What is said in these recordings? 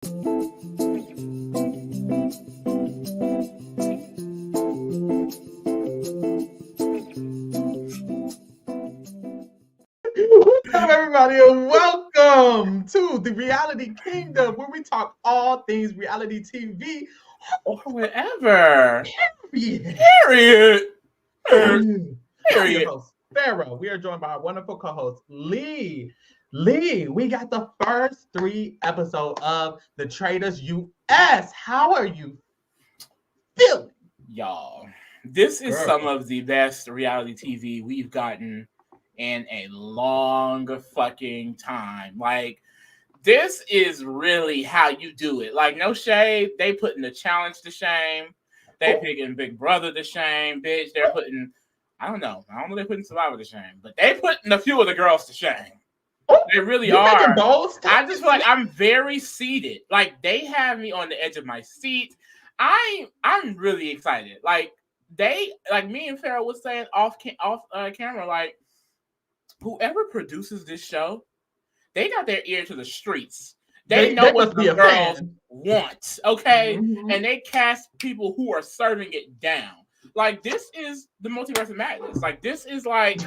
What's up, everybody, and welcome to the Reality Kingdom, where we talk all things reality TV or whatever. Period. Period. I'm your host, Pharaoh. We are joined by our wonderful co-host, Lee. Lee, we got the first 3 episodes of the Traitors US. How are you feeling? Y'all, this is some of the best reality TV we've gotten in a long fucking time. Like, this is really how you do it. Like, no shade. They putting the challenge to shame. They picking Big Brother to shame, bitch. They're putting, I don't know they're putting Survivor to shame, but they putting a few of the girls to shame. They really are. I just feel like I'm very seated. Like, they have me on the edge of my seat. I'm really excited. Like, me and Pharaoh was saying off camera, like, whoever produces this show, they got their ear to the streets. They know what the girls want, okay? Mm-hmm. And they cast people who are serving it down. Like, this is the multiverse of madness. Like, this is like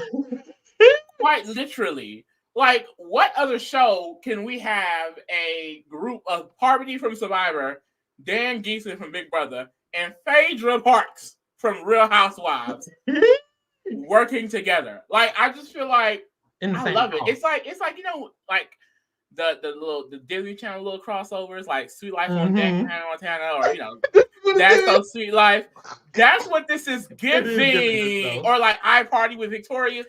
quite literally. Like, what other show can we have a group of Parvati from Survivor, Dan Geeson from Big Brother, and Phaedra Parks from Real Housewives working together? Like, I just feel like I love it. It's like you know, like the Disney Channel little crossovers, like Sweet Life on Deck, Hannah Montana, or you know, That's So Sweet Life. That's what this is giving. Or like I Party with Victorious.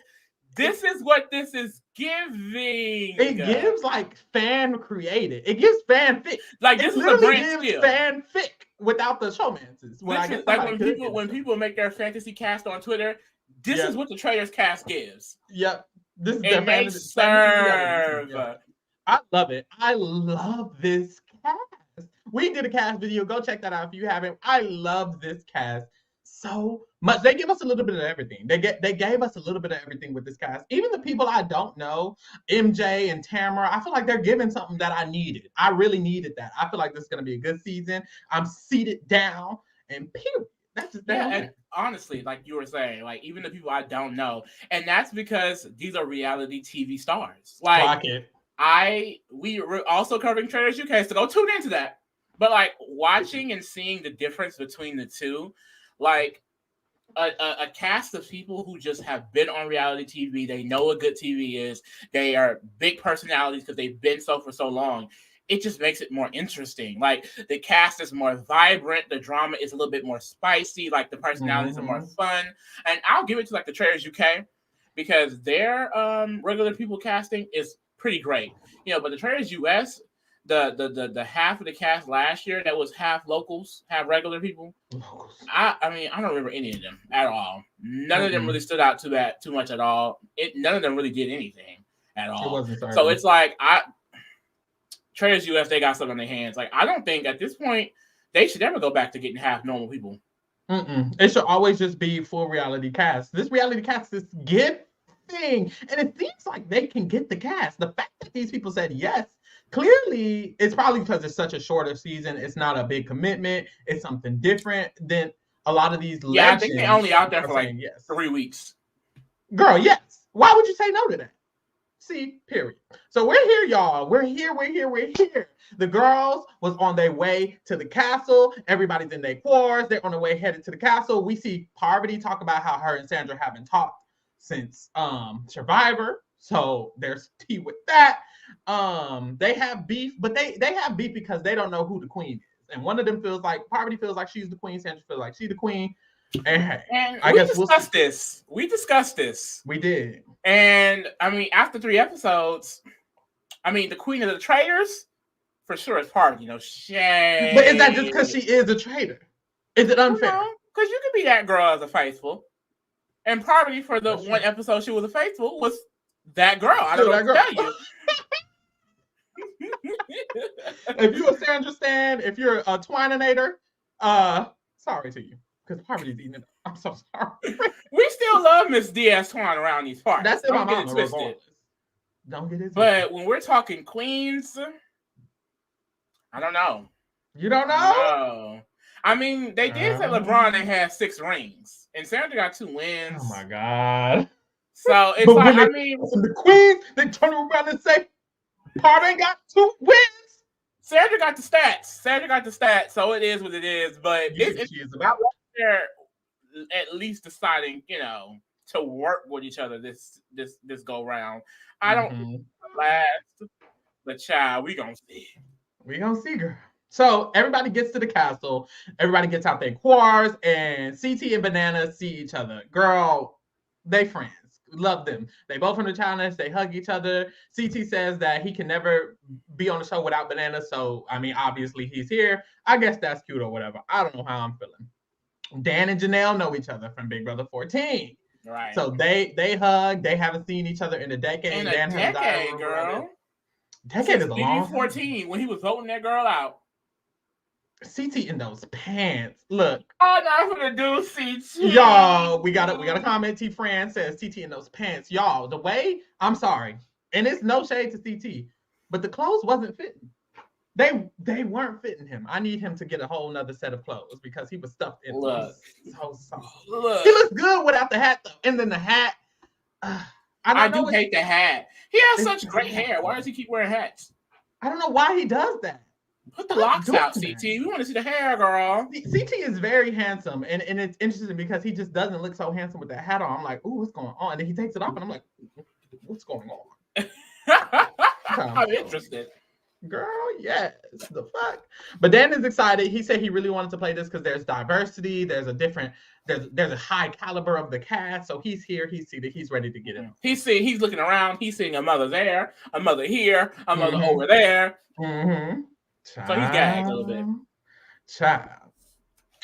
This is what this is giving. It gives like fan created. It gives fanfic. Like, this is a brand deal. Fanfic without the showmances. When people make their fantasy cast on Twitter, this is what the Traitors cast gives. Yep. This is and they serve. I love it. I love this cast. We did a cast video. Go check that out if you haven't. I love this cast so much. They give us a little bit of everything. They gave us a little bit of everything with this cast. Even the people I don't know, MJ and Tamara, I feel like they're giving something that I needed. I really needed that. I feel like this is going to be a good season. I'm seated down and period. That's just and honestly, like you were saying, like even the people I don't know, and that's because these are reality TV stars. Like we're also covering Traitors UK, so go tune into that. But like watching and seeing the difference between the two, like a cast of people who just have been on reality TV, they know what good TV is. They are big personalities because they've been so for so long. It just makes it more interesting. Like, the cast is more vibrant. The drama is a little bit more spicy. Like, the personalities are more fun. And I'll give it to, like, the Traitors UK because their regular people casting is pretty great. You know, but the Traitors US, the half of the cast last year that was half locals, half regular people. I mean, I don't remember any of them at all. None of them really stood out too much at all. None of them really did anything at all. So it's like Traitors US, they got something on their hands. Like, I don't think at this point they should ever go back to getting half normal people. It should always just be full reality cast. This reality cast is gifting, and it seems like they can get the cast. The fact that these people said yes, clearly it's probably because it's such a shorter season. It's not a big commitment. It's something different than a lot of these legends. Yeah, I think they're only out there for like 3 weeks. Girl, yes. Why would you say no to that? See, period. So we're here, y'all. We're here. The girls was on their way to the castle. Everybody's in their quarters. They're on their way headed to the castle. We see Parvati talk about how her and Sandra haven't talked since Survivor. So there's tea with that. They have beef, but they have beef because they don't know who the queen is. And one of them feels like Parvati feels like she's the queen. Sandra feels like she's the queen. And we discussed this. We did. And I mean, after 3 episodes, I mean, the queen of the traitors, for sure, is Parvati. No shame. But is that just because she is a traitor? Is it unfair? Because you could be that girl as a faithful. And Parvati, for the one episode she was a faithful, was that girl. I don't know what to tell you. If you're a Sandra stan, if you're a Twininator, sorry to you. Because Parvati's eating it. I'm so sorry. We still love Miss Diaz Twine around these parts. That's don't get it twisted. Don't get it twisted. But when we're talking queens, I don't know. You don't know? No. I mean, they did say LeBron they had 6 rings, and Sandra got 2 wins. Oh my God. So it's but like, when the Queens, they turn around and say, Party got 2 wins. Sandra got the stats. So it is what it is. But it's about they're at least deciding, to work with each other this go round. I don't last, but child, we gonna see. We gonna see, girl. So everybody gets to the castle. Everybody gets out their quarters, and CT and Banana see each other. Girl, they friends. Love them. They both from the challenge. They hug each other. CT says that he can never be on the show without Banana. So, I mean, obviously he's here. I guess that's cute or whatever. I don't know how I'm feeling. Dan and Janelle know each other from Big Brother 14. Right. So they hug. They haven't seen each other in a decade. Dan has a decade, girl. Decade is a long 14 when he was voting that girl out. CT in those pants. Look. Oh, I'm gonna do CT. Y'all, we got a comment. T Fran says CT in those pants. Y'all, the way, I'm sorry, and it's no shade to CT, but the clothes wasn't fitting. They weren't fitting him. I need him to get a whole nother set of clothes because he was stuffed in. Look. So soft. Look. He looks good without the hat though. And then the hat. I do hate the hat. He has such great hair. Why does he keep wearing hats? I don't know why he does that. Put the locks out, CT. We want to see the hair, girl. CT is very handsome, and it's interesting because he just doesn't look so handsome with that hat on. I'm like, ooh, what's going on? And then he takes it off, and I'm like, what's going on? I'm interested. Girl, yes. The fuck? But Dan is excited. He said he really wanted to play this because there's diversity. There's a high caliber of the cast. So he's here. He's seated. He's ready to get in. He's looking around. He's seeing a mother there, a mother here, a mother over there. Mm-hmm. Child. So he's gagged a little bit. Child.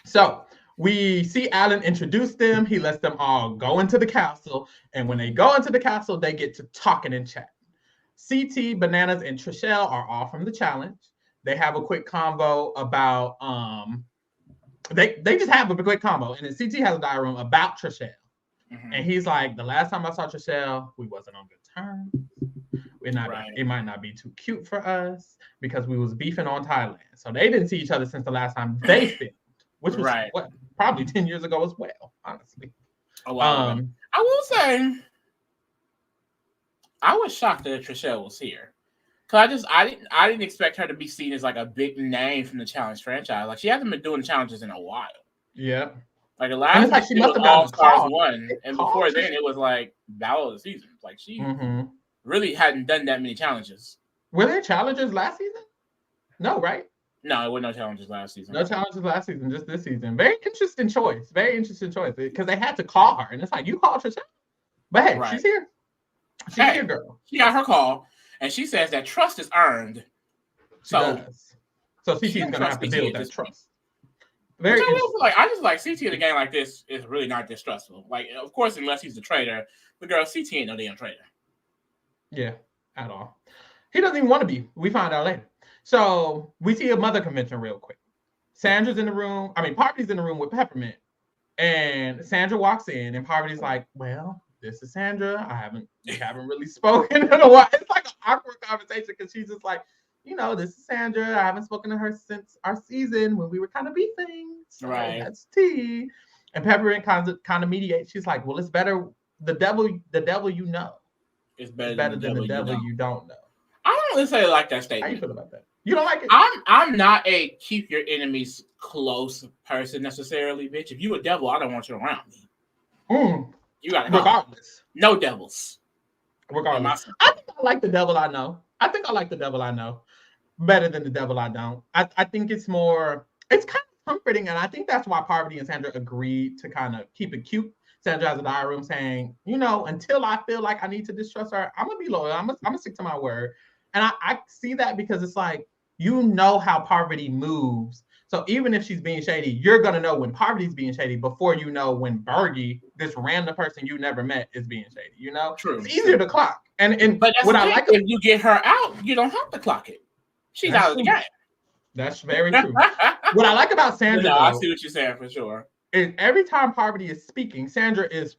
So we see Alan introduce them. He lets them all go into the castle. And when they go into the castle, they get to talking and chatting. CT, Bananas, and Trishelle are all from the challenge. They have a quick convo about they just have a quick convo, and then CT has a diary room about Trishelle. And he's like, the last time I saw Trishelle, we wasn't on good terms. It might not be too cute for us because we was beefing on Thailand. So they didn't see each other since the last time they filmed, which was probably 10 years ago as well, honestly. Oh wow. I will say I was shocked that Trishelle was here. Cause I didn't expect her to be seen as like a big name from the challenge franchise. Like she hasn't been doing challenges in a while. Yeah. Like the last time she must have All Stars 1, and before then it was like Battle of the Seasons. Like she really hadn't done that many challenges. Were there challenges last season? No, right? No, it wasn't no challenges last season. No challenges last season, just this season. Very interesting choice. Because they had to call her, and it's like you called Trishelle, but hey, she's here. She's here, girl. She got her call, and she says that trust is earned. So CT is gonna have to build that trust. Very I just like CT in a game like this is really not distrustful. Like, of course, unless he's the traitor, but girl, CT ain't no damn traitor. Yeah, at all. He doesn't even want to be. We find out later. So we see a mother convention real quick. Sandra's in the room. Parvati's in the room with Peppermint, and Sandra walks in, and Parvati's like, "Well, this is Sandra. We haven't really spoken in a while." It's like an awkward conversation because she's just like, this is Sandra. I haven't spoken to her since our season when we were kind of beefing. So that's tea. And Peppermint kind of mediates. She's like, well, it's better. The devil you know. It's better than the devil you don't know. I don't necessarily like that statement. How you feel about that? You don't like it? I'm not a keep your enemies close person necessarily, bitch. If you a devil, I don't want you around me. You got regardless. No devils. Regardless. I think I like the devil I know. I think I like the devil I know better than the devil I don't. I think it's kind of comforting, and I think that's why Parvati and Sandra agreed to kind of keep it cute. Sandra has a diary room saying, until I feel like I need to distrust her, I'm gonna be loyal. I'm gonna stick to my word. And I see that because it's like, how Parvati moves. So even if she's being shady, you're gonna know when Parvati's being shady before you know when Bergie, this random person you never met, is being shady. True. It's easier to clock. But that's what I like. If you get her out, you don't have to clock it. She's out of the game. That's very true. What I like about Sandra, I see what you're saying for sure. Is every time Parvati is speaking, Sandra is.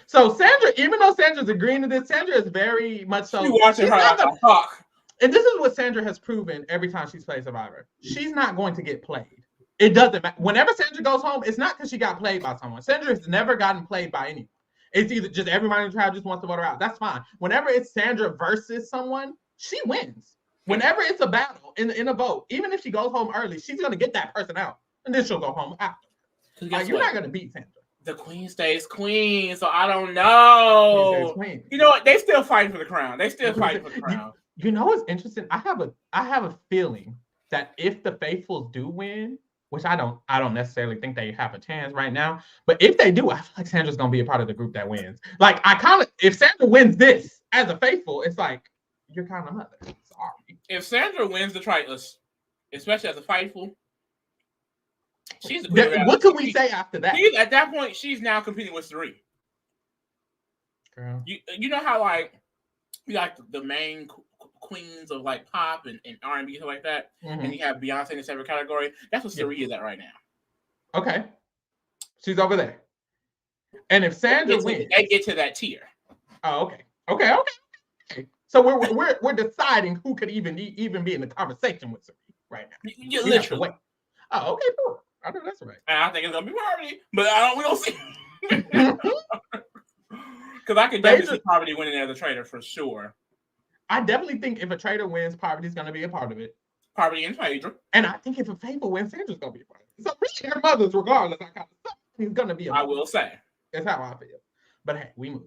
So Sandra, even though Sandra's agreeing to this, Sandra is very much so. She's watching her talk. and this is what Sandra has proven every time she's played Survivor. She's not going to get played. It doesn't matter. Whenever Sandra goes home, it's not because she got played by someone. Sandra has never gotten played by anyone. It's either just everybody in the tribe just wants to vote her out. That's fine. Whenever it's Sandra versus someone, she wins. Whenever it's a battle in a vote, even if she goes home early, she's going to get that person out. And then she'll go home after. Like, you're not going to beat Sandra. The queen stays queen, so I don't know. Queen. You know what? They still fighting for the crown. They still fighting for the crown. You know what's interesting? I have a feeling that if the faithfuls do win, which I don't necessarily think they have a chance right now, but if they do, I feel like Sandra's gonna be a part of the group that wins. Like, if Sandra wins this as a faithful, it's like, you're kind of mother. Sorry. If Sandra wins the Traitors, especially as a faithful, she's the what could we say after that? At that point, she's now competing with Sari. Girl. You know how like you like the main queens of like pop and R&B stuff like that, and you have Beyonce in a separate category. That's what Sari is at right now. Okay, she's over there. And if Sandra wins, they get to that tier. Oh, okay. So we're deciding who could even be in the conversation with Sari right now. You literally. Oh, okay, cool. I know that's right. And I think it's gonna be Poverty, but we don't see. Because I can definitely see Poverty winning as a traitor for sure. I definitely think if a traitor wins, Poverty's gonna be a part of it. Poverty and Phaedra. And I think if a faithful wins, Sandra's gonna be a part of it. So really, her mother's, regardless, I kind of stuff, he's gonna be a part. I will say. That's how I feel. But hey, we move.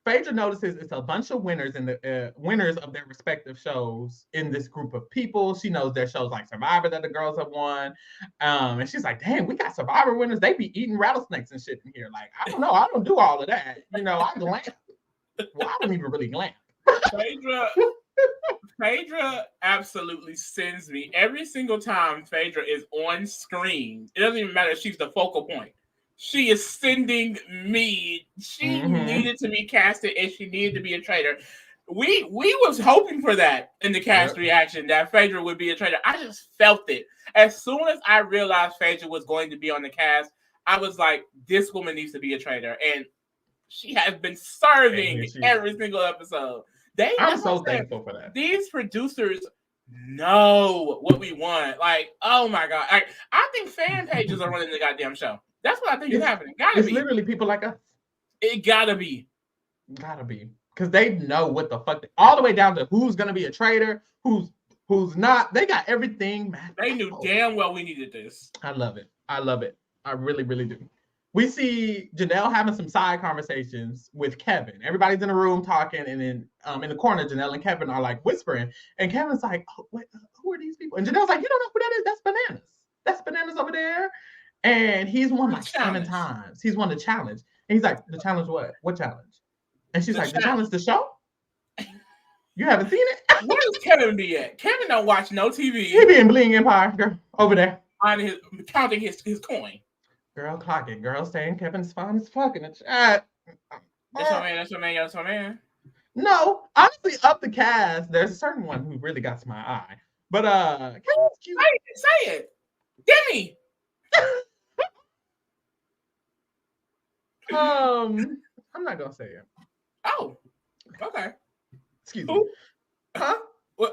Phaedra notices it's a bunch of winners in the winners of their respective shows in this group of people. She knows there's shows like Survivor that the girls have won. And she's like, damn, we got Survivor winners. They be eating rattlesnakes and shit in here. Like, I don't know. I don't do all of that. You know, I glam. Well, I don't even really glam. Phaedra absolutely sends me every single time Phaedra is on screen. It doesn't even matter if she's the focal point. She is sending me. She needed to be casted and she needed to be a traitor. We was hoping for that in the cast reaction, that Phaedra would be a traitor. I just felt it. As soon as I realized Phaedra was going to be on the cast, I was like, this woman needs to be a traitor. And she has been serving every single episode. I'm so thankful for that. These producers know what we want. Like, oh my God. I think fan pages are running the goddamn show. That's what I think is happening. Gotta be. Literally people like us. It gotta be. Gotta be. Because they know what the fuck. All the way down to who's going to be a traitor, who's not. They got everything. They knew damn well we needed this. I love it. I really, really do. We see Janelle having some side conversations with Kevin. Everybody's in a room talking, and then in the corner, Janelle and Kevin are like whispering. And Kevin's like, oh, wait, who are these people? And Janelle's like, you don't know who that is? That's Bananas. That's Bananas over there. And he's won like 7 times. He's won the challenge. And he's like, the challenge what? What challenge? And she's like, the challenge the show? You haven't seen it? Where does Kevin be at? Kevin don't watch no TV. He be in Bling Empire, girl, over there. Counting his coin. Girl, clock it. Girl, saying Kevin's fine as fuck in the chat. That's your man. No, honestly, of the cast, there's a certain one who really got to my eye. But Kevin's cute. Say it. Demi. I'm not gonna say it. Oh, okay. Excuse me. Huh? Well,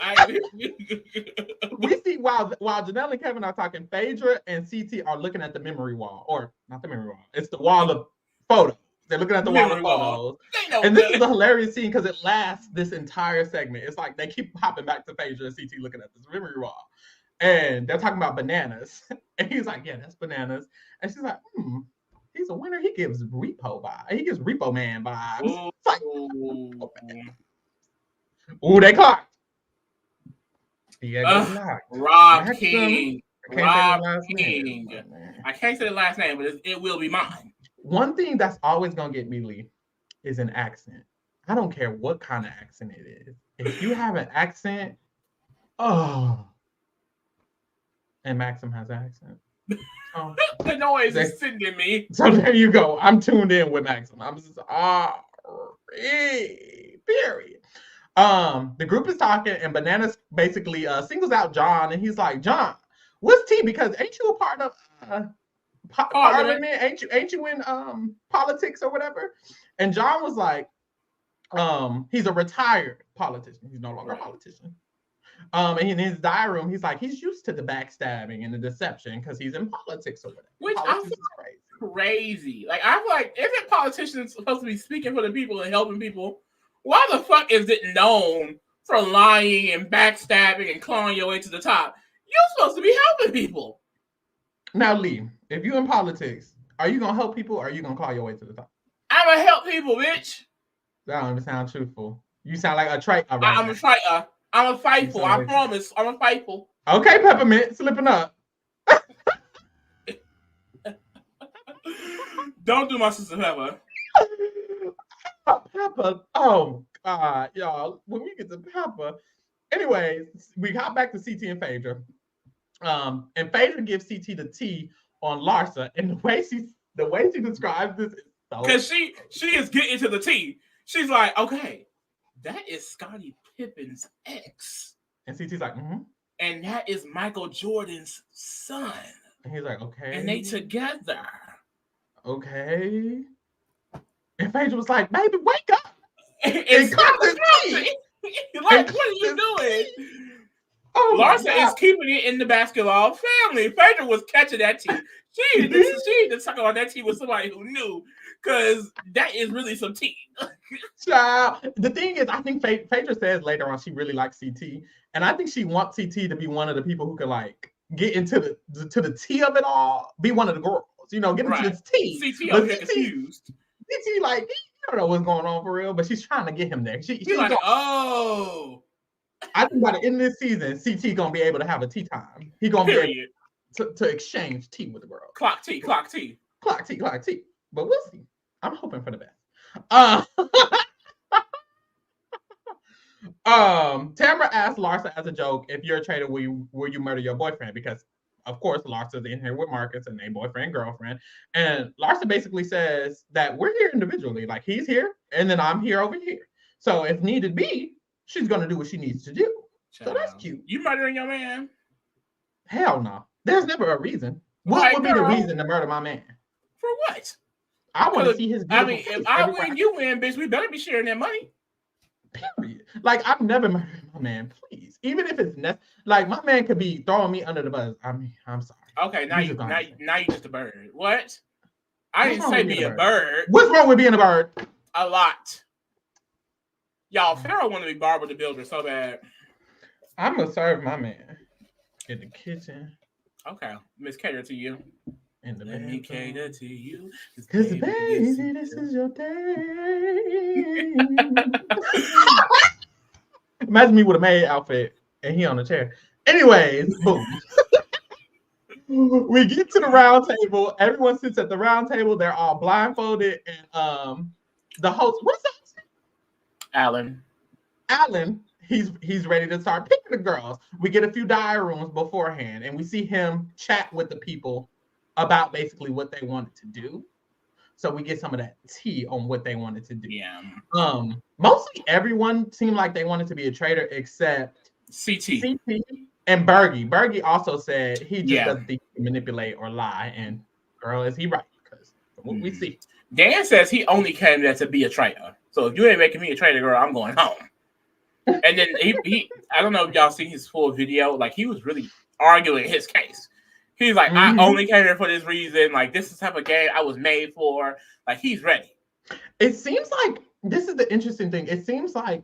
we see while Janelle and Kevin are talking, Phaedra and CT are looking at the memory wall, or not the memory wall. It's the wall of photos. They're looking at the wall of photos. And this is a hilarious scene because it lasts this entire segment. It's like they keep popping back to Phaedra and CT looking at this memory wall. And they're talking about Bananas. And he's like, yeah, that's Bananas. And she's like, he's a winner. He gives Repo vibes. He gives Repo Man vibes. Ooh. It's like, ooh, they clocked. Yeah, Rob King. I can't say the last name, but it will be mine. One thing that's always gonna get me, Lee, is an accent. I don't care what kind of accent it is. If you have an accent, and Maxim has an accent. The noise is sending me. So there you go. I'm tuned in with Maxim. I'm just period. The group is talking, and Bananas basically singles out John, and he's like, John, what's T? Because ain't you a part of Parliament? Ain't you in politics or whatever? And John was like, he's a retired politician. He's no longer a politician. And in his diary room, he's like, he's used to the backstabbing and the deception because he's in politics or whatever. Which Politics I is feel crazy. Like, I feel like, isn't politicians supposed to be speaking for the people and helping people? Why the fuck is it known for lying and backstabbing and clawing your way to the top? You're supposed to be helping people. Now, Lee, if you in politics, are you gonna help people or are you gonna claw your way to the top? I'm gonna help people, bitch. That don't even sound truthful. You sound like a traitor right I'm now. a fighter. I'm a fightful. I like... promise. I'm a fightful. Okay, Peppermint, slipping up. Don't do my sister Pepper. Pepper. Oh God, y'all. When we get to Pepper. Anyways, we got back to CT and Phaedra. And Phaedra gives CT the T on Larsa, and the way she describes this is so because she is getting to the T. She's like, okay, that is Scottie Pippen's ex. And CT's like, mm-hmm. And that is Michael Jordan's son. And he's like, okay. And they together. Okay. And Phaedra was like, baby, wake up. And cut the tea. Like, what are you doing? Oh, Larsa is keeping it in the basketball family. Phaedra was catching that tea. She need to talk about that tea with somebody who knew, because that is really some tea. Child. The thing is, I think Phaedra says later on she really likes CT, and I think she wants CT to be one of the people who can like get into the tea of it all, be one of the girls, get into this tea. CT over here confused. CT like, you don't know what's going on for real, but she's trying to get him there. She's like, oh. I think by the end of this season, CT gonna be able to have a tea time. He gonna be able to exchange tea with the girl. Clock tea. But we'll see. I'm hoping for the best. Tamara asked Larsa as a joke, if you're a traitor, will you murder your boyfriend? Because of course Larsa's in here with Marcus and they boyfriend, girlfriend. And Larsa basically says that we're here individually. Like, he's here and then I'm here over here. So if needed be, she's gonna do what she needs to do. Child. So that's cute. You murdering your man? Hell no. There's never a reason. What would be the reason to murder my man? For what? I want to see his beautiful face. If I win, you win, bitch. We better be sharing that money. Period. Like, I've never murdered my man, please. Even if it's like, my man could be throwing me under the bus. I mean, I'm sorry. Okay, now you just a bird. What? I didn't say be a bird. What's wrong with being a bird? A lot. Y'all, Pharaoh want to be Barbara the Builder so bad. I'm gonna serve my man in the kitchen. Okay, Miss Cater to you. In the Let me cater to you. Because baby, this is your day. Imagine me with a maid outfit and he on the chair. Anyways, boom. We get to the round table. Everyone sits at the round table. They're all blindfolded, and the host, what's the host name? Alan, he's ready to start picking the girls. We get a few diary rooms beforehand, and we see him chat with the people about basically what they wanted to do. So we get some of that tea on what they wanted to do. Yeah. Mostly everyone seemed like they wanted to be a traitor except CT and Bergie. Bergie also said he just doesn't think he can manipulate or lie. And girl, is he right? Because from what we see. Dan says he only came there to be a traitor. So if you ain't making me a traitor, girl, I'm going home. And then he I don't know if y'all seen his full video. Like, he was really arguing his case. He's like, I only came here for this reason. Like, this is the type of game I was made for. Like, he's ready. It seems like, this is the interesting thing. It seems like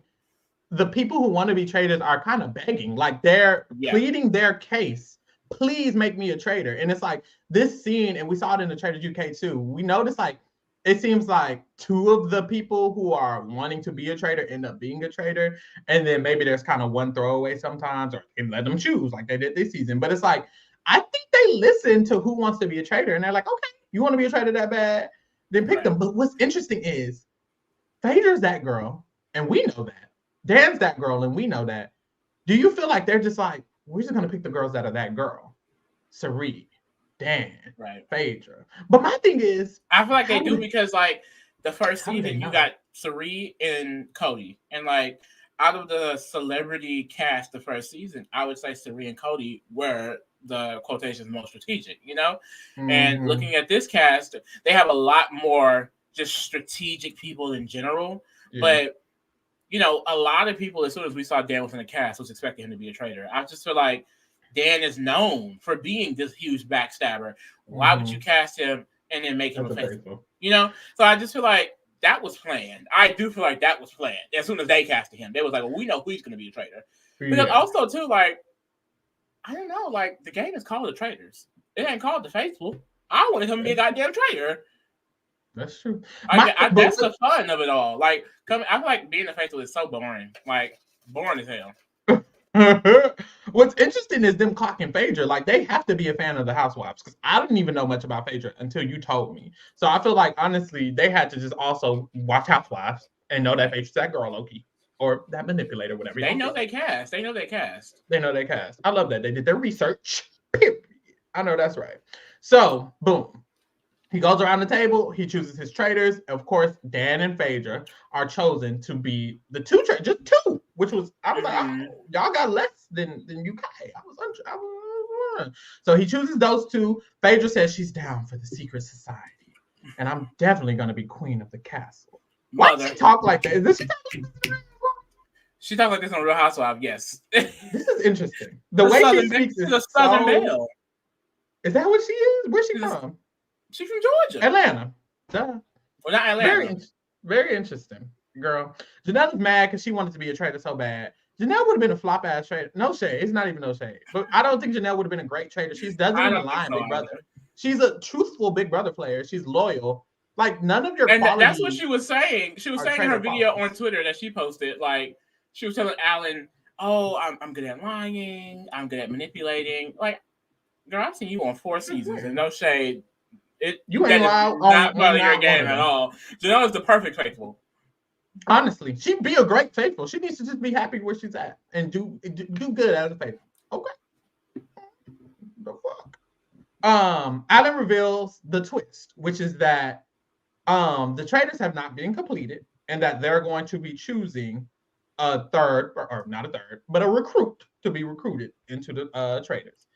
the people who want to be traitors are kind of begging. Like, they're pleading their case. Please make me a traitor. And it's like, this scene, and we saw it in the Traitors UK too. We noticed, like, it seems like two of the people who are wanting to be a traitor end up being a traitor. And then maybe there's kind of one throwaway sometimes, or they let them choose like they did this season. But it's like, I think they listen to who wants to be a traitor, and they're like, okay, you want to be a traitor that bad? Then pick them. But what's interesting is Phaedra's that girl, and we know that. Dan's that girl, and we know that. Do you feel like they're just like, we're just going to pick the girls that are that girl? Sari, Dan, Phaedra. But my thing is, I feel like they do because, like, the first season, you got Sari and Cody. And, like, out of the celebrity cast the first season, I would say Sari and Cody were the quotations most strategic, And looking at this cast, they have a lot more just strategic people in general. But a lot of people, as soon as we saw Dan was in the cast, was expecting him to be a traitor. I just feel like Dan is known for being this huge backstabber. Why would you cast him and then make him a faithful? So I just feel like that was planned. I do feel like that was planned. As soon as they casted him, they was like, well, we know who's going to be a traitor. Because also, too, like, I don't know, like, the game is called The Traitors. It ain't called The Faithful. I wanted him to be a goddamn traitor. That's true. That's the fun of it all. Like, I feel like being a faithful is so boring. Like, boring as hell. What's interesting is them clocking Phaedra. Like, they have to be a fan of the Housewives, because I didn't even know much about Phaedra until you told me. So I feel like, honestly, they had to just also watch Housewives and know that Phaedra's that girl, Loki, or that manipulator, whatever. They know they cast. They know they cast. I love that. They did their research. Period. I know that's right. So, boom. He goes around the table. He chooses his traitors. Of course, Dan and Phaedra are chosen to be the two traitors, just two, which was, I was like, oh, y'all got less than UK. I was so he chooses those two. Phaedra says she's down for the secret society, and I'm definitely going to be queen of the castle. Why does she talk like that? Is this? She talks like this on Real Housewives. Yes. This is interesting. The way she speaks is a Southern Belle. Is that what she is? Where's she from? She's from Georgia. Atlanta. Duh. Well, not Atlanta. Very interesting, girl. Janelle's mad because she wanted to be a traitor so bad. Janelle would have been a flop ass traitor. No shade. It's not even no shade. But I don't think Janelle would have been a great traitor. She doesn't even lie Big Brother. She's a truthful Big Brother player. She's loyal. Like, none of your qualities. That's what she was saying. She was saying in her video on Twitter that she posted, like, she was telling Alan, oh, I'm good at lying. I'm good at manipulating. Like, girl, I've seen you on 4 seasons, and no shade. You ain't lying. Not part of your game at all. Janelle is the perfect faithful. Honestly, she'd be a great faithful. She needs to just be happy where she's at and do good as a faithful. Okay. The fuck. Alan reveals the twist, which is that the traitors have not been completed, and that they're going to be choosing a third, or not a third, but a recruit to be recruited into the traitors.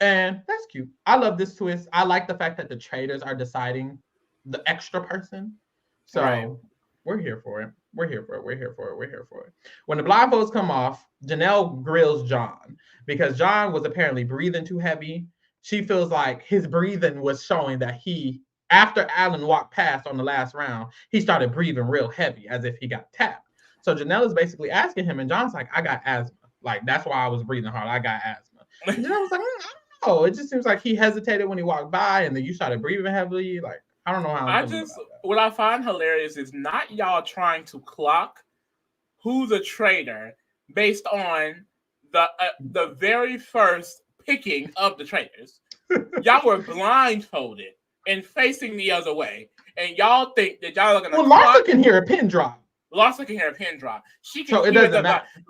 And that's cute. I love this twist. I like the fact that the traitors are deciding the extra person. So we're here for it. We're here for it. When the blindfolds come off, Janelle grills John because John was apparently breathing too heavy. She feels like his breathing was showing that after Alan walked past on the last round, he started breathing real heavy as if he got tapped. So Janelle is basically asking him, and John's like, I got asthma. Like, that's why I was breathing hard. I got asthma. And Janelle was like, it just seems like he hesitated when he walked by, and then you started breathing heavily. Like, I don't know how. What I find hilarious is not y'all trying to clock who's a traitor based on the very first picking of the traitors. Y'all were blindfolded and facing the other way, and y'all think that y'all are gonna. Well, Larsa can hear a pin drop. Larsa can hear a pin drop. She can hear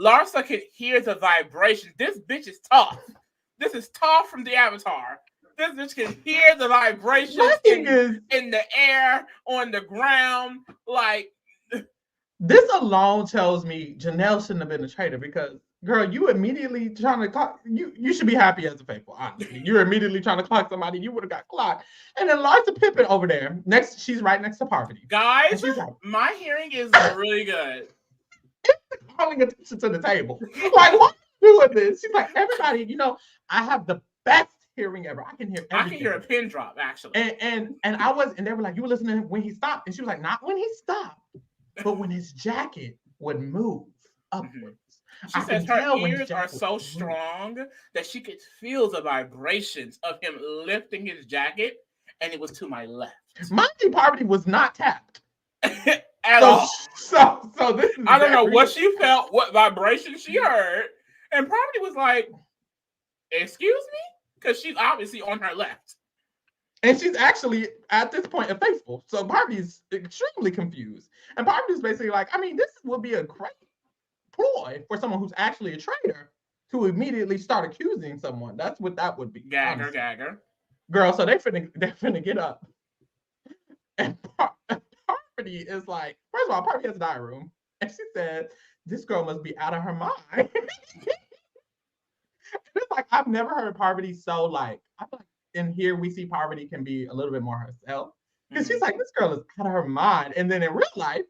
Larsa can hear the vibration. This bitch is tough. This is Toph from the Avatar. This bitch can hear the vibrations in the air, on the ground. Like, this alone tells me Janelle shouldn't have been a traitor, because, girl, you immediately trying to clock. You should be happy as a faithful, honestly. You're immediately trying to clock somebody. You would have got clocked. And then Larsa Pippen over there, she's right next to Parvati. Guys, my hearing is really good. Calling attention to the table. Like, what? Doing this. She's like, everybody, I have the best hearing ever. I can hear everything. I can hear a pin drop, actually. And they were like, you were listening when he stopped. And she was like, not when he stopped, but when his jacket would move upwards. She says her ears are so strong that she could feel the vibrations of him lifting his jacket, and it was to my left. Mind you, Parvati was not tapped. At all. So this is I don't know what she felt, what vibration she heard. And Parvati was like, excuse me? Because she's obviously on her left. And she's actually, at this point, a faithful. So Parvati's extremely confused. And Parvati's basically like, I mean, this would be a great ploy for someone who's actually a traitor to immediately start accusing someone. That's what that would be. Gagger. Girl, so they're finna get up. And Parvati is like, first of all, Parvati has a diary room. And she said, this girl must be out of her mind. It's like, I've never heard Parvati so, like, I feel like in here we see Parvati can be a little bit more herself. Because she's like, this girl is out of her mind. And then in real life,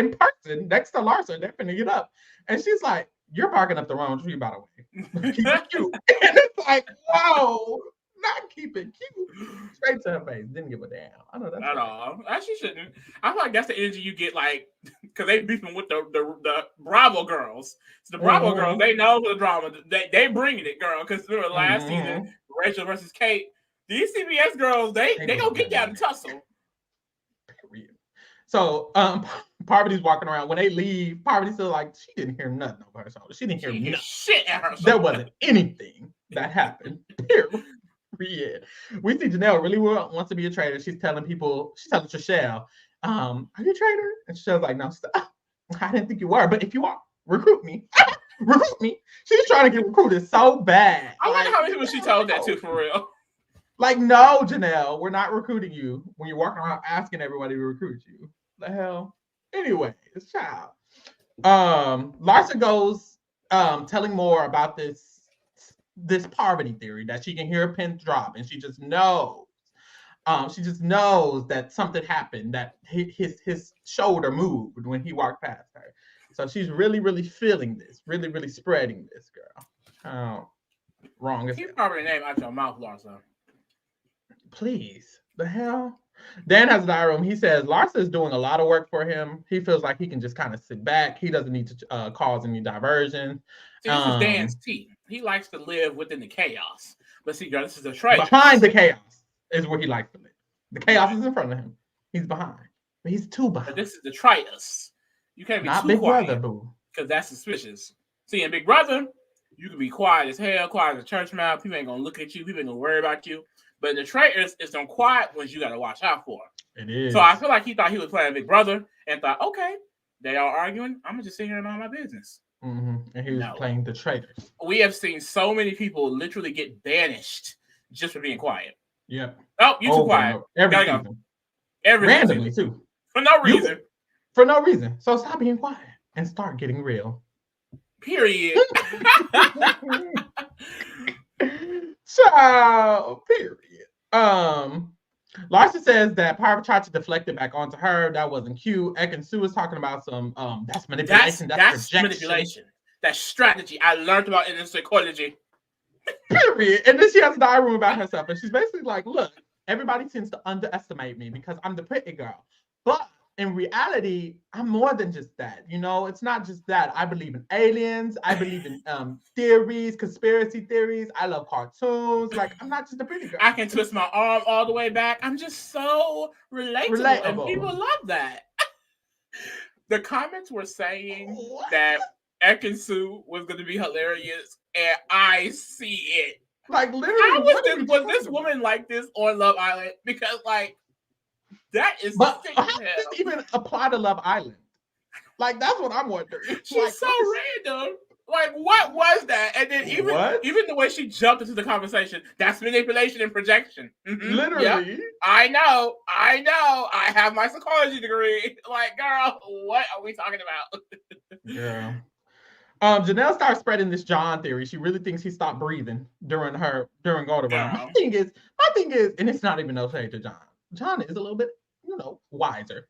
in person next to Larsa. They're finna get up. And she's like, you're barking up the wrong tree, by the way. Keep it cute. And it's like, whoa, not keep it cute. Straight to her face. Didn't give a damn. I know that's at all. Actually, shouldn't. I feel like that's the energy you get, like, because they beefing with the Bravo girls. So the Bravo girls, they know the drama. They bringing it, girl. Because remember last season, Rachel versus Kate. These CBS girls, they gonna get down and tussle. Period. So Parvati's walking around. When they leave, Parvati's still like, she didn't hear nothing over her shoulder. She didn't hear nothing. Shit at her shoulder. There wasn't anything that happened. Period. We see Janelle really wants to be a traitor. She's telling Trishelle, are you a traitor? And Trichelle's like, no, stop. I didn't think you were, but if you are, recruit me. Recruit me. She's trying to get recruited so bad. I wonder how many people she told that to for real. Like, no, Janelle, we're not recruiting you when you're walking around asking everybody to recruit you. The hell? Anyway, it's child. Larsa goes telling more about this Parvati theory that she can hear a pin drop and she just knows. She just knows that something happened, that his shoulder moved when he walked past her. So she's really, really feeling this, really, really spreading this, girl. Wrong as Keep Parvati name out your mouth, Larsa. Please. The hell? Dan has a diary room. He says Larsa is doing a lot of work for him. He feels like he can just kind of sit back. He doesn't need to cause any diversion. See, this is Dan's tea. He likes to live within the chaos. But see, girl, this is a Traitors. Behind the chaos is where he likes to live. The chaos is in front of him. He's behind. But he's too behind. But this is the Traitors. You can't be not too Big quiet. Brother, boo. Because that's suspicious. See, in Big Brother, you can be quiet as hell, quiet as a church mouse. People ain't going to look at you. People ain't going to worry about you. But the Traitors is some quiet ones you got to watch out for. It is. So I feel like he thought he was playing Big Brother and thought, okay, they are arguing. I'm going to just sit here and mind my business. Mm-hmm. And he was playing the Traitors. We have seen so many people literally get banished just for being quiet. Yep. Oh, you too quiet. Every season. Go. Every randomly, season. too. For no reason. For no reason. So stop being quiet and start getting real. Period. Child. Period. Larsa says that Parvati tried to deflect it back onto her. That wasn't cute. Ekin-Su is talking about some that's manipulation. That's manipulation. That's strategy. I learned about it in psychology. Period. And then she has a diary room about herself, and she's basically like, "Look, everybody tends to underestimate me because I'm the pretty girl, but in reality, I'm more than just that. You know, it's not just that. I believe in aliens. I believe in theories, conspiracy theories. I love cartoons. Like, I'm not just a pretty girl. I can twist my arm all the way back. I'm just so relatable. And people love that." The comments were saying that Ekin-Su was going to be hilarious, and I see it. Like, literally, was this woman like this on Love Island? Because, like, that is. But how does this even apply to Love Island? Like, that's what I'm wondering. She's like, so random. Like, what was that? And then even the way she jumped into the conversation, that's manipulation and projection. Mm-hmm. Literally. Yep. I know. I have my psychology degree. Like, girl, what are we talking about? Girl. Janelle starts spreading this John theory. She really thinks he stopped breathing during go to round. My thing is, and it's not even no shade to John. John is a little bit, wiser.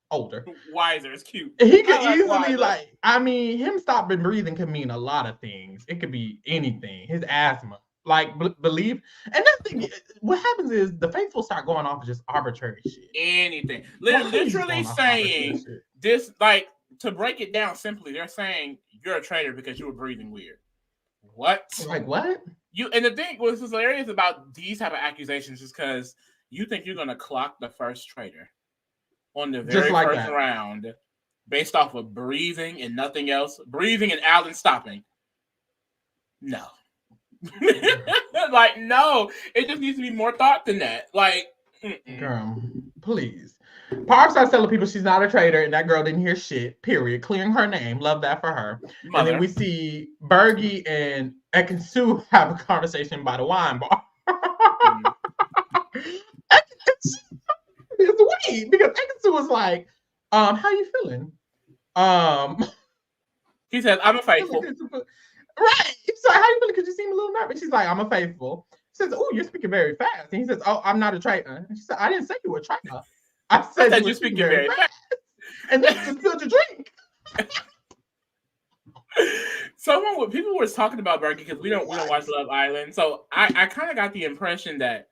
Older. Wiser is cute. He could easily, him stopping breathing could mean a lot of things. It could be anything. His asthma. Like, believe. And that thing, what happens is the faithful start going off of just arbitrary shit. Anything. Literally saying this, like, to break it down simply, they're saying you're a traitor because you were breathing weird. What? Like, what? And the thing was hilarious about these type of accusations is because you think you're going to clock the first traitor on the very first round based off of breathing and nothing else. Breathing and Alan stopping. No. Like, no. It just needs to be more thought than that. Like, girl, please. Parv starts telling people she's not a traitor and that girl didn't hear shit, period. Clearing her name. Love that for her. Mother. And then we see Bergie and Ekin-Su have a conversation by the wine bar. It's weird because Ekin-Su was like, how you feeling? He says, I'm a faithful. Right. So how you feeling? Because you seem a little nervous. She's like, I'm a faithful. She says, oh, you're speaking very fast. And he says, oh, I'm not a traitor. And she said, I didn't say you were a traitor. I said you were speaking very fast. and then you spilled your drink. People were talking about Berkey because we don't watch Love Island, so I kind of got the impression that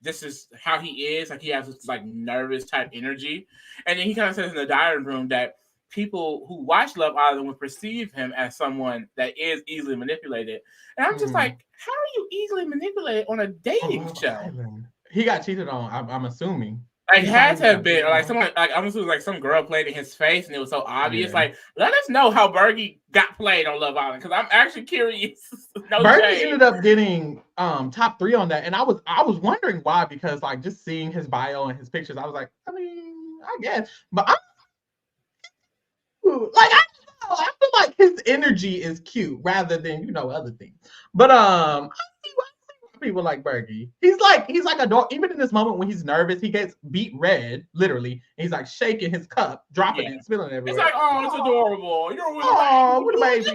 this is how he is. Like, he has this like nervous type energy, and then he kind of says in the dining room that people who watch Love Island would perceive him as someone that is easily manipulated. And I'm just like, how are you easily manipulated on a dating show? Island. He got cheated on. I'm assuming. Like, had to have been like someone, like I'm assuming like some girl played in his face, and it was so obvious. Yeah. Like, let us know how Berkey got played on Love Island, because I'm actually curious. Berkey ended up getting top 3 on that, and I was wondering why, because like just seeing his bio and his pictures, I was like, I mean, I guess, but I feel like his energy is cute rather than other things. But I see why people like Berkey. He's like a dog. Even in this moment when he's nervous, he gets beat red, literally. And he's like shaking his cup, dropping it, spilling everywhere. It's like, oh, it's adorable. You're with what a baby.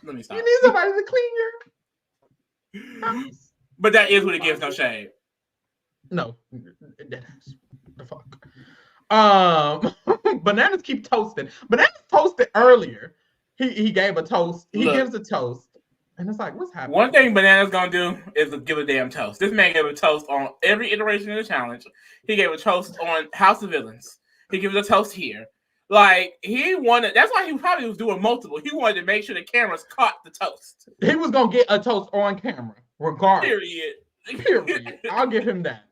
Let me stop. You need somebody to clean your house. But that is what it gives, no shade. No, the fuck. Bananas keep toasting. Bananas toasted earlier. He gave a toast. He gives a toast. And it's like, what's happening? One thing Banana's gonna do is give a damn toast. This man gave a toast on every iteration of the challenge. He gave a toast on House of Villains. He gives a toast here. Like, he wanted, that's why he probably was doing multiple. He wanted to make sure the cameras caught the toast. He was gonna get a toast on camera, regardless. Period. I'll give him that.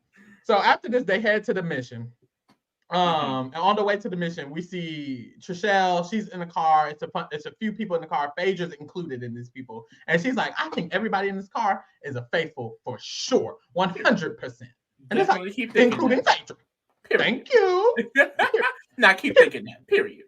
So after this, they head to the mission. And on the way to the mission, we see Trishelle. She's in the car. It's a few people in the car. Phaedra's included in these people. And she's like, I think everybody in this car is a faithful for sure. 100%. And it's like, including Phaedra. Thank you. Now keep thinking that. Period.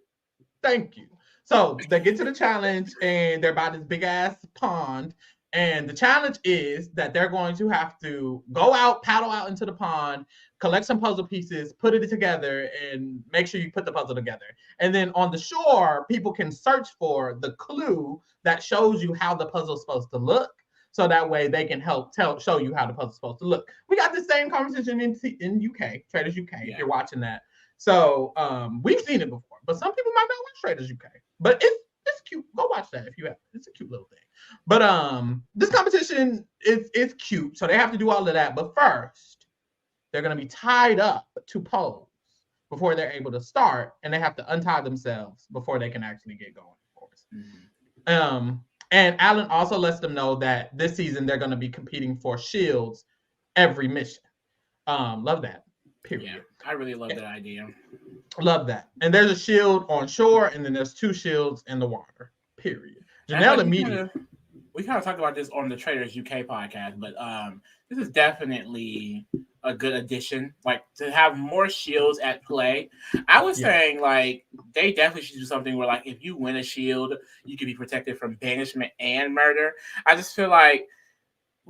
Thank you. So they get to the challenge, and they're by this big ass pond. And the challenge is that they're going to have to go out, paddle out into the pond, collect some puzzle pieces, put it together, and make sure you put the puzzle together. And then on the shore, people can search for the clue that shows you how the puzzle's supposed to look. So that way they can help show you how the puzzle's supposed to look. We got the same conversation in UK, Traitors UK, if you're watching that. So we've seen it before, but some people might not watch Traitors UK. But it's cute. Go watch that if you have. It's a cute little thing. But this competition is cute, so they have to do all of that. But first, they're gonna be tied up to poles before they're able to start, and they have to untie themselves before they can actually get going, of course. And Alan also lets them know that this season they're gonna be competing for shields every mission. Love that. Period. Yeah, I really love that idea. Love that. And there's a shield on shore, and then there's 2 shields in the water. Period. Janelle immediately. We kind of talked about this on the Traitors UK podcast, but this is definitely a good addition. Like, to have more shields at play. I was saying, like, they definitely should do something where, like, if you win a shield, you can be protected from banishment and murder. I just feel like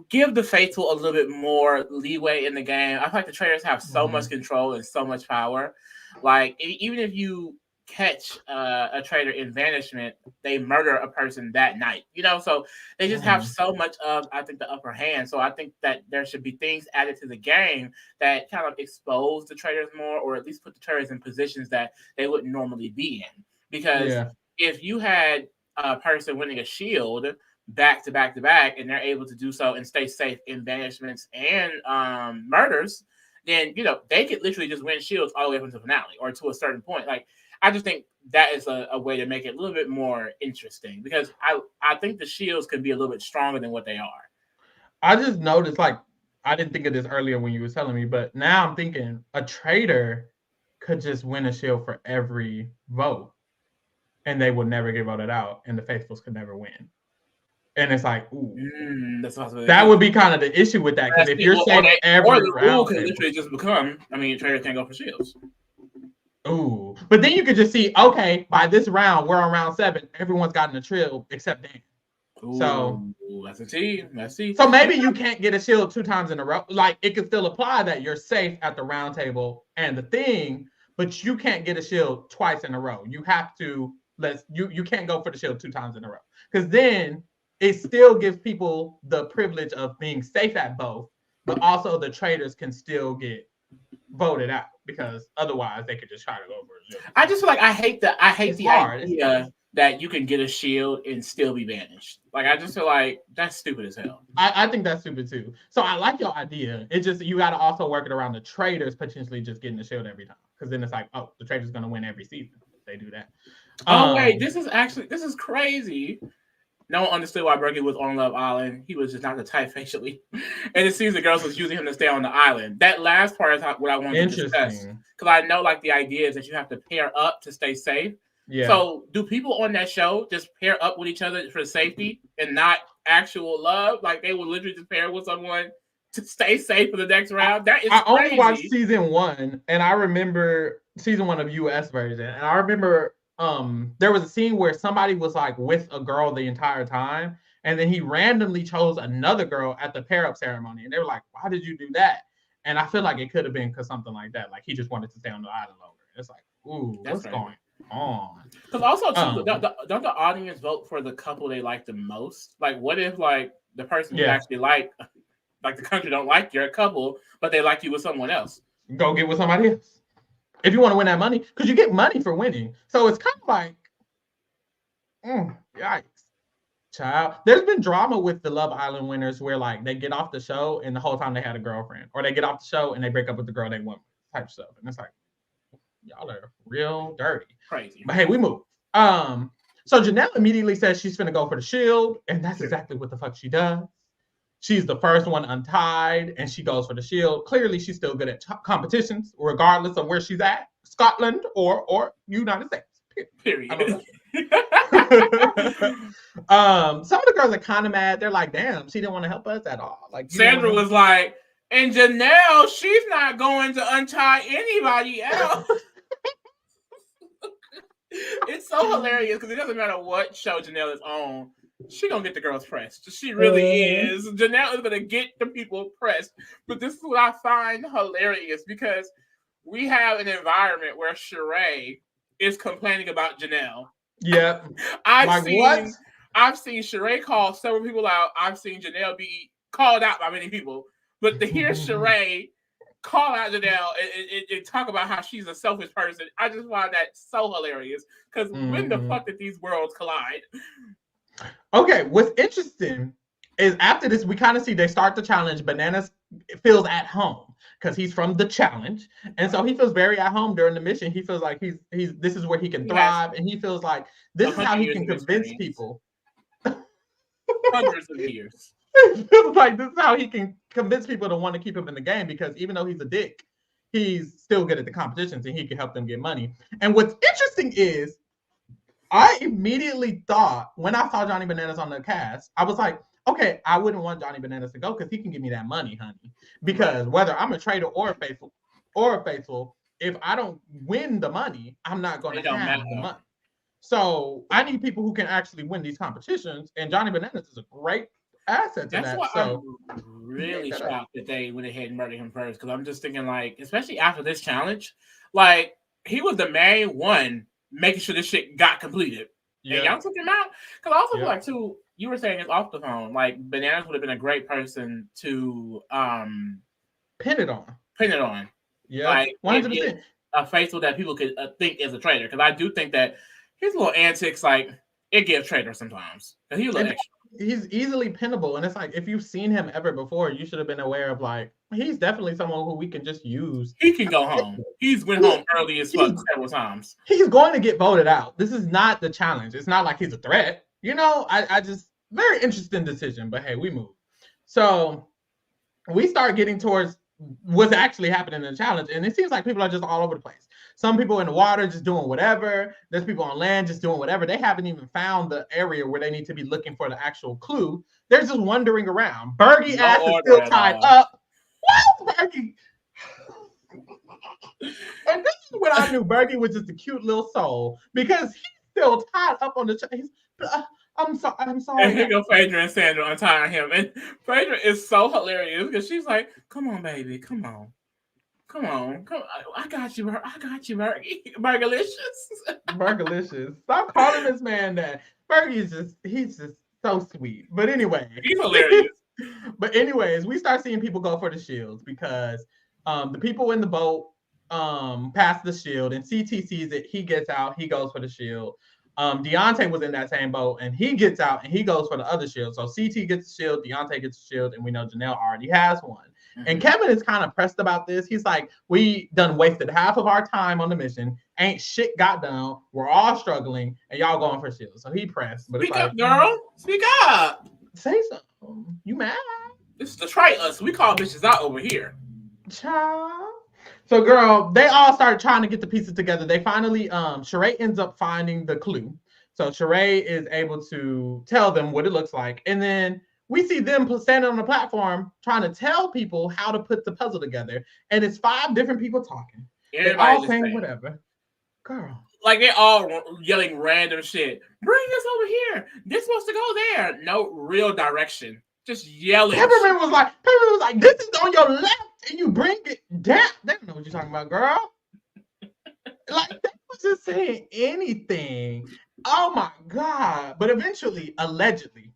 give the faithful a little bit more leeway in the game. I feel like the Traitors have so much control and so much power. Like, even if you catch a traitor in banishment, they murder a person that night, so they just have so much of, I think, the upper hand. So I think that there should be things added to the game that kind of expose the traitors more, or at least put the traitors in positions that they wouldn't normally be in. Because if you had a person winning a shield back to back to back, and they're able to do so and stay safe in banishments and murders, then they could literally just win shields all the way up until the finale or to a certain point. Like, I just think that is a way to make it a little bit more interesting, because I think the shields can be a little bit stronger than what they are. I just noticed, like, I didn't think of this earlier when you were telling me, but now I'm thinking a traitor could just win a shield for every vote, and they would never get voted out, and the faithfuls could never win. And it's like, ooh, that would be kind of the issue with that, because if you're saying every the rule could literally just become, traitor can't go for shields. Ooh, but then you could just see, okay, by this round, we're on round 7. Everyone's gotten a trill except Dan. Ooh, so that's a T. Let's see. So maybe you can't get a shield 2 times in a row. Like, it could still apply that you're safe at the round table and the thing, but you can't get a shield twice in a row. You have to you can't go for the shield 2 times in a row, because then it still gives people the privilege of being safe at both, but also the traitors can still get voted out because otherwise they could just try to go for a shield. I just feel like I hate the hard. idea that you can get a shield and still be banished. Like I just feel like that's stupid as hell. I think that's stupid too. So I like your idea. It's just you got to also work it around the traitors potentially just getting the shield every time, because then it's like, oh, the traitors going to win every season if they do that. Oh wait, this is crazy. No one understood why Bergie was on Love Island. He was just not the type facially. And it seems the girls was using him to stay on the island. That last part is what I wanted to discuss. Because I know like the idea is that you have to pair up to stay safe. Yeah. So do people on that show just pair up with each other for safety and not actual love? Like they will literally just pair with someone to stay safe for the next round? That is crazy. Only watched season 1, and I remember season 1 of US version. And I remember there was a scene where somebody was like with a girl the entire time, and then he randomly chose another girl at the pair up ceremony, and they were like, why did you do that? And I feel like it could have been because something like that, like he just wanted to stay on the island longer. It's like, ooh, what's going on? Because also too, don't the audience vote for the couple they like the most? Like what if like the person you actually like the country don't like your couple, but they like you with someone else? Go get with somebody else if you want to win that money, because you get money for winning. So it's kind of like, yikes, child. There's been drama with the Love Island winners where like they get off the show and the whole time they had a girlfriend, or they get off the show and they break up with the girl they want, type stuff. And it's like, y'all are real dirty. Crazy. But hey, we move. So Janelle immediately says she's finna go for the shield, and that's exactly what the fuck she does. She's the first one untied, and she goes for the shield. Clearly, she's still good at competitions, regardless of where she's at, Scotland or United States. Period. Some of the girls are kind of mad. They're like, damn, she didn't want to help us at all. Like Sandra was like, and Janelle, she's not going to untie anybody else. It's so hilarious because it doesn't matter what show Janelle is on. She gonna get the girls pressed. She really is. Janelle is gonna get the people pressed. But this is what I find hilarious, because we have an environment where Sheree is complaining about Janelle. Yeah. I've seen Sheree call several people out. I've seen Janelle be called out by many people. But to hear Sheree call out Janelle and talk about how she's a selfish person, I just find that so hilarious. Because when the fuck did these worlds collide? Okay, what's interesting is after this, we kind of see they start the challenge. Bananas feels at home because he's from the challenge, and so he feels very at home during the mission. He feels like he's this is where he can thrive, and he feels like this is how he can convince people. Hundreds of years. It feels like this is how he can convince people to want to keep him in the game, because even though he's a dick, he's still good at the competitions and he can help them get money. And what's interesting is, I immediately thought when I saw Johnny Bananas on the cast, I was like, okay, I wouldn't want Johnny Bananas to go because he can give me that money, honey. Because whether I'm a traitor or a faithful, if I don't win the money, I'm not going to have the money. So I need people who can actually win these competitions, and Johnny Bananas is a great asset to that. That's why I'm really shocked that they went ahead and murdered him first, because I'm just thinking, like, especially after this challenge, like, he was the main one making sure this shit got completed. Yeah. And y'all took him out. Because I also feel like, too, you were saying it's off the phone. Like, Bananas would have been a great person to pin it on. Yeah. Like, 100%. A faithful that people could think is a traitor. Because I do think that his little antics, like, it gives traitor sometimes. Because he's a little extra. He's easily pinnable, and it's like, if you've seen him ever before, you should have been aware of, like, he's definitely someone who we can just use. He can go home. He's went home early as fuck several times. He's going to get voted out. This is not the challenge. It's not like he's a threat. You know, I just, very interesting decision, but hey, we move. So we start getting towards what's actually happening in the challenge, and it seems like people are just all over the place. Some people in the water just doing whatever. There's people on land just doing whatever. They haven't even found the area where they need to be looking for the actual clue. They're just wandering around. Bergie ass is still tied up. What? Bergie? And this is when I knew Bergie was just a cute little soul, because he's still tied up on the chain. I'm sorry. And here go Phaedra and Sandra untying him. And Phaedra is so hilarious because she's like, come on, baby. Come on. I got you, Bergie. Bergalicious. Stop calling this man that. Bergie he's just so sweet. But anyway. He's hilarious. But anyways, we start seeing people go for the shields because The people in the boat pass the shield, and CT sees it. He gets out. He goes for the shield. Deontay was in that same boat, and he gets out and he goes for the other shield. So CT gets the shield, Deontay gets the shield, and we know Janelle already has one. Mm-hmm. And Kevin is kind of pressed about this. He's like, we done wasted half of our time on the mission. Ain't shit got done. We're all struggling, and y'all going for shield. So he pressed. But Speak up, girl. Speak up. Say something. You mad? This is the Traitors. We call bitches out over here. Child. So, girl, they all start trying to get the pieces together. They finally, Sheree ends up finding the clue. So Sheree is able to tell them what it looks like. And then we see them standing on the platform trying to tell people how to put the puzzle together. And it's 5 different people talking. They're all saying whatever. Girl. Like they're all yelling random shit. Bring this over here. This supposed to go there. No real direction. Just yelling. Peppermint was like, this is on your left. And you bring it down. They don't know what you're talking about, girl. Like, they was just saying anything. Oh my God. But eventually, allegedly,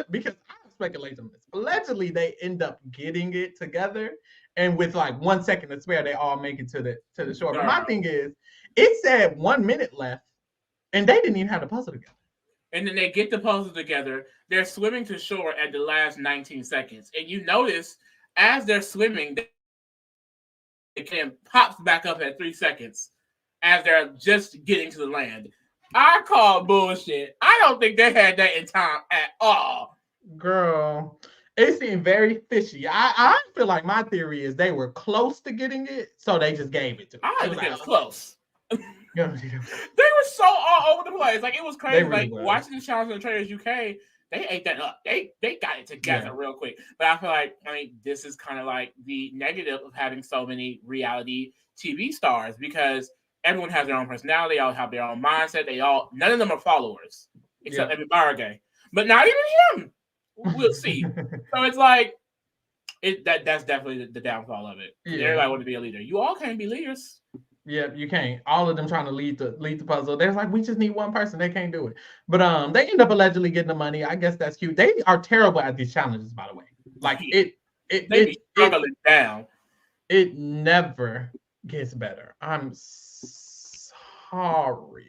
because I have speculation on this, allegedly they end up getting it together. And with like 1 second to spare, they all make it to the shore. But my thing is, it said 1 minute left, and they didn't even have the puzzle together. And then they get the puzzle together. They're swimming to shore at the last 19 seconds. And you notice, as they're swimming, it can pops back up at 3 seconds as they're just getting to the land. I call bullshit. I don't think they had that in time at all. Girl, it seemed very fishy. I feel like my theory is they were close to getting it, so they just gave it to them. I think it was close. They were so all over the place. Like, it was crazy. Really like, watching the challenge on Traitors UK, they ate that up. They got it together real quick. But I feel like, this is kind of like the negative of having so many reality TV stars, because everyone has their own personality. They all have their own mindset. None of them are followers, except Evan Baragay. But not even him. We'll see. So it's like, that's definitely the downfall of it. Yeah. Everybody want to be a leader. You all can't be leaders. Yeah, you can't. All of them trying to lead the puzzle. They're like, we just need one person. They can't do it. But they end up allegedly getting the money. I guess that's cute. They are terrible at these challenges, by the way. Like they be struggling down. It never gets better. I'm sorry.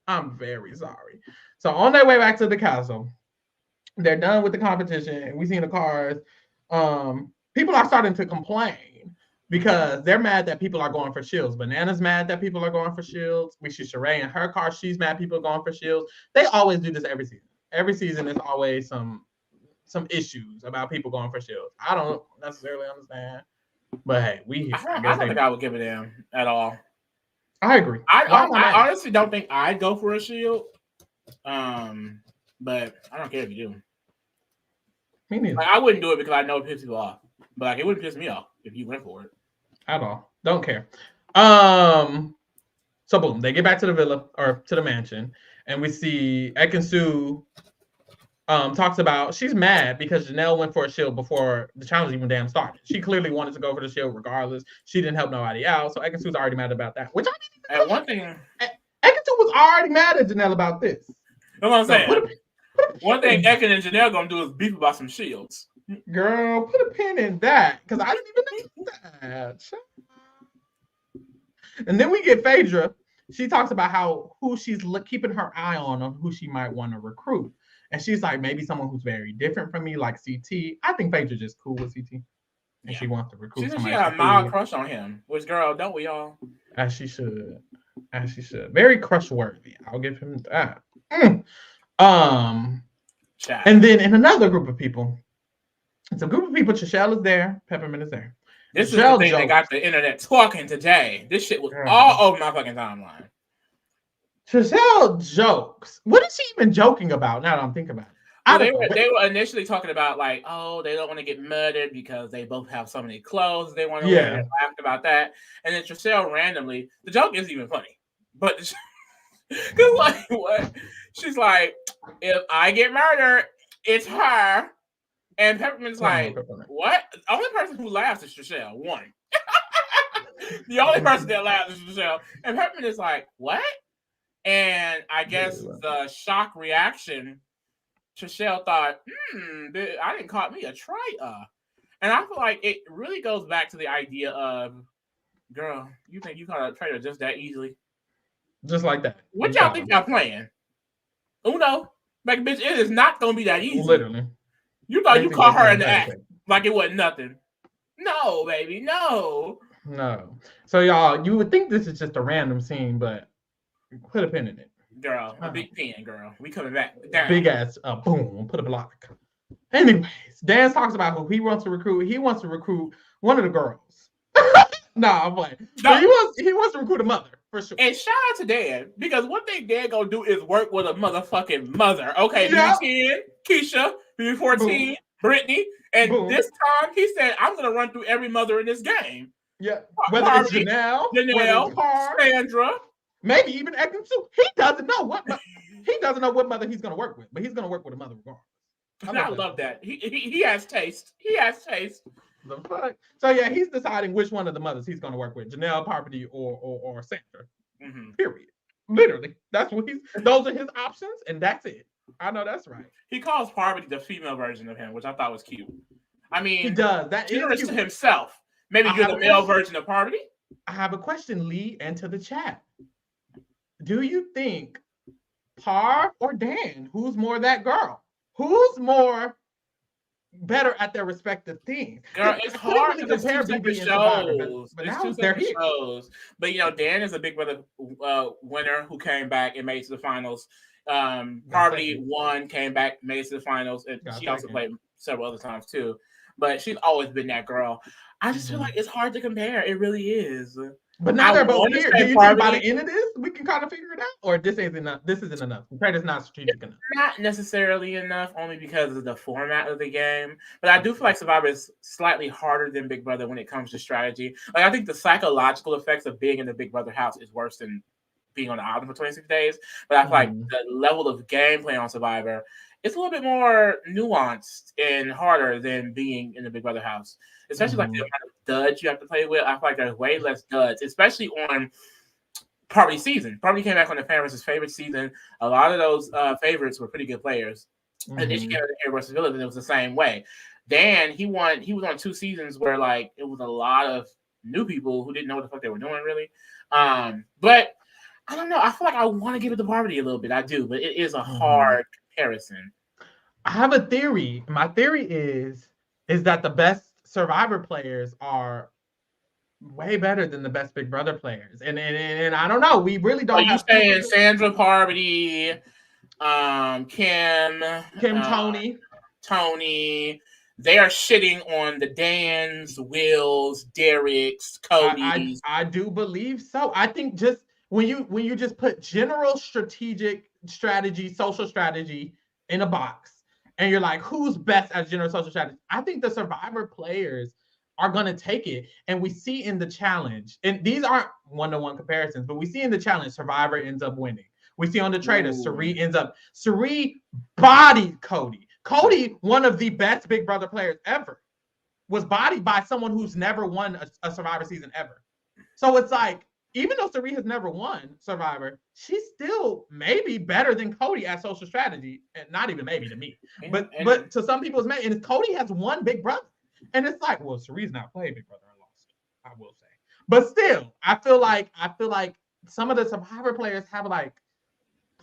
I'm very sorry. So on their way back to the castle, they're done with the competition, and we see in the cars, people are starting to complain because they're mad that people are going for shields. Banana's mad that people are going for shields. We see Sheree in her car. She's mad people are going for shields. They always do this every season. Every season, there's always some issues about people going for shields. I don't necessarily understand. But hey, I don't think I would give a damn at all. I agree. I honestly don't think I'd go for a shield. But I don't care if you do. Me neither. Like, I wouldn't do it because I know it pisses people off. But like, it wouldn't piss me off if you went for it. At all. Don't care. So boom, they get back to the villa or to the mansion, and we see Ekin-Su talks about she's mad because Janelle went for a shield before the challenge even damn started. She clearly wanted to go for the shield regardless. She didn't help nobody out, so Ekin-Su's already mad about that. Which I didn't even Ekin-Su was already mad at Janelle about this. That's what I'm saying. One thing Ekin and Janelle gonna do is beef about some shields. Girl, put a pin in that, because I didn't even know that. And then we get Phaedra. She talks about who she's keeping her eye on who she might want to recruit. And she's like, maybe someone who's very different from me, like CT. I think Phaedra's just cool with CT. And she wants to recruit somebody. She got a mild crush on him. Which, girl, don't we all? As she should. Very crush worthy. I'll give him that. And then in another group of people, it's a group of people. Trishelle is there. Peppermint is there. This is the thing that got the internet talking today. This shit was all over my fucking timeline. Trishelle jokes. What is she even joking about? Now that I'm thinking about it. Well, they were initially talking about like, oh, they don't want to get murdered because they both have so many clothes they want to wear. They laughed about that. And then Trishelle randomly, the joke isn't even funny. But because like what? She's like, if I get murdered, it's her. And Peppermint's like, what? The only person who laughs is Trishelle. One. The only person that laughs is Trishelle. And Peppermint is like, what? And I guess the shock reaction, Trishelle thought, I didn't call me a traitor. And I feel like it really goes back to the idea of, girl, you think you caught a traitor just that easily? Just like that. What y'all think y'all playing? Uno? Like, bitch, it is not gonna be that easy. Literally. You thought you caught her in the act like it wasn't nothing. No, baby, no. No. So y'all, you would think this is just a random scene, but put a pin in it. Girl, a big pin, girl. We coming back down. Big ass, boom, put a block. Anyways, Dan talks about who he wants to recruit. He wants to recruit one of the girls. I'm playing. No. He wants to recruit a mother, for sure. And shout out to Dan, because one thing Dan gonna do is work with a motherfucking mother. Okay, BB10, Keisha, BB14, boom. Brittany. And boom. This time he said, I'm gonna run through every mother in this game. Yeah. Whether it's Janelle, Sandra, maybe even Ekman too. He doesn't know what mother he's gonna work with, but he's gonna work with a mother regardless. I love that. He has taste. He has taste. The fuck? So yeah, he's deciding which one of the mothers he's gonna work with, Janelle, Parvati, or Sandra. Mm-hmm. Period. Literally. That's what those are his options, and that's it. I know that's right. He calls Parvati the female version of him, which I thought was cute. I mean, he does. That is cute. To himself. Maybe you're the male version of Parvati? I have a question, Lee, and to the chat. Do you think Parv or Dan, who's more that girl? Who's more better at their respective things? Girl, it's hard to compare BB shows. But now they're here. Shows. But Dan is a Big Brother winner who came back and made it to the finals. Parvati won, came back, made it to the finals, and she also played several other times too. But she's always been that girl. I just feel like it's hard to compare. It really is. But now they're both here. Do you think by the end of this, we can kind of figure it out? Or this isn't enough? This isn't enough. Traitors not strategic enough. Not necessarily enough, only because of the format of the game. But I do feel like Survivor is slightly harder than Big Brother when it comes to strategy. Like, I think the psychological effects of being in the Big Brother house is worse than being on the island for 26 days. But I feel like the level of gameplay on Survivor, it's a little bit more nuanced and harder than being in the Big Brother house. Especially like the amount of duds you have to play with. I feel like there's way less duds, especially on Parvati's season. Parvati came back on the Parents' favorite season. A lot of those favorites were pretty good players. And then she came out here versus Village, and it was the same way. Dan, he was on 2 seasons where like it was a lot of new people who didn't know what the fuck they were doing, really. But I don't know. I feel like I want to give it to Parvati a little bit. I do, but it is a hard comparison. I have a theory. My theory is that the best Survivor players are way better than the best Big Brother players, and I don't know. We really don't. Are you saying Sandra, Parvati, Kim, Tony? They are shitting on the Dans, Wills, Derek's, Cody's. I do believe so. I think just when you just put general strategy, social strategy in a box. And you're like, who's best at general social strategy? I think the Survivor players are going to take it. And we see in the challenge, and these aren't one-to-one comparisons, but we see in the challenge, Survivor ends up winning. We see on the Traitors, Cirie bodied Cody. Cody, one of the best Big Brother players ever, was bodied by someone who's never won a Survivor season ever. So it's like, even though Cirie has never won Survivor, she's still maybe better than Cody at social strategy, and not even maybe to me, but to some people it's maybe. And Cody has won Big Brother, and it's like, well, Cirie's not played Big Brother and lost, I will say, but still, I feel like some of the Survivor players have like,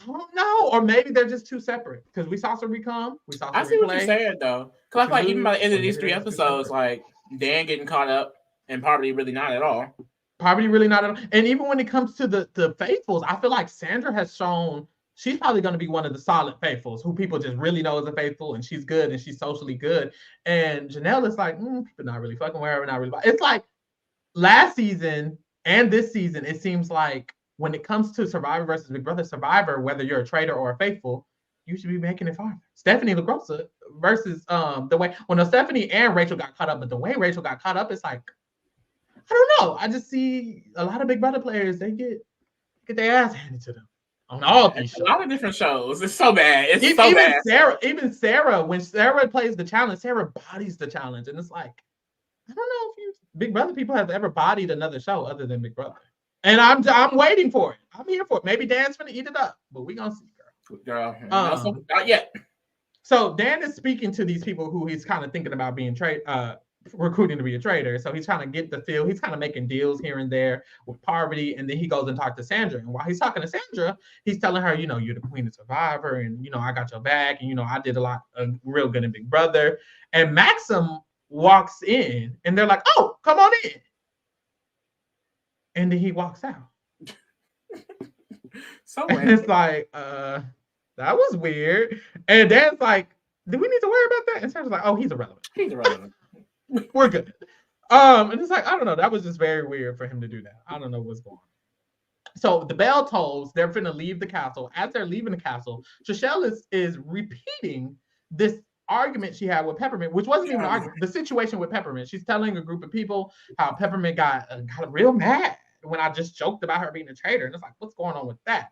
I don't know, or maybe they're just too separate because we saw Cirie come, we saw Cirie I see what you're saying though, because I feel like even by the end of these 3 episodes, like Dan getting caught up and Parvati really not at all. Probably really not at all. And even when it comes to the faithfuls, I feel like Sandra has shown she's probably going to be one of the solid faithfuls who people just really know is a faithful, and she's good and she's socially good. And Janelle is like, people not really fucking with her, not really. It's like last season and this season, it seems like when it comes to Survivor versus Big Brother, Survivor, whether you're a traitor or a faithful, you should be making it farther. Stephanie LaGrossa versus the way, well, no, Stephanie and Rachel got caught up, but the way Rachel got caught up, it's like, I don't know. I just see a lot of Big Brother players, they get their ass handed to them on all these shows. A lot of different shows. It's so bad. It's so bad. Even Sarah, when Sarah plays the challenge, Sarah bodies the challenge. And it's like, I don't know if you Big Brother people have ever bodied another show other than Big Brother. And I'm waiting for it. I'm here for it. Maybe Dan's gonna eat it up, but we're gonna see, girl. Not yet. So Dan is speaking to these people who he's kind of thinking about being recruiting to be a traitor. So he's trying to get the feel. He's kind of making deals here and there with Parvati. And then he goes and talks to Sandra. And while he's talking to Sandra, he's telling her, you're the queen of Survivor. And, I got your back. And, I did a lot of real good in Big Brother. And Maxim walks in and they're like, oh, come on in. And then he walks out. So and it's like, that was weird. And Dan's like, do we need to worry about that? And Sandra's like, oh, he's irrelevant. He's irrelevant. We're good. And it's like, I don't know. That was just very weird for him to do that. I don't know what's going on. So the bell tolls. They're finna leave the castle. As they're leaving the castle, Trishelle is repeating this argument she had with Peppermint, which wasn't even an argument. The situation with Peppermint. She's telling a group of people how Peppermint got real mad when I just joked about her being a traitor. And it's like, what's going on with that?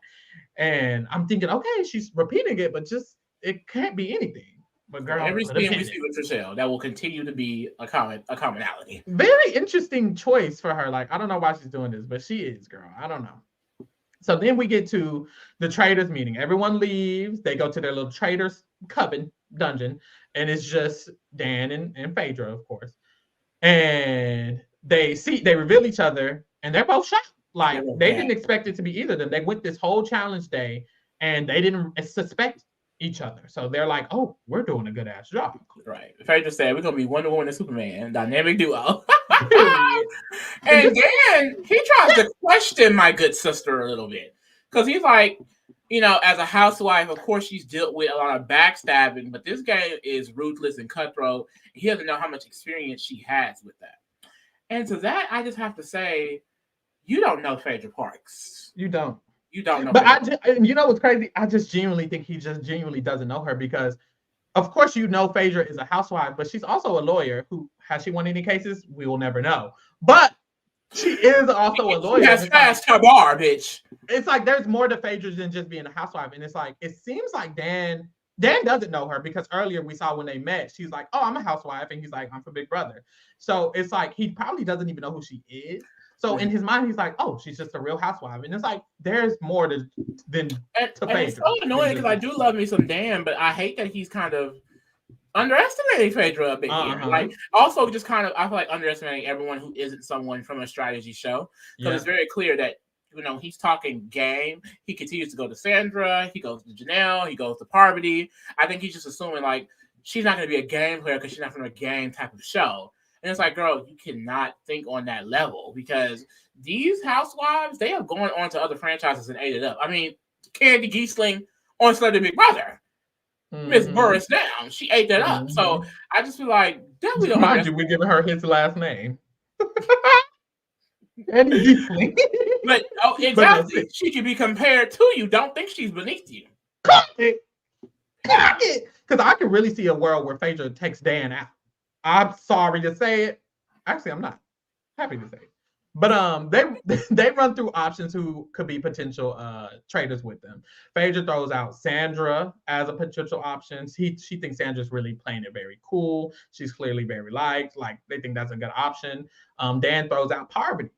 And I'm thinking, okay, she's repeating it, but just it can't be anything. But girl, every scene we see with Trishelle, that will continue to be a commonality. Very interesting choice for her. Like, I don't know why she's doing this, but she is, girl. I don't know. So then we get to the traitors meeting. Everyone leaves. They go to their little traitors coven dungeon, and it's just Dan and Phaedra, of course. And they reveal each other, and they're both shocked. Like, they didn't expect it to be either of them. They went this whole challenge day, and they didn't suspect each other. So they're like, oh, we're doing a good ass job. Right. Phaedra said we're gonna be Wonder Woman and Superman, dynamic duo. And then he tries to question my good sister a little bit. Because he's like, as a housewife, of course she's dealt with a lot of backstabbing, but this guy is ruthless and cutthroat. He doesn't know how much experience she has with that. And to that, I just have to say, you don't know Phaedra Parks. You don't. You don't know. But you know what's crazy? I just genuinely think he just genuinely doesn't know her because, of course, Phaedra is a housewife, but she's also a lawyer. Who has she won any cases? We will never know. But she is also a lawyer. She has passed her bar, bitch. It's like there's more to Phaedra than just being a housewife, and it's like it seems like Dan doesn't know her because earlier we saw when they met, she's like, "Oh, I'm a housewife," and he's like, "I'm for Big Brother." So it's like he probably doesn't even know who she is. So in his mind, he's like, "Oh, she's just a real housewife," and it's like there's more than to Phaedra. It's so annoying because I do love me some Dan, but I hate that he's kind of underestimating Phaedra a bit here. Like, also just kind of, I feel like underestimating everyone who isn't someone from a strategy show. So it's very clear that he's talking game. He continues to go to Sandra. He goes to Janelle. He goes to Parvati. I think he's just assuming like she's not going to be a game player because she's not from a game type of show. And it's like, girl, you cannot think on that level because these housewives, they have gone on to other franchises and ate it up. I mean, Candy Giesling on Celebrity Big Brother. Miss Burris down. She ate that up. So I just feel like definitely don't. Mind you, we're giving her his last name. Candy Giesling. But exactly, she can be compared to you. Don't think she's beneath you. Cock it. Because I can really see a world where Phaedra takes Dan out. I'm sorry to say it. Actually, I'm not happy to say it. But they run through options who could be potential traitors with them. Phaedra throws out Sandra as a potential option. She thinks Sandra's really playing it very cool. She's clearly very liked. Like they think that's a good option. Dan throws out Parvati.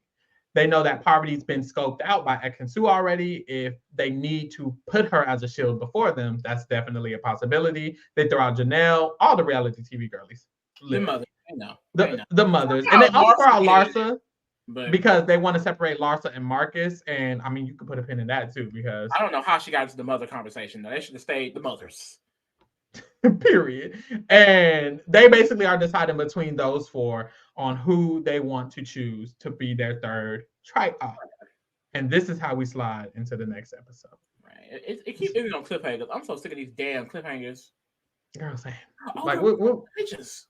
They know that Parvati's been scoped out by Ekin-Su already. If they need to put her as a shield before them, that's definitely a possibility. They throw out Janelle, all the reality TV girlies. The mothers, I know. The mothers. And they also throw out Larsa because they want to separate Larsa and Marcus. And I mean, you could put a pin in that too because I don't know how she got into the mother conversation though. They should have stayed the mothers. Period. And they basically are deciding between those four on who they want to choose to be their third tryout. And this is how we slide into the next episode. Right. It keeps ending on cliffhangers. I'm so sick of these damn cliffhangers. Girl, same. Oh, like bitches.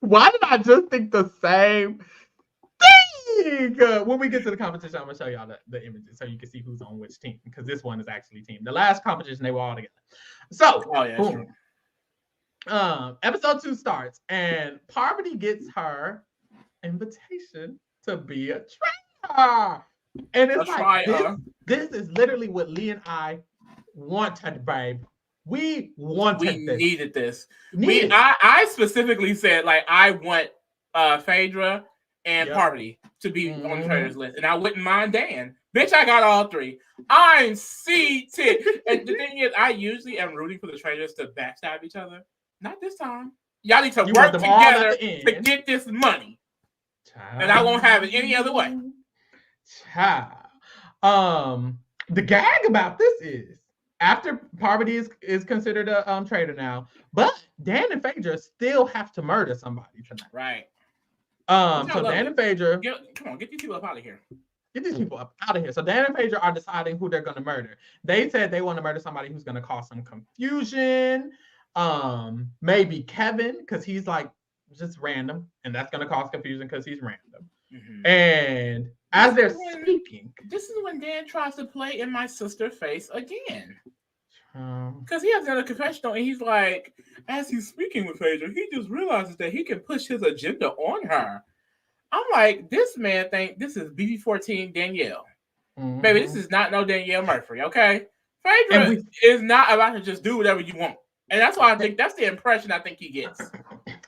Why did I just think the same thing? When we get to the competition, I'm gonna show y'all the images so you can see who's on which team because this one is actually team. The last competition they were all together. So, boom. Episode 2 starts and Parvati gets her invitation to be a traitor. And it's like this is literally what Lee and I wanted, babe. We needed this. I specifically said like I want Phaedra and Parvati to be on the traitors list, and I wouldn't mind Dan. Bitch, I got all three. I'm seated. And the thing is, I usually am rooting for the traitors to backstab each other. Not this time. Y'all need to work together to get this money. Child. And I won't have it any other way. Child. The gag about this is after Parvati is considered a traitor now, but Dan and Phaedra still have to murder somebody tonight. Right. So Dan and Phaedra, come on, get these people up out of here. Get these people up out of here. So Dan and Phaedra are deciding who they're going to murder. They said they want to murder somebody who's going to cause some confusion. Maybe Kevin, because he's like just random, and that's going to cause confusion because he's random. Mm-hmm. And as they're speaking, this is when Dan tries to play in my sister's face again. Because he has done a confessional, and he's like, as he's speaking with Phaedra, he just realizes that he can push his agenda on her. I'm like, this man think this is BB-14 Danielle. Mm-hmm. Baby, this is not no Danielle Murphy, okay? Phaedra is not about to just do whatever you want. And that's why I think that's the impression I think he gets.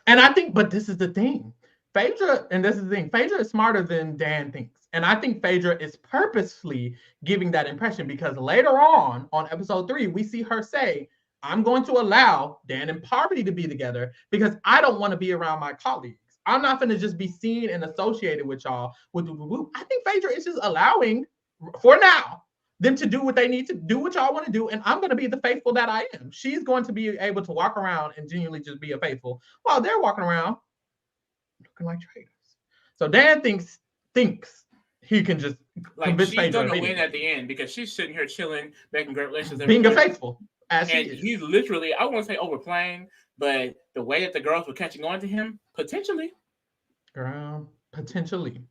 And I think, but this is the thing. Phaedra, and this is the thing, Phaedra is smarter than Dan thinks. And I think Phaedra is purposely giving that impression because later on episode 3, we see her say, I'm going to allow Dan and Parvati to be together because I don't want to be around my colleagues. I'm not going to just be seen and associated with y'all. I think Phaedra is just allowing, for now, them to do what they need to do, what y'all want to do, and I'm going to be the faithful that I am. She's going to be able to walk around and genuinely just be a faithful while they're walking around looking like traitors. So Dan thinks he can just like she's going to win at the end because she's sitting here chilling, making great relations, being a faithful. And he's literally, I won't say overplaying, but the way that the girls were catching on to him, potentially. Girl, potentially.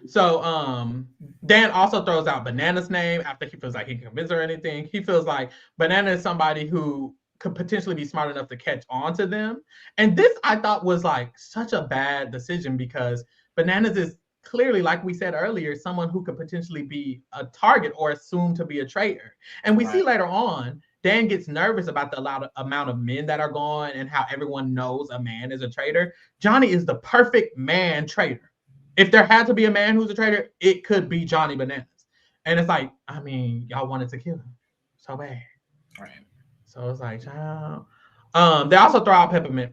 So Dan also throws out Banana's name after he feels like he can convince her or anything. He feels like Banana is somebody who could potentially be smart enough to catch on to them. And this I thought was like such a bad decision because Bananas is clearly, like we said earlier, someone who could potentially be a target or assumed to be a traitor. And we see later on, Dan gets nervous about the amount of men that are gone and how everyone knows a man is a traitor. Johnny is the perfect man traitor. If there had to be a man who's a traitor, it could be Johnny Bananas. And it's like, I mean, y'all wanted to kill him so bad. Right. So it's like, child. They also throw out Peppermint.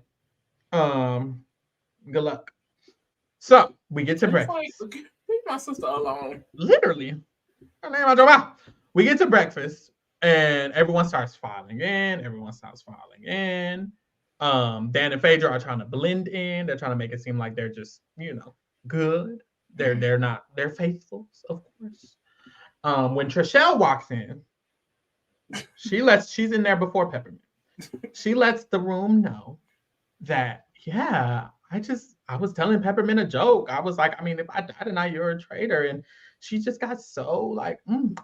Good luck. So we get to breakfast. Like, leave my sister alone. Literally. Her name I drove out. We get to breakfast. And everyone starts filing in. Dan and Phaedra are trying to blend in. They're trying to make it seem like they're just, good. They're faithful, of course. When Trishelle walks in, she's in there before Peppermint. She lets the room know that, I was telling Peppermint a joke. I was like, I mean, if I die tonight, you're a traitor. And she just got so like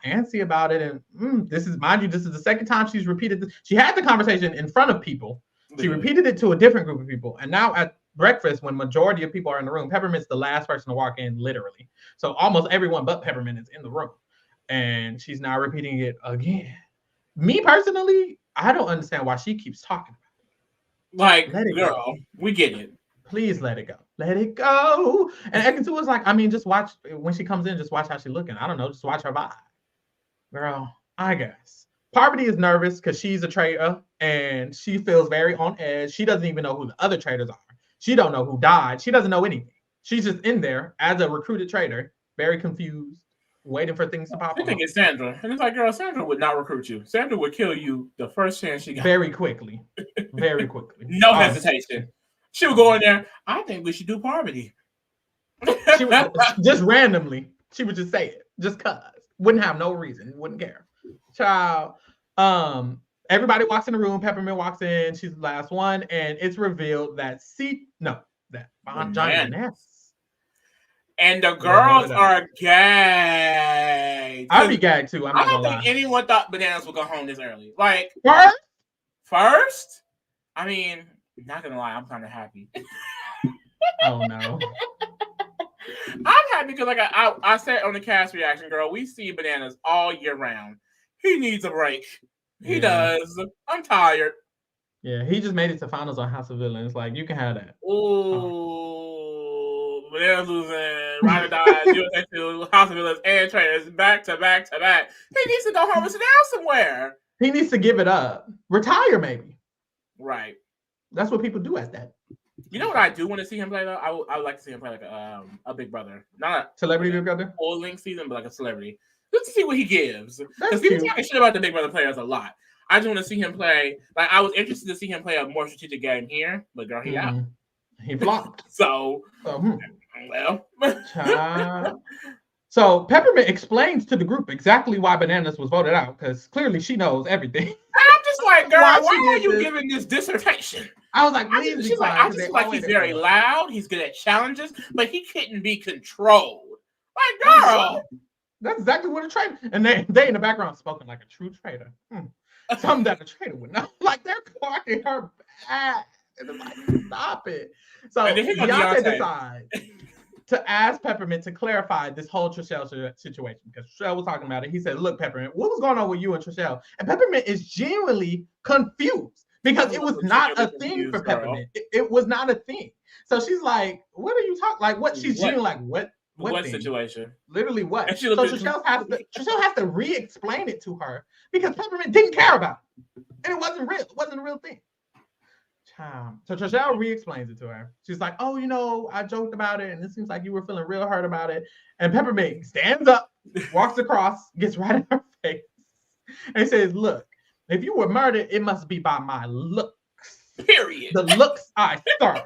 antsy about it. And this is the second time she's repeated this. She had the conversation in front of people. She repeated it to a different group of people. And now at breakfast, when majority of people are in the room, Peppermint's the last person to walk in, literally. So almost everyone but Peppermint is in the room. And she's now repeating it again. Me personally, I don't understand why she keeps talking about it. Like, girl, we get it. Please let it go. Let it go. And Ekin was like, I mean, just watch when she comes in, just watch how she's looking. I don't know, just watch her vibe. Girl, I guess. Parvati is nervous because she's a traitor and she feels very on edge. She doesn't even know who the other traitors are. She don't know who died. She doesn't know anything. She's just in there as a recruited traitor, very confused, waiting for things to pop up. I think it's Sandra. And it's like, girl, Sandra would not recruit you. Sandra would kill you the first chance she got. Very quickly. Very quickly. No hesitation. She would go in there, I think we should do Parvati. She would just randomly. She would just say it. Just cause. Wouldn't have no reason. Wouldn't care. Child. Everybody walks in the room. Peppermint walks in. She's the last one. And it's revealed that Johnny Bananas. And the girls are gagged. I'd be gagged too. I don't think anyone thought Bananas would go home this early. Like first? I mean, not gonna lie, I'm kind of happy. Oh no. I'm happy because, like I said on the cast reaction, girl, we see Bananas all year round. He needs a break. He does. I'm tired. Yeah, he just made it to finals on House of Villains. Like, you can have that. Ooh, Bananas losing, Ryder dies, USA 2, House of Villains, and Traitors back to back to back. He needs to go home and sit down somewhere. He needs to give it up. Retire, maybe. Right. That's what people do at that You know what I do want to see him play though? I would like to see him play like a Big Brother, not Celebrity Big Brother, full length season, but like a celebrity, just to see what he gives. Because that's people cute. talking shit about the Big Brother players a lot. I just want to see him play. Like I was interested to see him play a more strategic game here, but girl, he out. He flopped. So, well. So Peppermint explains to the group exactly why Bananas was voted out because clearly she knows everything. I'm just like, girl, why are you giving this dissertation? I was like, please she's like, I just feel like he's very loud. He's good at challenges, but he couldn't be controlled. Like, girl. That's exactly what a traitor. And they in the background spoken like a true traitor. Something that a traitor would know. Like they're clocking her back. And it's like, stop it. So Beyonce decides to ask Peppermint to clarify this whole Trishelle situation because Trishelle was talking about it. He said, look, Peppermint, what was going on with you and Trishelle? And Peppermint is genuinely confused because it was not a thing for Peppermint. It was not a thing. So she's like, what are you talking? Like, what? She's genuinely like, what situation? Literally what? So Trishelle has to re-explain it to her because Peppermint didn't care about it. And it wasn't real. It wasn't a real thing. So Trishelle re-explains it to her. She's like, oh, you know, I joked about it and it seems like you were feeling real hurt about it. And Peppermint stands up, walks across, gets right in her face and says, look, if you were murdered, it must be by my looks. Period. The looks I serve.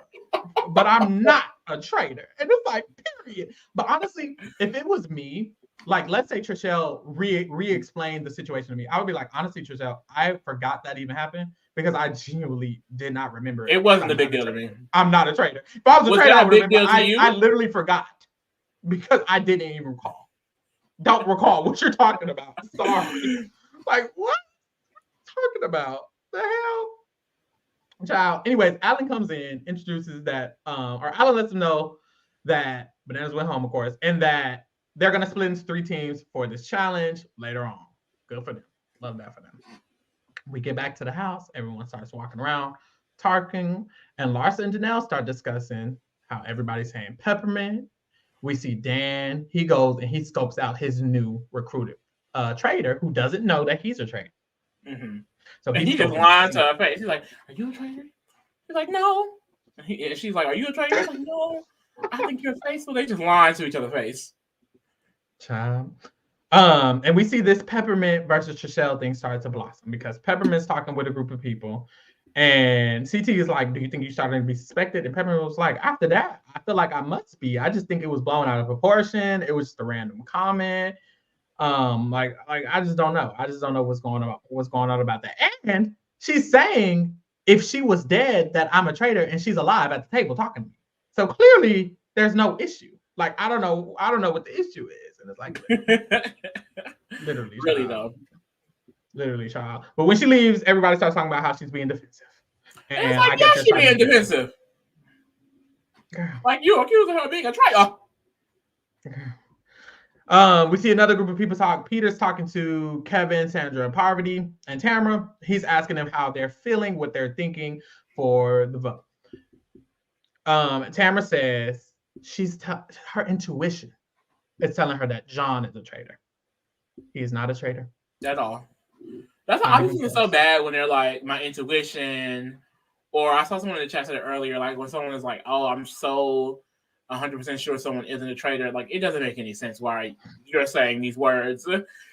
But I'm not a traitor. And it's like, period. But honestly, if it was me, like, let's say Trishelle re-explained the situation to me, I would be like, honestly, Trishelle, I forgot that even happened because I genuinely did not remember it. It wasn't a big deal to me. I'm not a traitor. If I was a traitor, I would remember. I literally forgot because I didn't even recall. Don't recall what you're talking about. Sorry. Like, what? Talking about the hell? Child. Anyways, Alan comes in, introduces that, or Alan lets them know that Bananas went home, of course, and that they're gonna split into 3 teams for this challenge later on. Good for them. Love that for them. We get back to the house. Everyone starts walking around, talking, and Larsa and Janelle start discussing how everybody's saying Peppermint. We see Dan. He goes and he scopes out his new recruited traitor who doesn't know that he's a traitor. Mm-hmm. So he just lied to her face. He's like, "Are you a traitor?" She's like, "No." And she's like, "Are you a traitor?" He's like, "No, I think you're faithful." They just lied to each other's face. Child. And we see this Peppermint versus Trishelle thing start to blossom because Peppermint's talking with a group of people, and CT is like, "Do you think you started to be suspected?" And Peppermint was like, "After that, I feel like I must be. I just think it was blown out of proportion. It was just a random comment. Like I just don't know. I just don't know what's going on about that." And she's saying if she was dead, that I'm a traitor, and she's alive at the table talking to me. So clearly, there's no issue. Like I don't know what the issue is. And it's like literally, really though, literally, child. But when she leaves, everybody starts talking about how she's being defensive. And it's like, yeah, she's being defensive. Girl. Like you accusing her of being a traitor. We see another group of people talk. Peter's talking to Kevin, Sandra, and Parvati, and Tamara. He's asking them how they're feeling, what they're thinking for the vote. Tamara says her intuition is telling her that John is a traitor. He is not a traitor at all. That's why I feel so bad when they're like, my intuition, or I saw someone in the chat said it earlier, like when someone is like, oh, I'm so 100% sure someone isn't a traitor. Like, it doesn't make any sense why you're saying these words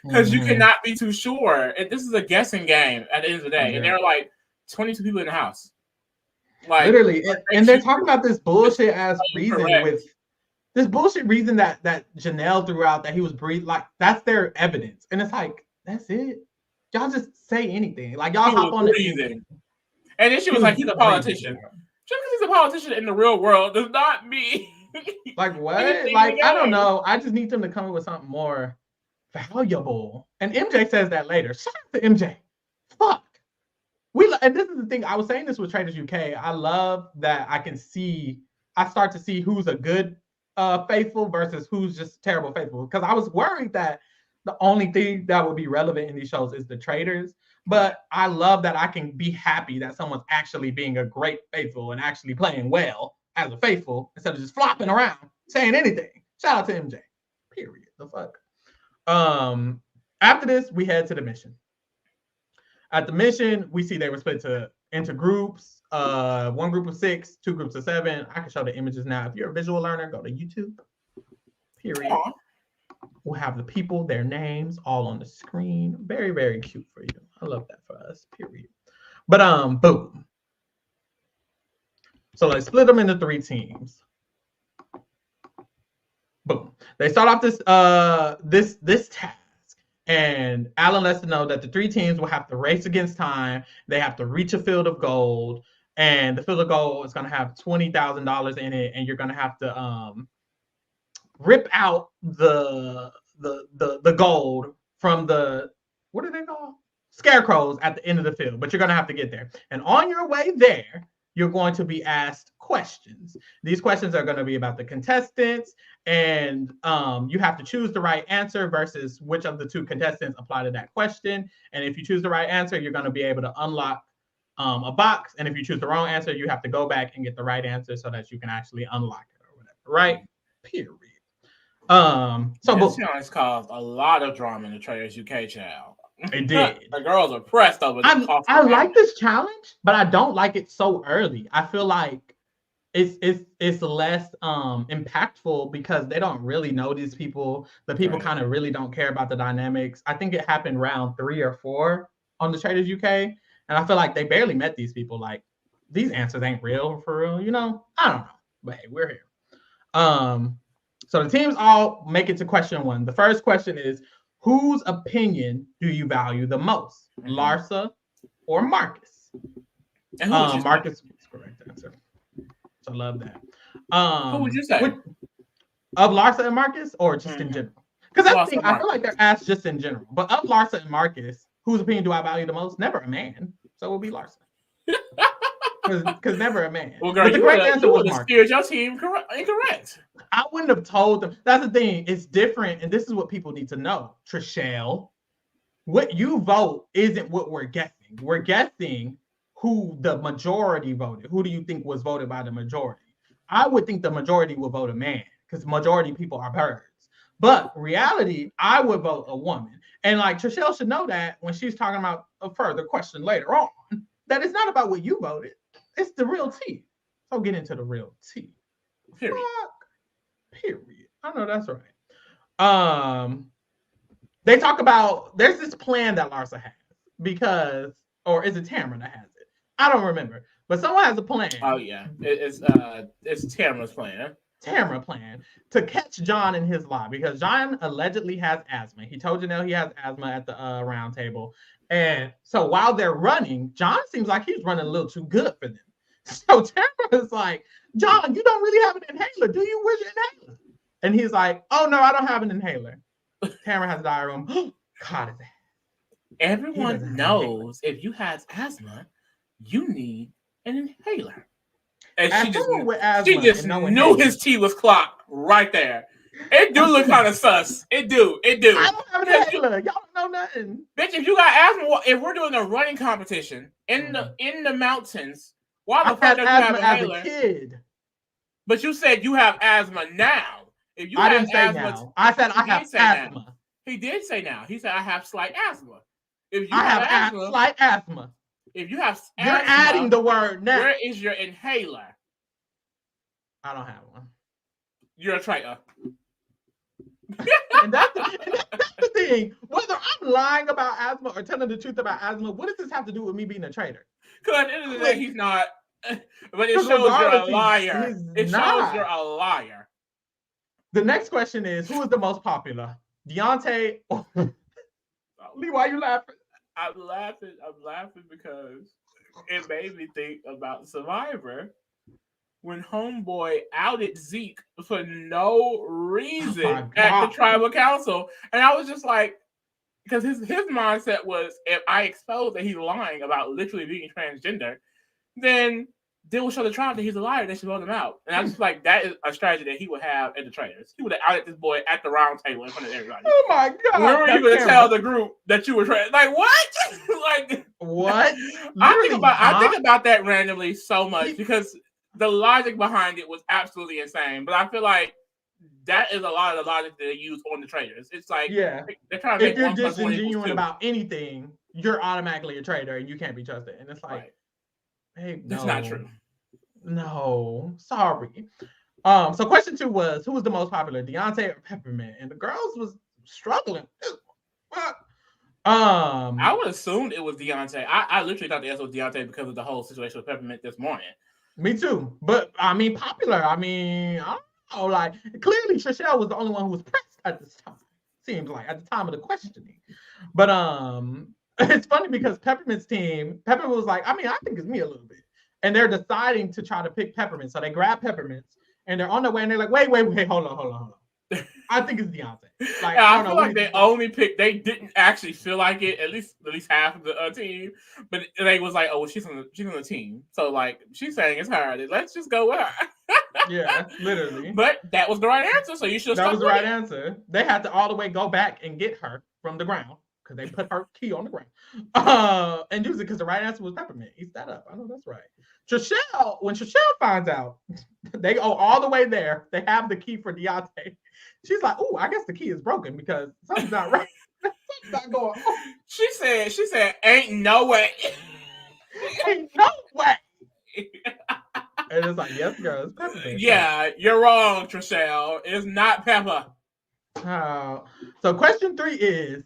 because you cannot be too sure. And this is a guessing game at the end of the day. And there are like 22 people in the house. Like, literally. And they're talking about this bullshit ass reason with this bullshit reason that Janelle threw out that he was breathing. Like, that's their evidence. And it's like, that's it. Y'all just say anything. Like, y'all hop on the and then she was like, he's a politician. Just because he's a politician in the real world does not mean. Like, what? Like, I don't know. I just need them to come up with something more valuable. And MJ says that later. Shout out to MJ. Fuck. And this is the thing. I was saying this with Traitors UK. I love that I start to see who's a good faithful versus who's just terrible faithful. Because I was worried that the only thing that would be relevant in these shows is the traitors. But I love that I can be happy that someone's actually being a great faithful and actually playing well as a faithful instead of just flopping around saying anything. Shout out to MJ. Period. The fuck. After this, we head to the mission. At the mission, we see they were split to into groups. One group of 6, 2 groups of 7. I can show the images now. If you're a visual learner, go to YouTube. Period. Aww. We'll have the people, their names, all on the screen. Very, very cute for you. I love that for us. Period. But boom. So let's split them into 3 teams. Boom. They start off this task, and Alan lets them know that the 3 teams will have to race against time. They have to reach a field of gold, and the field of gold is going to have $20,000 in it, and you're going to have to rip out the gold from the, what are they called? Scarecrows at the end of the field, but you're going to have to get there. And on your way there, you're going to be asked questions. These questions are going to be about the contestants, and you have to choose the right answer versus which of the 2 contestants apply to that question. And if you choose the right answer, you're going to be able to unlock a box. And if you choose the wrong answer, you have to go back and get the right answer so that you can actually unlock it or whatever, right? Period. So this challenge caused a lot of drama in the Traitors UK child. It did. The girls are pressed over this. I like this challenge, but I don't like it so early. I feel like it's less impactful because they don't really know these people. The people kind of really don't care about the dynamics. I think it happened round 3 or 4 on the Traitors UK, and I feel like they barely met these people. Like, these answers ain't real for real, you know? I don't know, but hey, we're here. So the teams all make it to question 1. The first question is, whose opinion do you value the most, Larsa or Marcus? And Marcus is the correct answer. So I love that. Who would you say? Of Larsa and Marcus, or just in general? Because that's the thing, I feel like they're asked just in general. But of Larsa and Marcus, whose opinion do I value the most? Never a man. So it will be Larsa. Because never a man. Well, girl, but the correct answer was Marcus. Steered your team incorrect. I wouldn't have told them. That's the thing. It's different, and this is what people need to know. Trishelle, what you vote isn't what we're guessing. We're guessing who the majority voted. Who do you think was voted by the majority? I would think the majority will vote a man because majority people are birds. But reality, I would vote a woman. And like Trishelle should know that when she's talking about a further question later on, that it's not about what you voted. It's the real tea. So get into the real tea. Period. Period. I know that's right. They talk about, there's this plan that Larsa has because, or is it Tamara that has it? I don't remember, but someone has a plan. Oh yeah, it's Tamara's plan. Tamara plan to catch John in his lie because John allegedly has asthma. He told Janelle he has asthma at the round table. And so while they're running, John seems like he's running a little too good for them. So Tamara is like, John, you don't really have an inhaler. Do you? Where's your inhaler? And he's like, oh, no, I don't have an inhaler. Tamara has a diary room. God, is that? Everyone knows if you have asthma, you need an inhaler. And she just knew his tea was clocked right there. It do look kind of sus. It do. I don't have an inhaler. Y'all don't know nothing. Bitch, if you got asthma, if we're doing a running competition in the mountains, why the fuck don't you have an inhaler? As a kid. But you said you have asthma now. If you I didn't say asthma, now. I said I have asthma. Now. He did say now. He said I have slight asthma. If you I have asthma, slight asthma. If you have asthma, you're adding the word now. Where is your inhaler? I don't have one. You're a traitor. and that's the thing. Whether I'm lying about asthma or telling the truth about asthma, what does this have to do with me being a traitor? Because at the end of the day, he's not. But it shows you're a liar. It shows you're a liar. The next question is, who is the most popular? Deontay or Lee, why are you laughing? I'm laughing because it made me think about Survivor when Homeboy outed Zeke for no reason at the tribal council. And I was just like, because his mindset was, if I expose that he's lying about literally being transgender, then they will show the tribe that he's a liar. They should vote him out. And I just like, that is a strategy that he would have at the Traitors. He would have outed this boy at the round table in front of everybody. Oh my God. Where were you going to tell the group that you were trans? Like, what? Like, what? I think about that randomly so much because the logic behind it was absolutely insane. But I feel like that is a lot of the logic that they use on the Traitors. It's like, yeah, they're trying to make if you're disingenuous about anything, you're automatically a traitor and you can't be trusted. And it's like, Hey, That's no. not true. No, sorry. So question 2 was, who was the most popular, Deontay or Peppermint? And the girls was struggling. I would assume it was Deontay. I literally thought the answer was Deontay because of the whole situation with Peppermint this morning. Me too. But I mean, popular. I mean, I don't know. Like, clearly, Trishelle was the only one who was pressed at this time. Seems like at the time of the questioning. But it's funny because Peppermint's team, Peppermint was like, I mean, I think it's me a little bit. And they're deciding to try to pick Peppermint. So they grab Peppermints and they're on their way and they're like, wait, hold on. I think it's Deontay. Like, I feel like they only picked. They didn't actually feel like it. At least half of the team, but they was like, "Oh, well, she's on the team." So like, she's saying it's her. Let's just go with her. Yeah, literally. But that was the right answer. So you should. That was the right answer. They had to all the way go back and get her from the ground because they put her key on the ground and use it because the right answer was Peppermint. Eat that up. I know that's right. Trishelle, when Trishelle finds out, they go all the way there. They have the key for Deontay. She's like, "Ooh, I guess the key is broken because something's not right. Something's not going on." She said, "Ain't no way. Ain't no way." And it's like, yes, girl, it's Peppermint. Yeah, you're wrong, Trishelle. It's not Pepper. So question 3 is,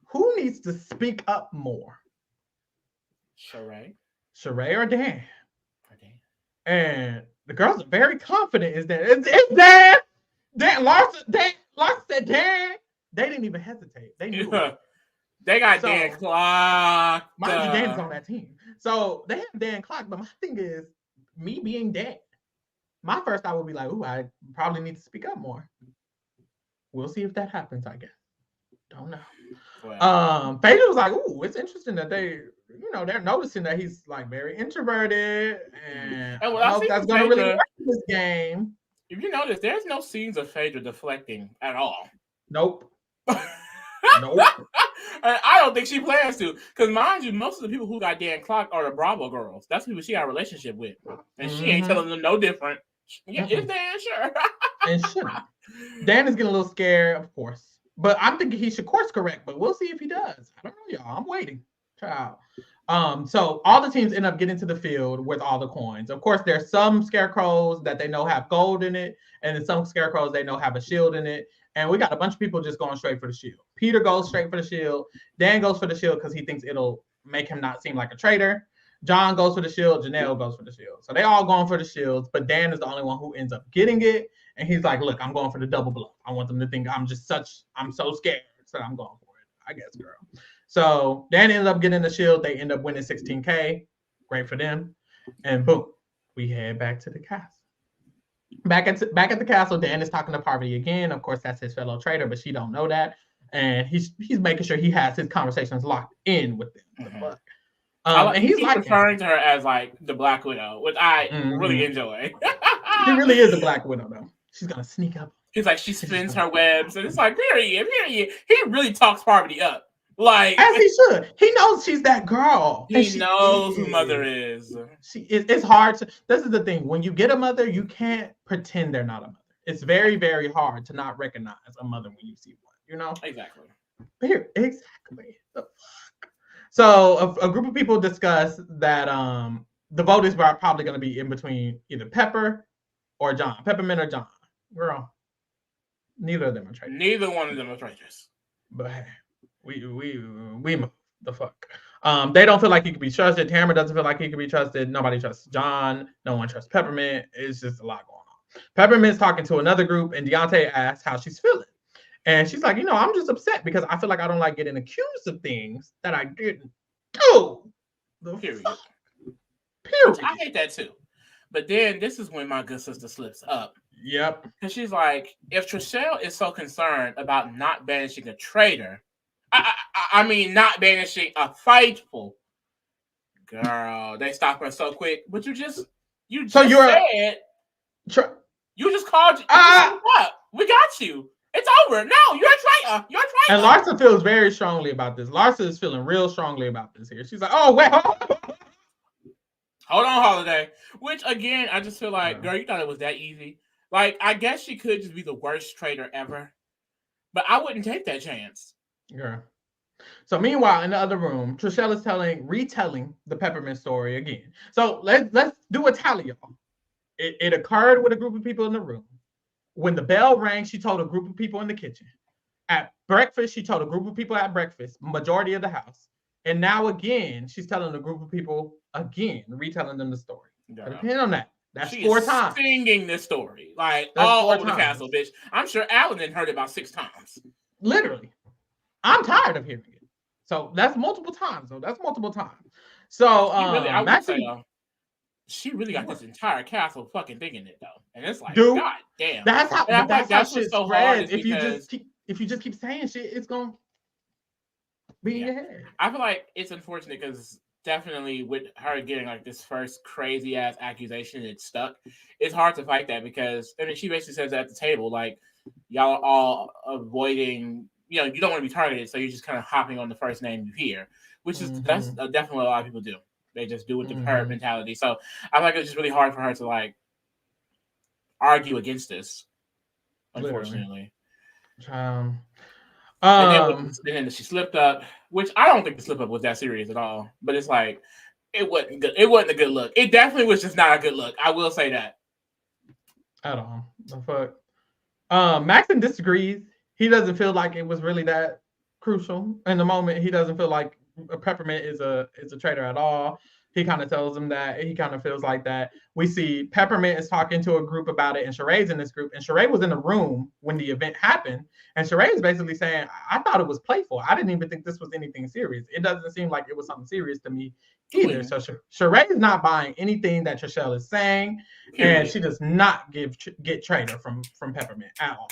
who needs to speak up more? Sheree or Dan? And the girls are very confident. It's Dan. Larson said Dan. They didn't even hesitate. They knew. They got Dan Clark. Mind you, Dan is on that team. So they have Dan Clark, but my thing is, me being Dan, my first thought would be like, ooh, I probably need to speak up more. We'll see if that happens, I guess. Don't know. Wow. Phaedra was like, ooh, it's interesting that they're noticing that he's like very introverted, and I hope that's going to really work in this game. If you notice, there's no scenes of Phaedra deflecting at all. Nope. Nope. I don't think she plans to, because mind you, most of the people who got Dan Clark are the Bravo girls. That's who she got a relationship with, and she ain't telling them no different. Yeah, it's Dan, sure. And sure, Dan is getting a little scared, of course. But I'm thinking he should course correct, but we'll see if he does. I don't know, y'all. I'm waiting. Child. So all the teams end up getting to the field with all the coins. Of course, there's some scarecrows that they know have gold in it, and then some scarecrows they know have a shield in it. And we got a bunch of people just going straight for the shield. Peter goes straight for the shield. Dan goes for the shield because he thinks it'll make him not seem like a traitor. John goes for the shield. Janelle goes for the shield. So they all going for the shields, but Dan is the only one who ends up getting it. And he's like, look, I'm going for the double bluff. I want them to think I'm so scared. So I'm going for it, I guess, girl. So Dan ends up getting the shield. They end up winning 16K. Great for them. And boom, we head back to the castle. Back at the castle, Dan is talking to Parvati again. Of course, that's his fellow traitor, but she don't know that. And he's making sure he has his conversations locked in with them. Mm-hmm. And he's like referring to her as like the Black Widow, which I really enjoy. She really is the Black Widow, though. She's gonna sneak up. He's like, she spins her webs, and it's like, period. He really talks Parvati up, like as he should. He knows she's that girl. He knows who Mother is. It's hard to. This is the thing. When you get a mother, you can't pretend they're not a mother. It's very, very hard to not recognize a mother when you see one. You know exactly. Exactly. So a group of people discuss that the vote is probably going to be in between either Peppermint or John. Girl, neither of them are traitors. Neither one of them are traitors. But hey, we move the fuck. They don't feel like he could be trusted. Tamara doesn't feel like he could be trusted. Nobody trusts John. No one trusts Peppermint. It's just a lot going on. Peppermint's talking to another group, and Deontay asks how she's feeling. And she's like, I'm just upset because I feel like I don't like getting accused of things that I didn't do. Period. Period. I hate that too. But then this is when my good sister slips up. Yep. Because she's like, if Trishelle is so concerned about not banishing a traitor, I mean, not banishing a fightful girl, they stop her so quick. But you just called up. We got you. It's over. No, you're a traitor. You're a traitor. And Larsa feels very strongly about this. Larsa is feeling real strongly about this here. She's like, oh, wait. Hold on, Holiday. Which, again, I just feel like, girl, you thought it was that easy. Like, I guess she could just be the worst traitor ever. But I wouldn't take that chance. Girl. So meanwhile, in the other room, Trishelle is retelling the Peppermint story again. So let's do a tally, y'all. It occurred with a group of people in the room. When the bell rang, she told a group of people in the kitchen. At breakfast, she told a group of people at breakfast, majority of the house. And now again, she's telling a group of people again, retelling them the story. Put a pin on that. That's she 4 is times. Singing this story. Like That's all 4 over times. the castle, bitch. I'm sure Alan didn't heard it about 6 times. Literally. I'm tired of hearing it. So that's multiple times. So I would say she really got this entire castle fucking thinking it though. And it's like, dude, God damn. That's how and that's how shit so spreads. If you just keep saying shit, it's gonna be in your head. I feel like it's unfortunate because definitely with her getting like this first crazy ass accusation, it stuck. It's hard to fight that because I mean she basically says at the table, like, y'all are all avoiding, you don't want to be targeted, so you're just kind of hopping on the first name you hear, which is that's definitely what a lot of people do. They just do with the herd mentality. So I feel like it's just really hard for her to like argue against this, unfortunately. And then she slipped up, which I don't think the slip up was that serious at all. But it's like it wasn't good. It wasn't a good look. It definitely was just not a good look. I will say that. At all. The fuck. Maxon disagrees. He doesn't feel like it was really that crucial in the moment. He doesn't feel like Peppermint is a traitor at all. He kind of tells him that he kind of feels like that. We see Peppermint is talking to a group about it, and Sheree's in this group. And Sheree was in the room when the event happened. And Sheree is basically saying, I thought it was playful. I didn't even think this was anything serious. It doesn't seem like it was something serious to me either. So Sheree is not buying anything that Trishelle is saying. And she does not get traitor from Peppermint at all.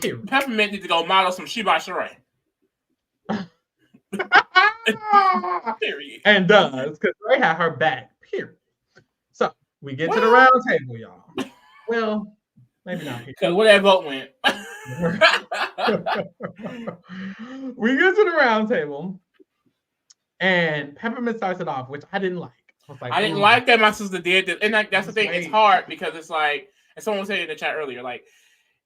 Period. Peppermint need to go model some She by Sheree. Period. And does, because Ray had her back. Period. So we get to the round table, y'all. Well, maybe not. Because where that vote went. We get to the round table, and Peppermint starts it off, which I didn't like. I didn't like that my sister did this. And that's the thing. It's hard because it's like, and someone said in the chat earlier, like,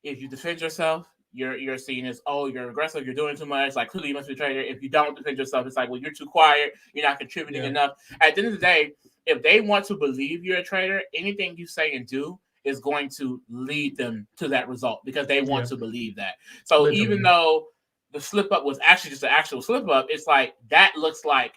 if you defend yourself, you're seen as, oh, you're aggressive, you're doing too much, like clearly you must be a traitor. If you don't defend yourself, it's like, well, you're too quiet, you're not contributing enough. At the end of the day, if they want to believe you're a traitor, anything you say and do is going to lead them to that result because they want to believe that. So even though the slip up was actually just an actual slip up, it's like that looks like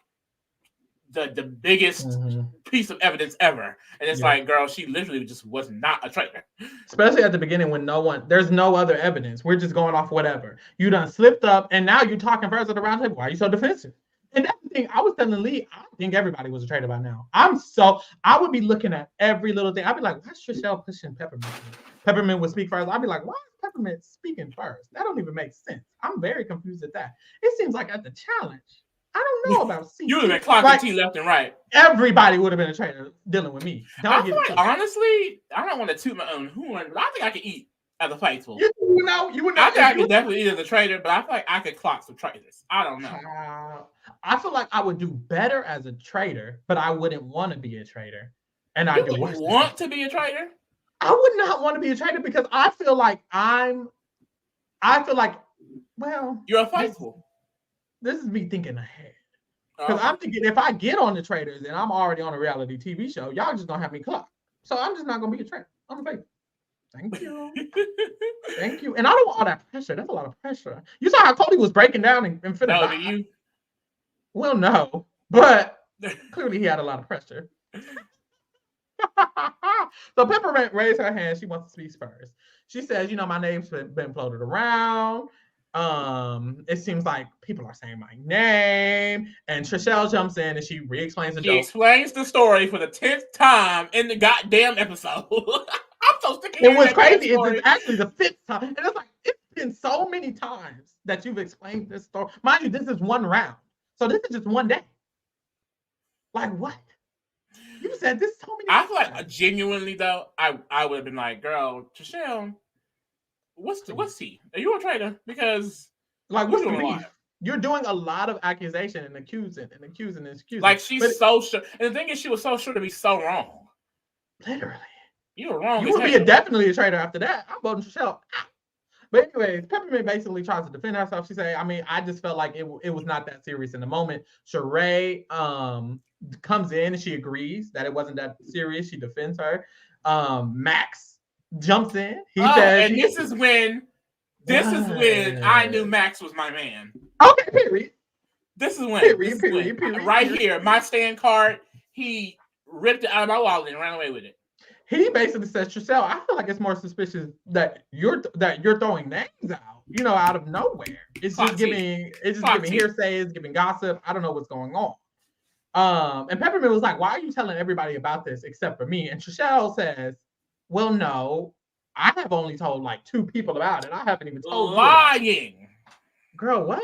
the biggest piece of evidence ever. And it's like, girl, she literally just was not a traitor. Especially at the beginning when there's no other evidence. We're just going off whatever. You done slipped up and now you're talking first at the round table. Why are you so defensive? And that's the thing. I was telling Lee, I think everybody was a traitor by now. I would be looking at every little thing. I'd be like, why is Trishelle pushing Peppermint? Peppermint would speak first. I'd be like, why is Peppermint speaking first? That don't even make sense. I'm very confused at that. It seems like at the challenge, I don't know about C. You would have been clocking T left and right. Everybody would have been a traitor dealing with me. Honestly, I don't want to toot my own horn, but I think I could eat as a faithful. You would know. I think I could definitely eat as a traitor, but I feel like I could clock some traitors. I don't know. I feel like I would do better as a traitor, but I wouldn't want to be a traitor. And I do want to be a traitor. I would not want to be a traitor because I feel like well, you're a faithful. This is me thinking ahead. Because I'm thinking if I get on the traitors and I'm already on a reality TV show, y'all just don't have me clocked. So I'm just not going to be a traitor. I'm a faithful. Thank you. Thank you. And I don't want all that pressure. That's a lot of pressure. You saw how Cody was breaking down and finna die. You? Well, no. But clearly he had a lot of pressure. So Peppermint raised her hand. She wants to speak first. She says, my name's been floated around. It seems like people are saying my name, and Trishelle jumps in and she re-explains the joke. She explains the story for the 10th time in the goddamn episode. I'm so sick of it was crazy. It's actually the 5th time, and it's like it's been so many times that you've explained this story. Mind you, this is one round, so this is just one day. Like what? You said this so many times. I feel like genuinely though, I would have been like, girl, Trishelle, what's he? Are you a traitor? Because like what's the beef? You're doing a lot of accusation and accusing. Like she's so sure. And the thing is, she was so sure to be so wrong. Literally. You were wrong. You would be definitely a traitor after that. I'm voting Trishelle. But anyways, Peppermint basically tries to defend herself. She say, I mean, I just felt like it was not that serious in the moment. Sheree comes in and she agrees that it wasn't that serious. She defends her. Max jumps in. He says, and this is when I knew Max was my man. Okay, period. This is when. Period. Right here, my stand card. He ripped it out of my wallet and ran away with it. He basically says, Tricelle, I feel like it's more suspicious that you're throwing names out, out of nowhere. It's just giving hearsay, it's giving gossip. I don't know what's going on. And Peppermint was like, why are you telling everybody about this except for me? And Tricelle says, well, no, I have only told like 2 people about it. I haven't even told lying. Girl, what?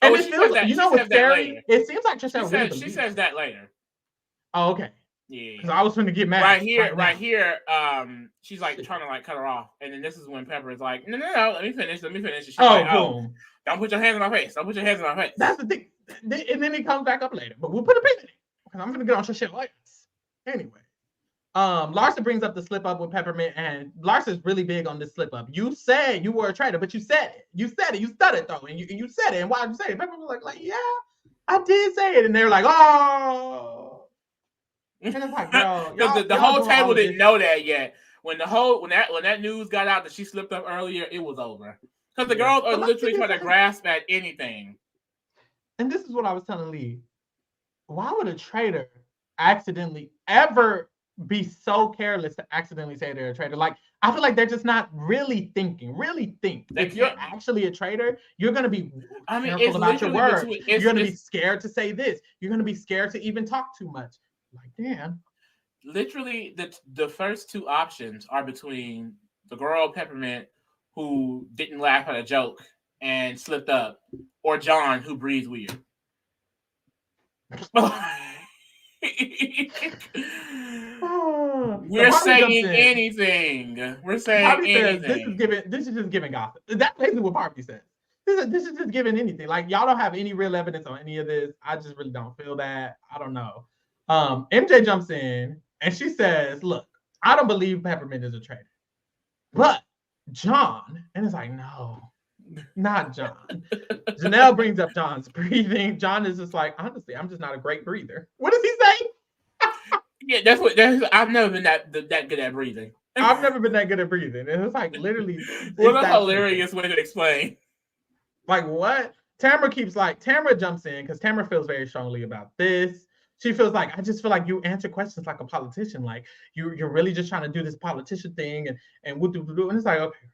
And it feels, what's scary? It seems like Tricelle she says that later. Oh, okay. Yeah, because I was going to get mad. Right here. She's like trying to like cut her off, and then this is when Pepper is like, "No, let me finish." And she's like, boom. Don't put your hands on my face. That's the thing. And then he comes back up later, but we'll put a pin in it because I'm going to get on your shit later. Anyway, Larsa brings up the slip up with Peppermint, and Larsa's really big on this slip up. You said you were a traitor, but you said it. You stuttered though, and you said it. And why did you say it? Peppermint was like, yeah, I did say it, and they're like, oh. And it's like, bro, the whole table didn't know that yet. When that news got out that she slipped up earlier, it was over. Because the girls are literally trying to grasp at anything. And this is what I was telling Lee. Why would a traitor accidentally ever be so careless to accidentally say they're a traitor? Like, I feel like they're just not really thinking. If you're actually a traitor, you're going to be careful about your words. You're going to be scared to say this. You're going to be scared to even talk too much. Like, damn. Literally, the first 2 options are between the girl Peppermint, who didn't laugh at a joke and slipped up, or John, who breathes weird. We're saying anything. This is just giving gossip. That's basically what Harvey said. This is just giving anything. Like, y'all don't have any real evidence on any of this. I just really don't feel that. I don't know. MJ jumps in and she says, look, I don't believe Peppermint is a traitor, but John, and it's like, no, not John. Janelle brings up John's breathing. John is just like, honestly, I'm just not a great breather. What does he say? Yeah, I've never been that good at breathing. I've never been that good at breathing. And it's like, literally. What a hilarious way to explain. Like, what? Tamara jumps in because Tamara feels very strongly about this. She feels like, I just feel like you answer questions like a politician. Like, you're really just trying to do this politician thing and woo-doo-doo-doo. And it's like, okay.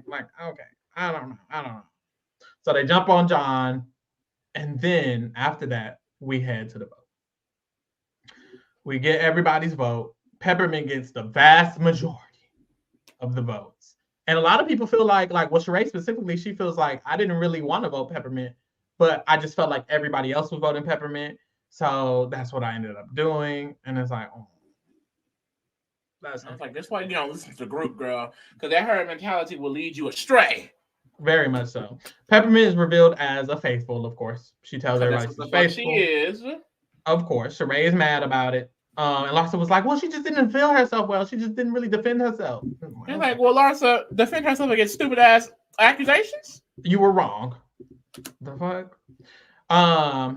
Like, okay. I don't know. So they jump on John. And then after that, we head to the vote. We get everybody's vote. Peppermint gets the vast majority of the votes. And a lot of people feel like Sheree specifically, she feels like, I didn't really want to vote Peppermint, but I just felt like everybody else was voting Peppermint. So that's what I ended up doing. And it's like, oh. That's why you don't listen to the group, girl. Because that herd mentality will lead you astray. Very much so. Peppermint is revealed as a faithful, of course. She tells everybody she's faithful. She is. Of course. Sheree is mad about it. And Larsa was like, well, she just didn't feel herself well. She just didn't really defend herself. You're like, well, Larsa, defend herself against stupid ass accusations? You were wrong. The fuck?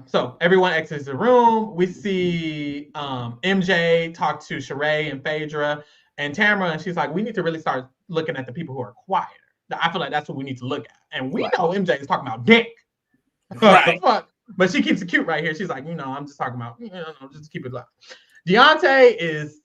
So everyone exits the room. We see MJ talk to Sheree and Phaedra and Tamara, and she's like, we need to really start looking at the people who are quieter. I feel like that's what we need to look at. And we know MJ is talking about dick. Right. But she keeps it cute right here. She's like, I'm just talking about, just keep it low. Deontay is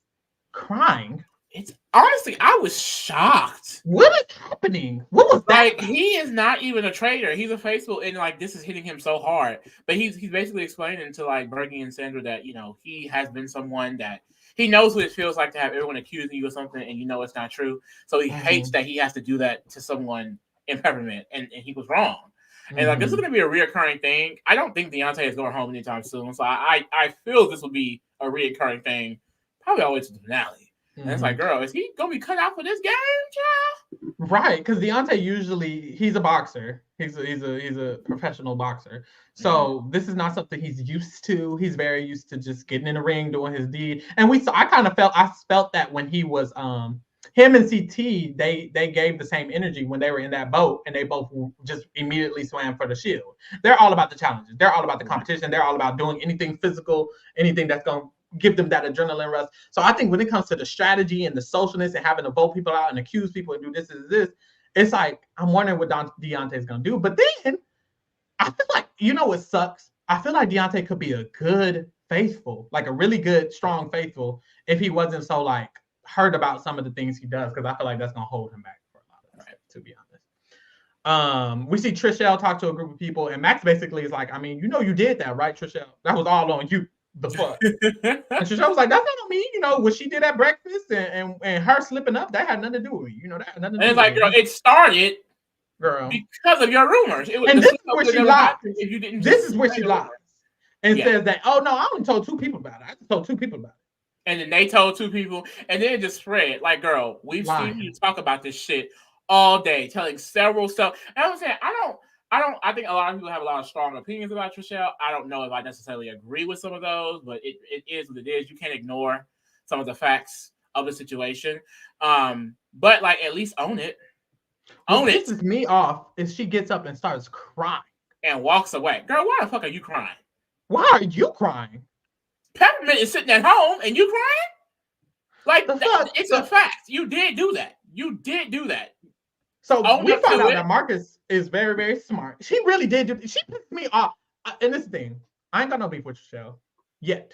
crying. It's honestly, I was shocked. What is happening? What was that? Like, he is not even a traitor. He's a faithful, and like this is hitting him so hard. But he's basically explaining to like Bergie and Sandra that he has been someone that he knows what it feels like to have everyone accusing you of something, and it's not true. So he hates that he has to do that to someone in Peppermint, and he was wrong. And like this is going to be a reoccurring thing. I don't think Deontay is going home anytime soon. So I feel this will be a reoccurring thing, probably all the way to the finale. And it's like, girl, is he gonna be cut out for this game, child? Right, because Deontay he's a boxer. He's a professional boxer. So this is not something he's used to. He's very used to just getting in the ring, doing his deed. And I felt that when he was him and CT, they gave the same energy when they were in that boat, and they both just immediately swam for the shield. They're all about the challenges. They're all about the competition. They're all about doing anything physical, anything that's going to give them that adrenaline rush. So I think when it comes to the strategy and the socialness and having to vote people out and accuse people and do this and this, it's like, I'm wondering what Deontay's going to do. But then I feel like, you know what sucks? I feel like Deontay could be a good faithful, like a really good, strong faithful, if he wasn't so like hurt about some of the things he does, because I feel like that's going to hold him back for a lot of time, to be honest. We see Trishelle talk to a group of people, and Max basically is like, I mean, you know you did that, right, Trishelle? That was all on you. The fuck. And Trishelle was like, that's not on me. You know, what she did at breakfast and her slipping up, that had nothing to do with me. You know, that had nothing to do and it's with like, girl, it started because of your rumors. And this is where she lies. If you didn't, this is where she lies and says that, oh no, I only told 2 people about it. I just told 2 people about it. And then they told 2 people, and then it just spread. Like, girl, we've seen you talk about this shit all day, telling several stuff. And I'm saying, I think a lot of people have a lot of strong opinions about Trishelle. I don't know if I necessarily agree with some of those, but it is what it is. You can't ignore some of the facts of the situation. But like, at least own it. What pisses me off is she gets up and starts crying and walks away. Girl, why the fuck are you crying? Why are you crying? Peppermint is sitting at home and you crying? Like, it's a fact. You did do that. You did do that. So we found out that Marcus is very, very smart. She really did do. She pissed me off. And this thing, I ain't got no beef with Trishelle yet.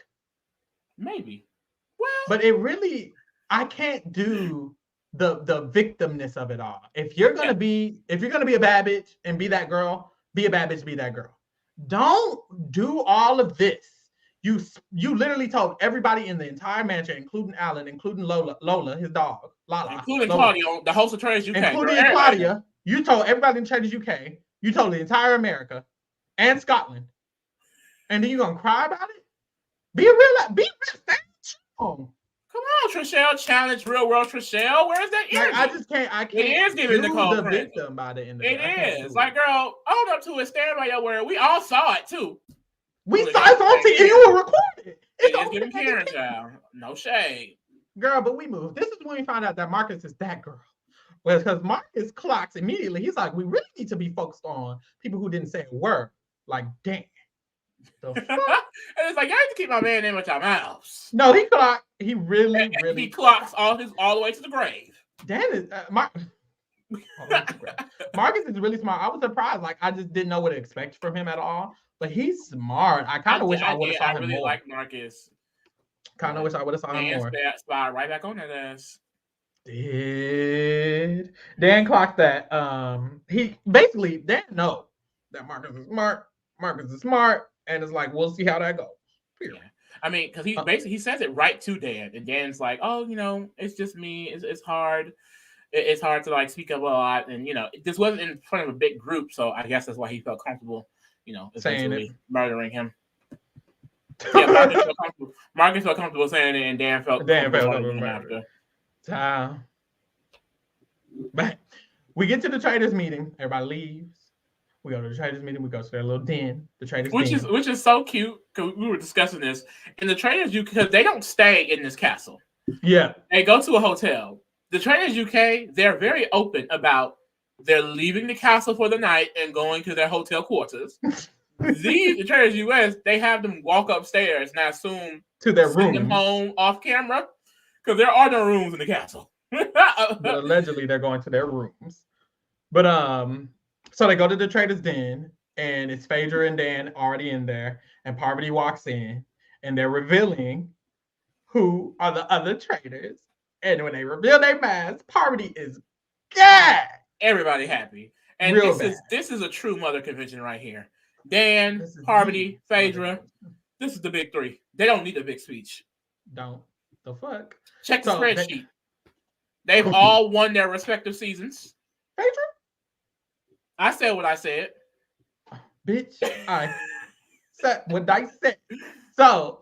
Maybe. Well, but it really, I can't do the victimness of it all. If you're gonna be a bad bitch and be that girl, be a bad bitch, be that girl. Don't do all of this. You literally told everybody in the entire mansion, including Alan, including Lola, his dog, Lala, including Claudia, the host of Traitors UK, including Claudia. You told everybody in Traitors UK. You told the entire America and Scotland, and then you gonna cry about it? Be real. Come on, Trishelle, challenge real world Trishelle. Where is that energy? Like, I just can't. I can't. It is giving Nicole the victim by the end of it. It is like, girl, own up to it. Stand by your word. We all saw it too. We saw it on TV and you were recording. It is giving Karen, child. No shade. Girl, but we moved. This is when we found out that Marcus is that girl. Well, because Marcus clocks immediately. He's like, we really need to be focused on people who didn't say a word. Like, damn. And it's like, I have to keep my man in with your mouths. No, he clocked. He really. He clocks all the way to the grave. Dan is Marcus is really smart. I was surprised. Like, I just didn't know what to expect from him at all. But he's smart. I kind of wish I would have saw him more. I really like Marcus. Kind of wish I would have saw him more. Spot right back on that ass. Did Dan clocked that? He basically Dan know that Marcus is smart. Marcus is smart, and it's like, we'll see how that goes. Yeah. I mean, because he basically he says it right to Dan, and Dan's like, oh, you know, it's just me. It's hard. It's hard to like speak up a lot, and you know, this wasn't in front of a big group, so I guess that's why he felt comfortable. You know, essentially murdering him. Yeah, Marcus felt comfortable saying it, and Dan felt comfortable after. But we get to the Traitors meeting. Everybody leaves. We go to the Traitors meeting. We go to their little den. The Traitors den. Which is so cute because we were discussing this. In the Traitors UK, because they don't stay in this castle. Yeah, they go to a hotel. The Traitors UK, they're very open about they're leaving the castle for the night and going to their hotel quarters. The Traitors US, they have them walk upstairs and I assume to their room, send them home off camera because there are no rooms in the castle. But allegedly, they're going to their rooms. But so they go to the Traitors Den, and it's Phaedra and Dan already in there, and Parvati walks in, and they're revealing who are the other traitors. And when they reveal their masks, Parvati is gagged. Everybody happy. And this is a true mother convention right here. Dan, Parvati, Phaedra. This is the big three. They don't need a big speech. Don't. The fuck? Check the spreadsheet. They've all won their respective seasons. Phaedra? I said what I said. Bitch, I said what I said. So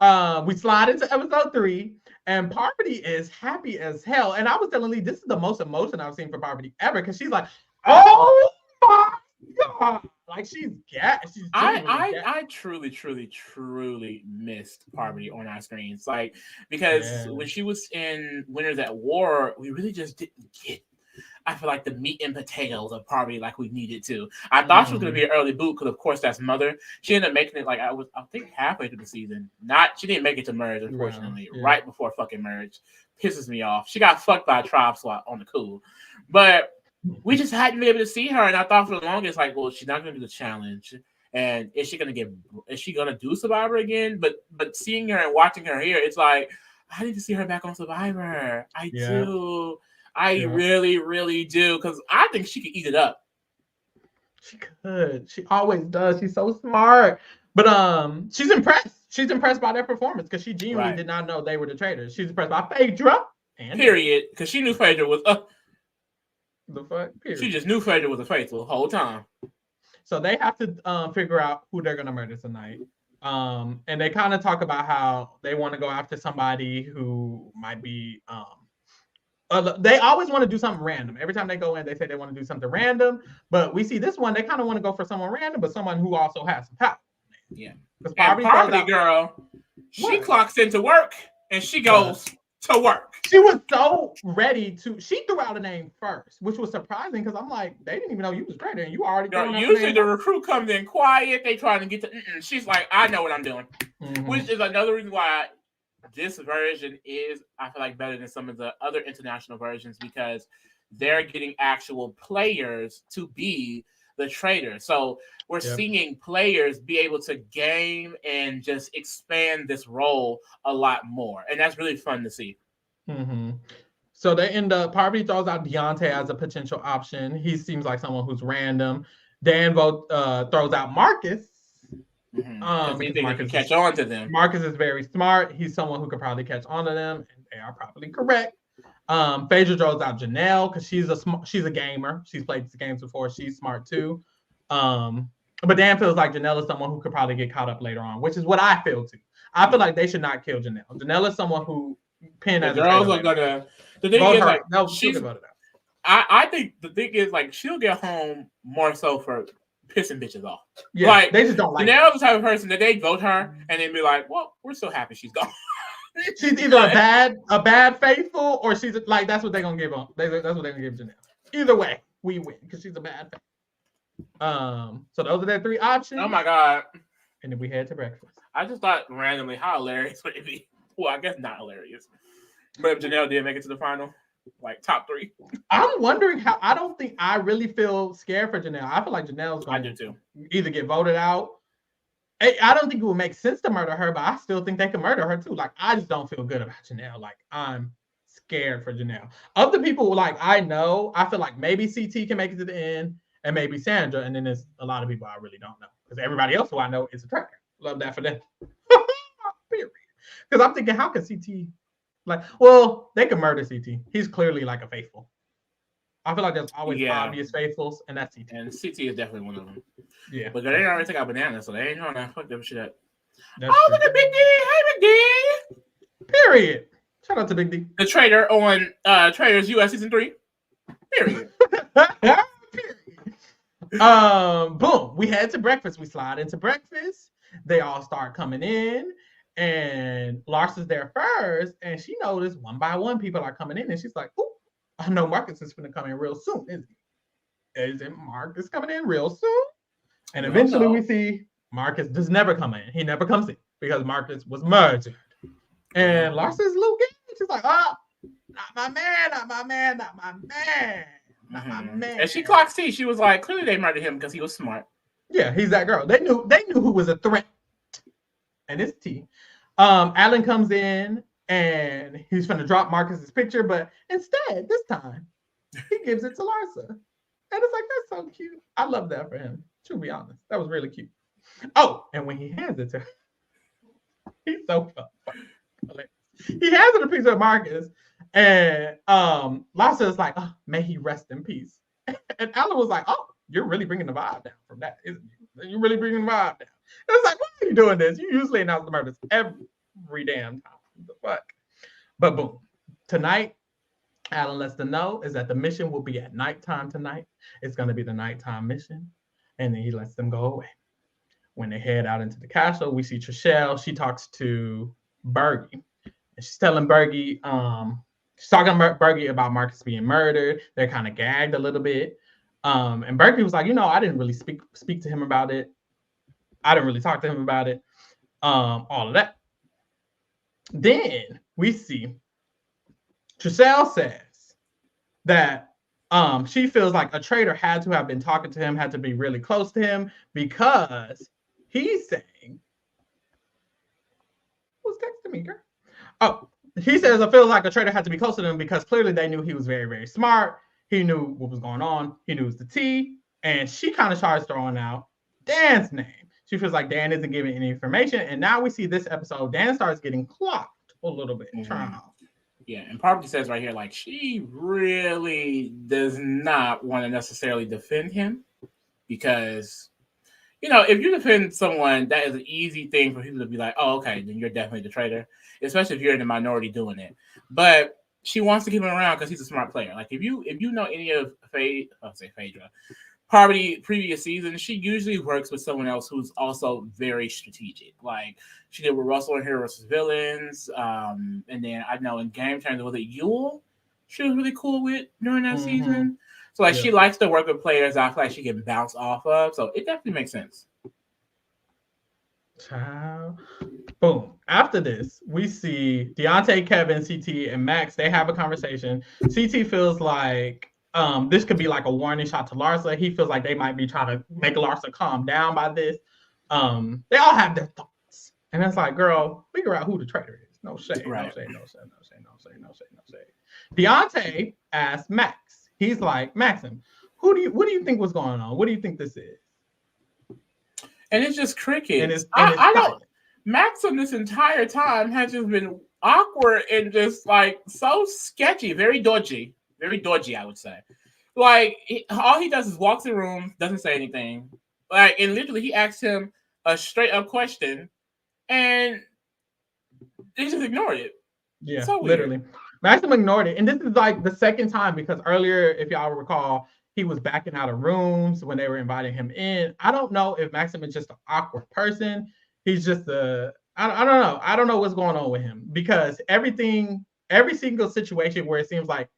we slide into episode 3, and Parvati is happy as hell. And I was telling Lee, this is the most emotion I've seen for Parvati ever, because she's like, oh my God. Like she's gassed. She's genuinely gassed. I truly missed Parvati on our screens. Like, because when she was in Winners at War, we really just didn't get, I feel like, the meat and potatoes of Parvati like we needed to. I thought she was going to be an early boot because, of course, that's Mother. She ended up making it like I think halfway through the season. She didn't make it to Merge, unfortunately. Yeah. Right before fucking Merge, pisses me off. She got fucked by a tribe swap on the cool, but we just hadn't been able to see her. And I thought for the longest, like, well, she's not going to do the challenge. And is she going to do Survivor again? But seeing her and watching her here, it's like, I need to see her back on Survivor. I do. I really, really do. Because I think she could eat it up. She could. She always does. She's so smart. But she's impressed. She's impressed by their performance because she genuinely did not know they were the traitors. She's impressed by Phaedra. Period. Because she knew Phaedra was the fuck? Period. She just knew Phaedra was a faithful the whole time. So they have to figure out who they're gonna murder tonight. And they kind of talk about how they want to go after somebody who might be they always want to do something random. Every time they go in, they say they want to do something random. But we see this one, they kind of want to go for someone random, but someone who also has some power. Yeah. Because Parvati girl, she clocks into work and she goes to work. She was so ready to. She threw out a name first, which was surprising because I'm like, they didn't even know you was traitor, and you already. Usually the recruit comes in quiet. They trying to get to. She's like, I know what I'm doing, which is another reason why this version is, I feel like, better than some of the other international versions because they're getting actual players to be the traitor. So we're seeing players be able to game and just expand this role a lot more, and that's really fun to see. Mm-hmm. So they end up, Parvati throws out Deontay as a potential option. He seems like someone who's random. Dan throws out Marcus. Because he thinks he can catch on to them. Marcus is very smart. He's someone who could probably catch on to them, and they are probably correct. Phaedra throws out Janelle because she's a gamer. She's played these games before. She's smart too. But Dan feels like Janelle is someone who could probably get caught up later on, which is what I feel too. I feel like they should not kill Janelle. Janelle is someone who the girls are gonna. The thing is, like, I think the thing is, like, she'll get home more so for pissing bitches off. Yeah, like they just don't like. Janelle's the type of person that they vote her and then be like, "Well, we're so happy she's gone." She's either a bad faithful, or she's like that's what they're gonna give on. That's what they're gonna give Janelle. Either way, we win because she's a bad faithful. So those are their three options. Oh my god! And then we head to breakfast. I just thought randomly how hilarious would it be. Well, I guess not hilarious. But if Janelle did make it to the final, like top 3. I'm wondering how. I don't think I really feel scared for Janelle. I feel like Janelle's going to either get voted out. I don't think it would make sense to murder her, but I still think they can murder her too. Like, I just don't feel good about Janelle. Like, I'm scared for Janelle. Of the people like I know, I feel like maybe CT can make it to the end, and maybe Sandra, and then there's a lot of people I really don't know because everybody else who I know is a traitor. Love that for them. Period. Because I'm thinking, how can CT, like, well, they can murder CT. He's clearly like a faithful. I feel like there's always obvious faithfuls, and that's CT. And CT is definitely one of them. Yeah. But they already take out bananas, so they ain't trying to fuck them shit up. That's true. Look at Big D. Hey, Big D. Period. Shout out to Big D. The traitor on Traitors US Season 3. Period. Boom. We head to breakfast. We slide into breakfast. They all start coming in, and Larsa's there first, and she noticed one by one people are coming in, and she's like, "Ooh, I know Marcus is going to come in real soon, isn't he? Isn't Marcus coming in real soon?" And eventually we see Marcus does never come in. He never comes in because Marcus was murdered. And Larsa's Luke. She's like, "Oh, not my man, not my man, not my man, not my man." And she clocks T. She was like, clearly they murdered him because he was smart. Yeah, he's that girl. They knew who was a threat. And it's T. Alan comes in and he's going to drop Marcus's picture, but instead, this time, he gives it to Larsa. And it's like, that's so cute. I love that for him, to be honest. That was really cute. Oh, and when he hands it to her, he's so fun. He hands her a piece of Marcus, and Larsa is like, "Oh, may he rest in peace." And Alan was like, "Oh, you're really bringing the vibe down from that, isn't you? You're really bringing the vibe down." And it's like, why are you doing this? You usually announce the murders every damn time. What the fuck? But boom. Tonight, Alan lets them know is that the mission will be at nighttime tonight. It's going to be the nighttime mission. and then he lets them go away. When they head out into the castle, we see Trishelle. She talks to Bergie, and she's telling Bergie, she's talking to Bergie about Marcus being murdered. They're kind of gagged a little bit. And Bergie was like, I didn't really speak to him about it. I didn't really talk to him about it. All of that. Then we see Trishelle says that she feels like a traitor had to have been talking to him, had to be really close to him, because he's saying, who's texting me, girl? Oh, he says, I feel like a traitor had to be close to him because clearly they knew he was very, very smart. He knew what was going on. He knew it was the tea. And she kind of starts throwing out Dan's name. She feels like Dan isn't giving any information. And now we see this episode, Dan starts getting clocked a little bit. Yeah, and Parvati says right here, like, she really does not want to necessarily defend him because, if you defend someone, that is an easy thing for people to be like, oh, okay, then you're definitely the traitor, especially if you're in the minority doing it. But she wants to keep him around because he's a smart player. Like, if you know any of Phaedra, Parvati previous seasons, she usually works with someone else who's also very strategic. Like she did with Russell and Hero vs. Villains. And then I know in Game Changers, was it Yule? She was really cool with during that season. So like she likes to work with players I feel like she can bounce off of. So it definitely makes sense. Boom. After this, we see Deontay, Kevin, CT, and Max. They have a conversation. CT feels like this could be like a warning shot to Larsa. He feels like they might be trying to make Larsa calm down by this. They all have their thoughts. And it's like, girl, figure out who the traitor is. No shade, right. no shade. Deontay asked Max. He's like, Maxim, what do you think was going on? What do you think this is? And it's just crickets. I don't. Maxim this entire time has just been awkward and just like so sketchy, very dodgy, I would say. Like all he does is walks in the room, doesn't say anything. Like and literally he asks him a straight up question, and he just ignored it. Yeah, so literally. Maxim ignored it, and this is like the second time because earlier, if y'all recall, he was backing out of rooms when they were inviting him in. I don't know if Maxim is just an awkward person. He's just I don't know. I don't know what's going on with him because every single situation where it seems like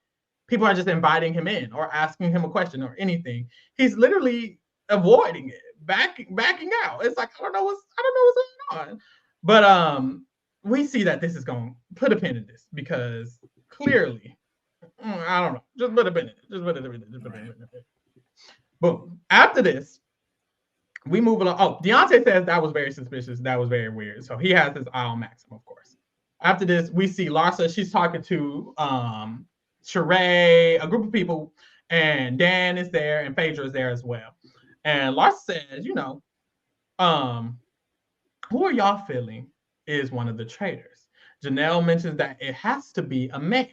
people are just inviting him in or asking him a question or anything, he's literally avoiding it, backing out. It's like I don't know what's going on. But we see that this is going to put a pin in this because clearly, I don't know. Just put a pin in it. Boom. After this, we move along. Oh, Deontay says that was very suspicious. That was very weird. So he has his eye on Maxim, of course. After this, we see Larsa. She's talking to Sheree, a group of people, and Dan is there, and Phaedra is there as well. And Larsa says, who are y'all feeling is one of the traitors? Janelle mentions that it has to be a man.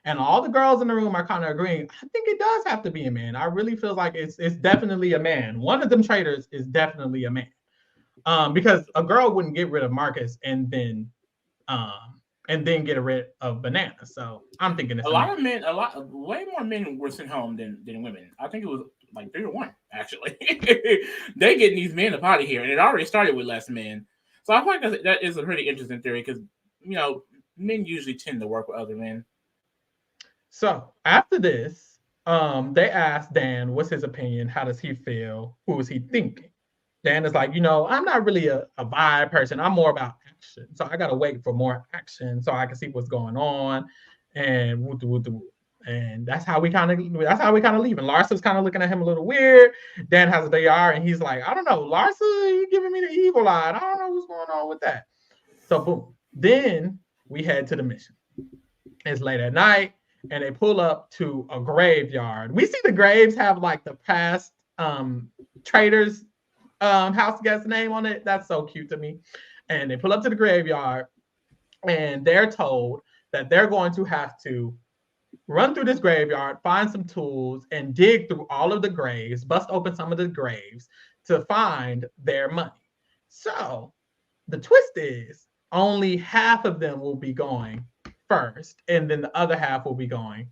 And all the girls in the room are kind of agreeing. I think it does have to be a man. I really feel like it's definitely a man. One of them traitors is definitely a man. Because a girl wouldn't get rid of Marcus and then get rid of Banana. So I'm thinking it's way more men were sent home than women. I think it was like 3-1 actually. They getting these men up out of here, and it already started with less men. So I feel like that is a pretty interesting theory because men usually tend to work with other men. So after this, they asked Dan, what's his opinion? How does he feel? Who is he thinking? Dan is like, I'm not really a vibe person. I'm more about action. So I got to wait for more action so I can see what's going on. And and that's how we kind of leave. And Larsa's kind of looking at him a little weird. Dan has a DR and he's like, I don't know, Larsa, you giving me the evil eye. I don't know what's going on with that. So boom. Then we head to the mission. It's late at night. And they pull up to a graveyard. We see the graves have like the past traitors house guest name on it. That's so cute to me. And they pull up to the graveyard and they're told that they're going to have to run through this graveyard, find some tools, and dig through all of the graves, bust open some of the graves to find their money. So the twist is only half of them will be going first, and then the other half will be going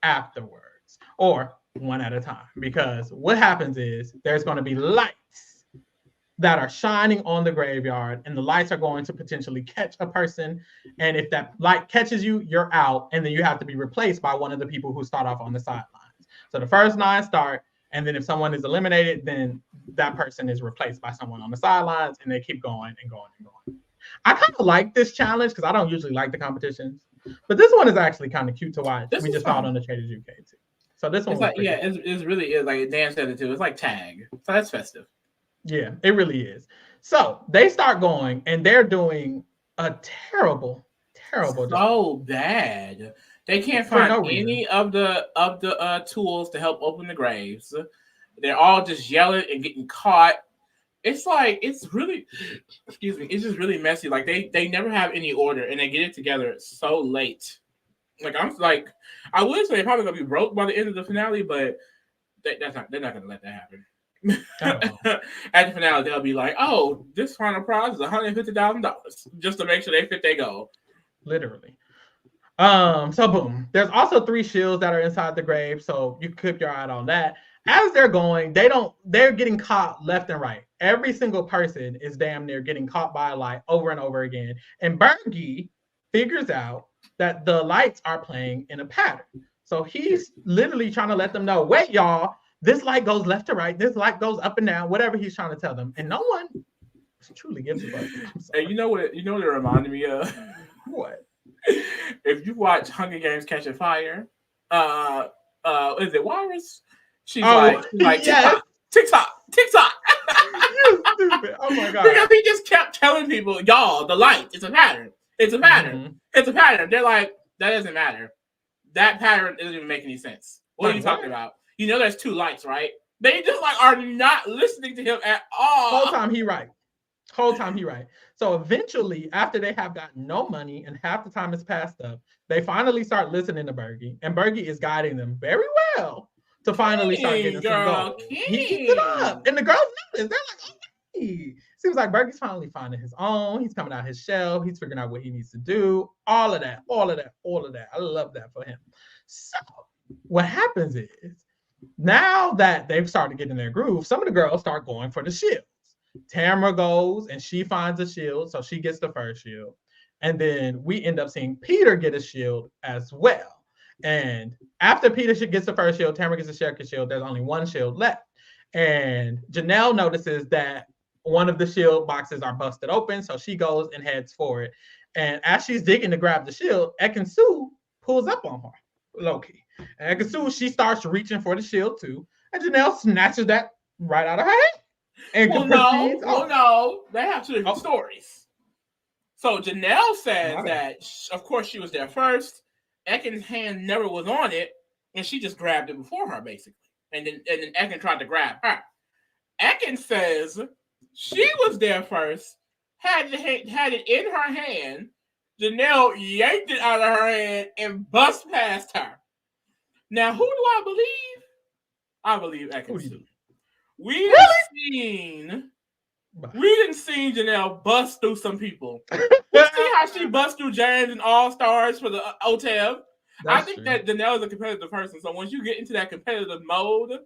afterwards. Or one at a time. Because what happens is there's going to be lights that are shining on the graveyard, and the lights are going to potentially catch a person. And if that light catches you, you're out, and then you have to be replaced by one of the people who start off on the sidelines. So the first 9 start, and then if someone is eliminated, then that person is replaced by someone on the sidelines, and they keep going and going and going. I kind of like this challenge because I don't usually like the competitions, but this one is actually kind of cute to watch. We just saw it on the Traitors UK too. So this one, it's like, yeah, it's really is like Dan said it too. It's like tag, so that's festive. Yeah, it really is. So they start going, and they're doing a terrible job. So bad. They can't find any of the tools to help open the graves. They're all just yelling and getting caught. It's like, it's really, excuse me, it's just really messy. Like they never have any order, and they get it together so late. Like I would say they're probably gonna be broke by the end of the finale, but they're not gonna let that happen. At the finale, they'll be like, "Oh, this final prize is $150,000 just to make sure they fit their goal." Literally. So boom. There's also 3 shields that are inside the grave, so you keep your eye on that. As they're going, they're getting caught left and right. Every single person is damn near getting caught by a light over and over again. And Bergie figures out that the lights are playing in a pattern. So he's literally trying to let them know, wait, y'all, this light goes left to right, this light goes up and down, whatever he's trying to tell them. And no one truly gives a fuck. Hey, you know what it reminded me of? What? If you watch Hunger Games Catching Fire, is it Walrus? She's like yes. TikTok. You stupid. Oh my god. Because he just kept telling people, y'all, the light, it's a pattern. It's a pattern. Mm-hmm. It's a pattern. They're like, that doesn't matter. That pattern doesn't even make any sense. What are you talking about? You know there's 2 lights, right? They just are not listening to him at all. Whole time he right. So eventually, after they have gotten no money and half the time has passed up, they finally start listening to Bergie. And Bergie is guiding them very well to finally start getting some gold. He keeps it up. And the girls notice. They're like, okay. Seems like Bergie's finally finding his own. He's coming out his shell. He's figuring out what he needs to do. All of that. I love that for him. So what happens is, now that they've started getting their groove, some of the girls start going for the shields. Tamara goes and she finds a shield, so she gets the first shield. And then we end up seeing Peter get a shield as well. And after Peter gets the first shield, Tamara gets a second shield, there's only 1 shield left. And Janelle notices that one of the shield boxes are busted open, so she goes and heads for it. And as she's digging to grab the shield, Ekin-Su pulls up on her, low-key. And Ekin-Su, she starts reaching for the shield too, and Janelle snatches that right out of her hand. And no, they have 2 different stories. So Janelle says that, of course, she was there first. Ekin's hand never was on it, and she just grabbed it before her, basically. And then Ekin tried to grab her. Ekin says she was there first, had it in her hand. Janelle yanked it out of her hand and bust past her. Now, who do I believe? I believe Ekin-Su. We didn't see Janelle bust through some people. We see how she bust through James and All Stars for the OTEV. I think that Janelle is a competitive person. So once you get into that competitive mode,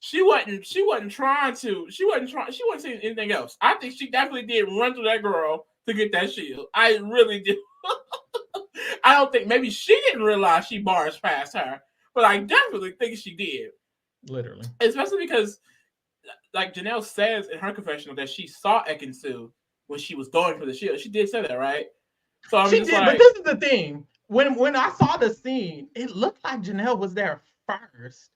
she wasn't seeing anything else. I think she definitely did run through that girl to get that shield. I really do. I don't think, maybe she didn't realize she barged past her, but I definitely think she did. Literally. Especially because, like Janelle says in her confessional, that she saw Ekin-Su when she was going for the shield. She did say that, right? So I'm just like, but this is the thing. When I saw the scene, it looked like Janelle was there first.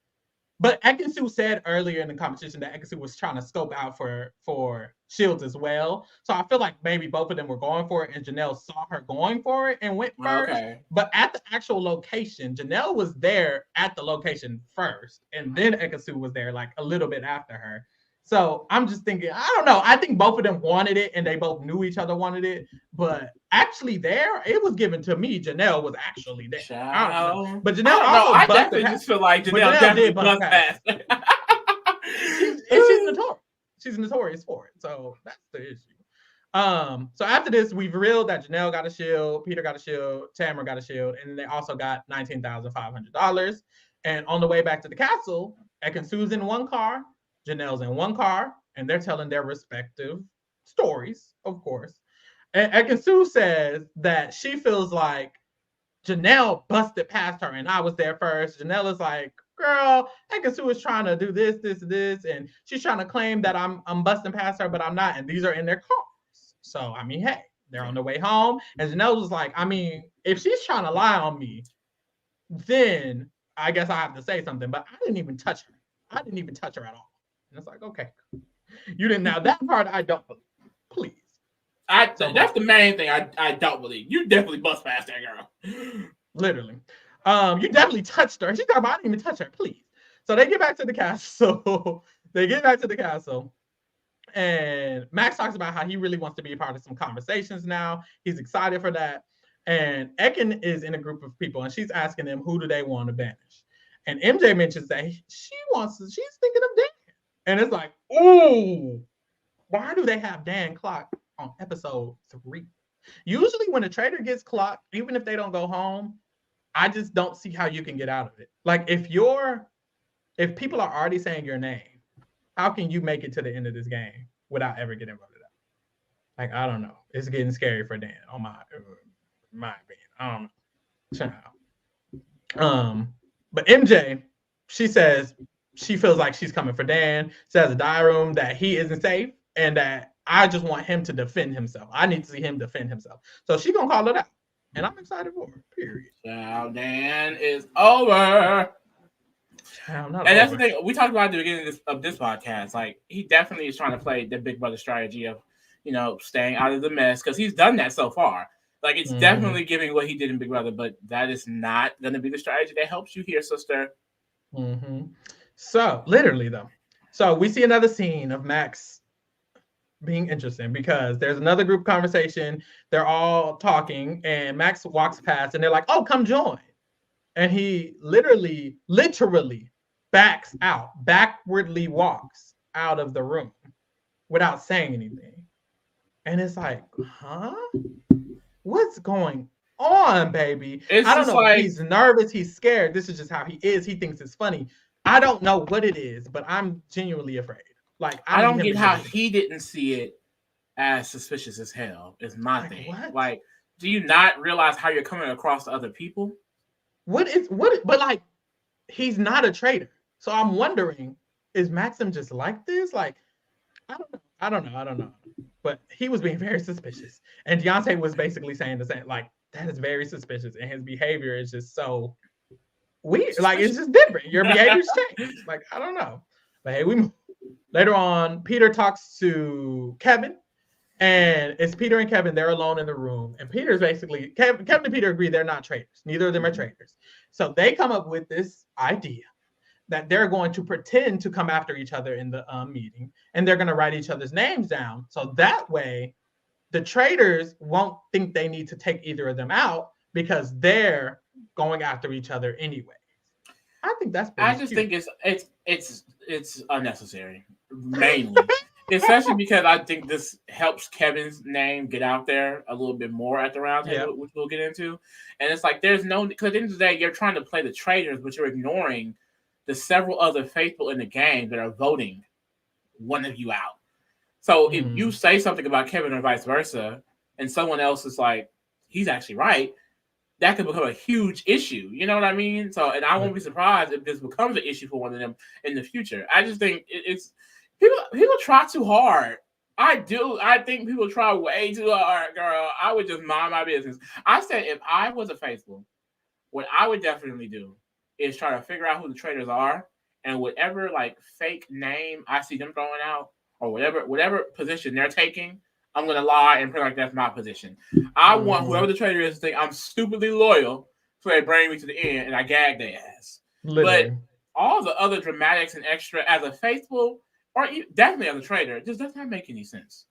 But Ekin-Su said earlier in the competition that Ekin-Su was trying to scope out for shields as well. So I feel like maybe both of them were going for it, and Janelle saw her going for it and went first. Okay. But at the actual location, Janelle was there at the location first, and then Ekin-Su was there like a little bit after her. So I'm just thinking, I don't know. I think both of them wanted it, and they both knew each other wanted it. But actually, there, it was given to me. Janelle was actually there. I don't know. But Janelle also I definitely just feel like Janelle definitely bust past. She's notorious. She's notorious for it. So that's the issue. So after this, we've revealed that Janelle got a shield, Peter got a shield, Tamara got a shield, and they also got $19,500. And on the way back to the castle, Ekansu's in one car, Janelle's in one car, and they're telling their respective stories, of course. And Ekansu says that she feels like Janelle busted past her and I was there first. Janelle is like, girl, Ekansu is trying to do this, and she's trying to claim that I'm busting past her, but I'm not. And these are in their cars. So, I mean, hey, they're on their way home. And Janelle was like, I mean, if she's trying to lie on me, then I guess I have to say something. But I didn't even touch her. I didn't even touch her at all. And it's like, okay. You didn't. Now, that part I don't believe. Please. That's the main thing I don't believe. You definitely bust past that girl. Literally. You definitely touched her. She's talking about, I didn't even touch her, please. So they get back to the castle. And Max talks about how he really wants to be a part of some conversations now. He's excited for that. And Ekin is in a group of people, and she's asking them, who do they want to banish? And MJ mentions that she's thinking of Dan. And it's like, ooh, why do they have Dan clocked on episode 3? Usually when a traitor gets clocked, even if they don't go home, I just don't see how you can get out of it. Like if people are already saying your name, how can you make it to the end of this game without ever getting voted out? Like, I don't know. It's getting scary for Dan on my opinion. I don't know. But MJ, she says she feels like she's coming for Dan. Says in the diary room that he isn't safe and that I just want him to defend himself. I need to see him defend himself. So she's going to call it out. And I'm excited for her, period. Now Dan is over. And that's the thing. We talked about at the beginning of this podcast. Like, he definitely is trying to play the Big Brother strategy of, staying out of the mess. Because he's done that so far. Like, it's definitely giving what he did in Big Brother. But that is not going to be the strategy that helps you here, sister. Mm-hmm. So, literally, though. So, we see another scene of Max being interesting because there's another group conversation. They're all talking and Max walks past and they're like, oh, come join. And he literally backwardly walks out of the room without saying anything. And it's like, huh? What's going on, baby? I don't know if he's nervous, he's scared. This is just how he is. He thinks it's funny. I don't know what it is, but I'm genuinely afraid. Like, I don't get how he didn't see it as suspicious as hell. Is my thing. What? Like, do you not realize how you're coming across to other people? But like, he's not a traitor. So I'm wondering, is Maxim just like this? Like, I don't know. But he was being very suspicious. And Deontay was basically saying the same, like, that is very suspicious. And his behavior is just so weird. Like, it's just different. Your behavior's changed. Like, I don't know. But hey, we move. Later on, Peter talks to Kevin. And it's Peter and Kevin. They're alone in the room. And Peter's basically, Kevin and Peter agree they're not traitors. Neither of them are traitors. So they come up with this idea that they're going to pretend to come after each other in the meeting. And they're going to write each other's names down. So that way, the traitors won't think they need to take either of them out because they're going after each other anyway. I think that's pretty I just cute. Think it's unnecessary, mainly. Especially because I think this helps Kevin's name get out there a little bit more at the round table, which we'll get into. And it's like there's no, because at the end of the day, you're trying to play the traitors, but you're ignoring the several other faithful in the game that are voting one of you out. So if you say something about Kevin or vice versa, and someone else is like, he's actually right, that could become a huge issue. You know what I mean? So, and I won't be surprised if this becomes an issue for one of them in the future. I just think it's people try too hard. I do. I think people try way too hard, girl. I would just mind my business. I said if I was a faithful, what I would definitely do is try to figure out who the traitors are, and whatever like fake name I see them throwing out, or whatever position they're taking, I'm gonna lie and pretend like that's my position. I want whoever the traitor is to think I'm stupidly loyal, so they bring me to the end and I gag their ass. Literally. But all the other dramatics and extra as a faithful, or definitely as a traitor, just does not make any sense.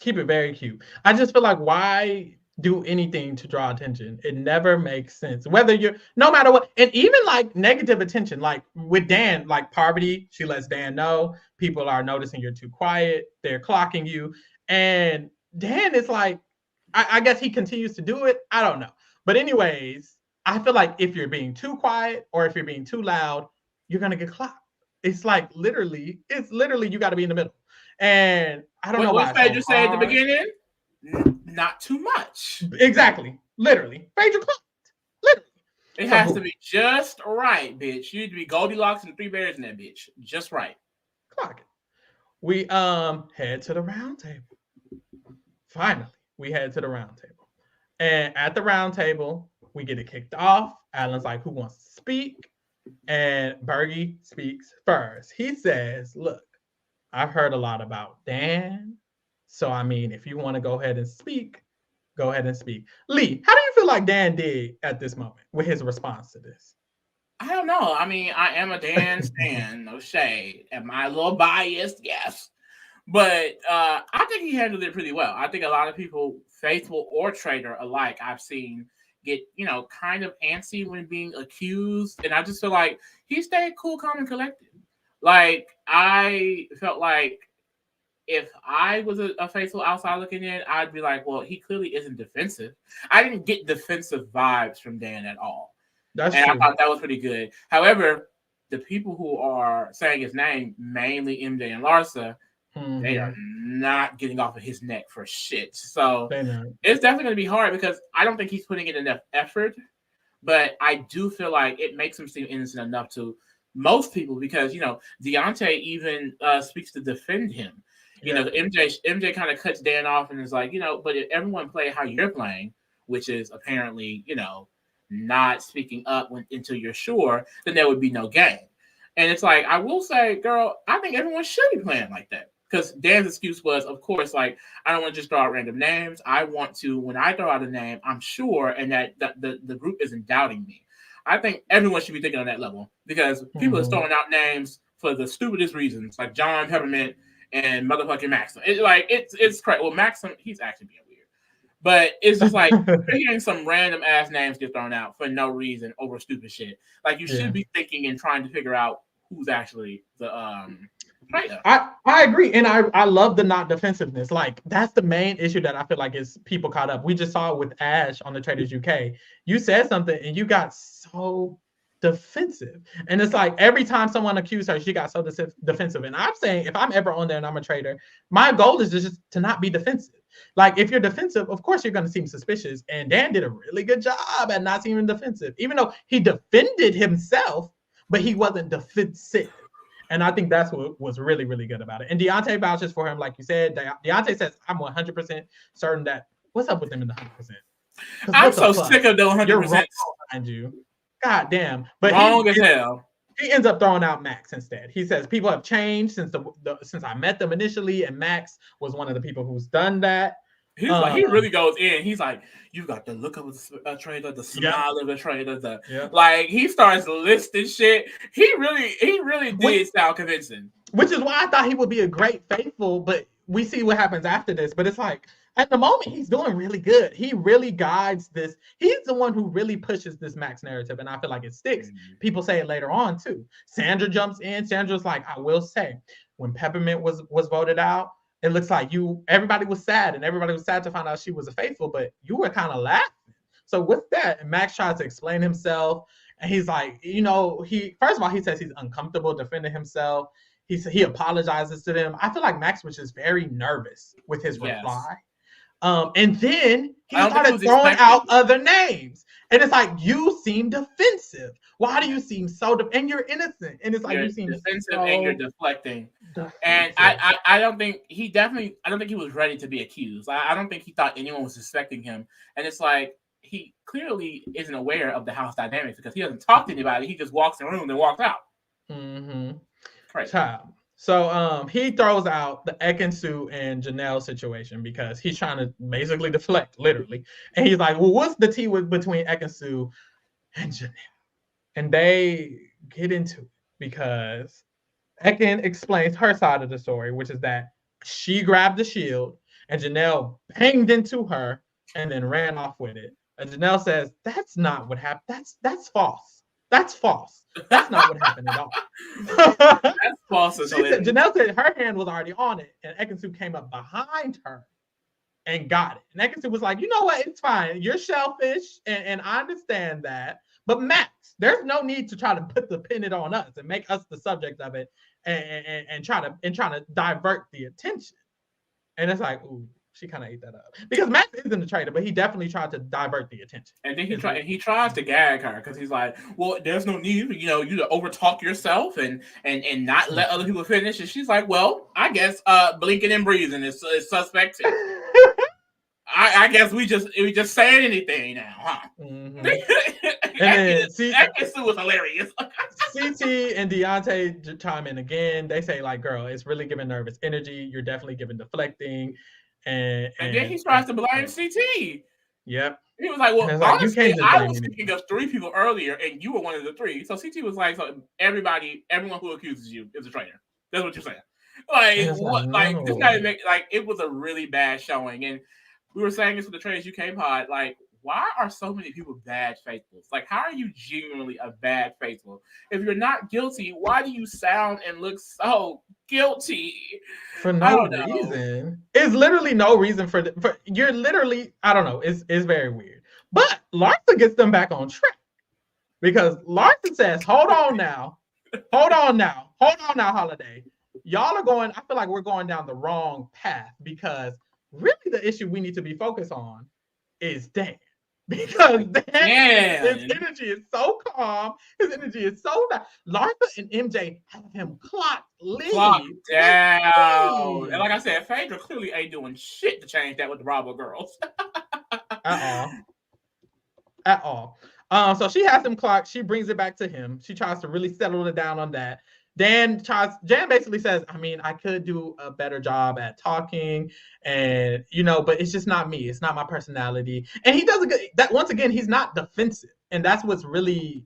Keep it very cute. I just feel like why do anything to draw attention? It never makes sense. Whether you're, no matter what, and even like negative attention, like with Dan, like Parvati, she lets Dan know people are noticing you're too quiet. They're clocking you. And Dan is like, I guess he continues to do it. I don't know. But anyways, I feel like if you're being too quiet or if you're being too loud, you're gonna get clocked. It's like literally, you got to be in the middle. And I don't know why What it's so Phaedra say at the hard. beginning? Not too much. Exactly, literally, Phaedra clocked. Literally, it so has to be just right, bitch. You need to be Goldilocks and 3 bears in that bitch, just right. clock it. We head to the round table. Finally, we head to the round table. And at the round table, we get it kicked off. Alan's like, who wants to speak? And Bergie speaks first. He says, look, I've heard a lot about Dan. So, I mean, if you want to go ahead and speak, go ahead and speak. Lee, how do you feel like Dan did at this moment with his response to this? I don't know. I mean, I am a Dan stan, no shade. Am I a little biased? Yes. But I think he handled it pretty well. I think a lot of people, faithful or traitor alike, I've seen get, kind of antsy when being accused. And I just feel like he stayed cool, calm, and collected. Like, I felt like if I was a faithful outside looking in, I'd be like, well, he clearly isn't defensive. I didn't get defensive vibes from Dan at all. That's and true. I thought that was pretty good. However, the people who are saying his name, mainly MJ and Larsa, they are not getting off of his neck for shit. So it's definitely going to be hard because I don't think he's putting in enough effort. But I do feel like it makes him seem innocent enough to most people because, Deontay even speaks to defend him. MJ kind of cuts Dan off and is like, but if everyone play how you're playing, which is apparently, not speaking up until you're sure, then there would be no game. And it's like, I will say, girl, I think everyone should be playing like that. Because Dan's excuse was, of course, like, I don't want to just throw out random names. I want to, when I throw out a name, I'm sure, and that the group isn't doubting me. I think everyone should be thinking on that level because people are throwing out names for the stupidest reasons, like John Peppermint and motherfucking Maxim. It's crazy. Well, Maxim, he's actually being weird. But it's just like hearing some random ass names get thrown out for no reason over stupid shit. Like you should be thinking and trying to figure out who's actually the traitor. I agree, and I love the not defensiveness. Like that's the main issue that I feel like is people caught up. We just saw it with Ash on the Traitors UK. You said something and you got so defensive, and it's like every time someone accused her, she got so defensive. And I'm saying if I'm ever on there and I'm a traitor, my goal is just to not be defensive. Like if you're defensive, of course you're going to seem suspicious. And Dan did a really good job at not seeming defensive, even though he defended himself, but he wasn't defensive. And I think that's what was really, really good about it. And Deontay vouches for him, like you said. Deontay says, I'm 100% certain that, what's up with them in the 100%? I'm so sick of the 100%. You're wrong behind you. God damn. But wrong as hell. He ends up throwing out Max instead. He says people have changed since I met them initially, and Max was one of the people who's done that. He's like, he really goes in. He's like, you got the look of a traitor, the smile of a traitor, like he starts listing shit. He really did sound convincing. Which is why I thought he would be a great faithful, but we see what happens after this. But it's like at the moment he's doing really good. He really guides this. He's the one who really pushes this Max narrative, and I feel like it sticks. People say it later on too. Sandra jumps in. Sandra's like, I will say, when Peppermint was voted out, it looks like everybody was sad, and everybody was sad to find out she was a faithful, but you were kind of laughing. So what's that? And Max tries to explain himself, and he's like, first of all, he says he's uncomfortable defending himself. He apologizes to them. I feel like Max was just very nervous with his reply. And then he started throwing out other names. And it's like, you seem defensive. Why do you seem so and you're innocent? And it's like you seem defensive and you're deflecting. And I don't think he was ready to be accused. I don't think he thought anyone was suspecting him. And it's like he clearly isn't aware of the house dynamics because he doesn't talk to anybody. He just walks in the room and walks out. Crazy. Child. So he throws out the Ekin-Su and Janelle situation because he's trying to basically deflect, literally. And he's like, well, what's the tea between Ekin-Su and Janelle? And they get into it because Ekin explains her side of the story, which is that she grabbed the shield and Janelle banged into her and then ran off with it. And Janelle says, that's not what happened. That's false. That's false. That's not what happened at all. That's false. Janelle said her hand was already on it, and Ekin-Su came up behind her and got it. And Eccleston was like, you know what? It's fine. You're selfish, and I understand that. But Max, there's no need to try to pin it on us and make us the subject of it and try to divert the attention. And it's like, ooh, she kind of ate that up because Max isn't a traitor, but he definitely tried to divert the attention. And then he tries to gag her because he's like, well, there's no need, you to overtalk yourself and not let other people finish. And she's like, well, I guess blinking and breathing is suspect too. I guess we just saying anything now, huh? Mm-hmm. And that was hilarious. CT and Deontay chime in again. They say, like, girl, it's really giving nervous energy. You're definitely giving deflecting. And then he tries to blame CT. Yep. He was like, well, honestly, I was thinking of 3 people earlier, and you were one of the 3. So CT was like, so everyone who accuses you is a traitor. That's what you're saying. Like, what? Like, this guy it was a really bad showing. And we were saying this with the Traitors UK pod, like, why are so many people bad faithfuls? Like, how are you genuinely a bad faithful? If you're not guilty, why do you sound and look so guilty? For no reason. It's literally no reason for you're literally, I don't know. It's very weird. But Larsa gets them back on track because Larsa says, hold on now, Holiday. Y'all are going, I feel like we're going down the wrong path because really the issue we need to be focused on is Dan. Because his energy is so calm, his energy is so bad. Larsa and MJ have him clocked down. And like I said, Phaedra clearly ain't doing shit to change that with the Bravo girls. At all. So she has him clocked. She brings it back to him. She tries to really settle it down on that. Jan basically says, I mean, I could do a better job at talking and, but it's just not me. It's not my personality. And he does that once again, he's not defensive. And that's what's really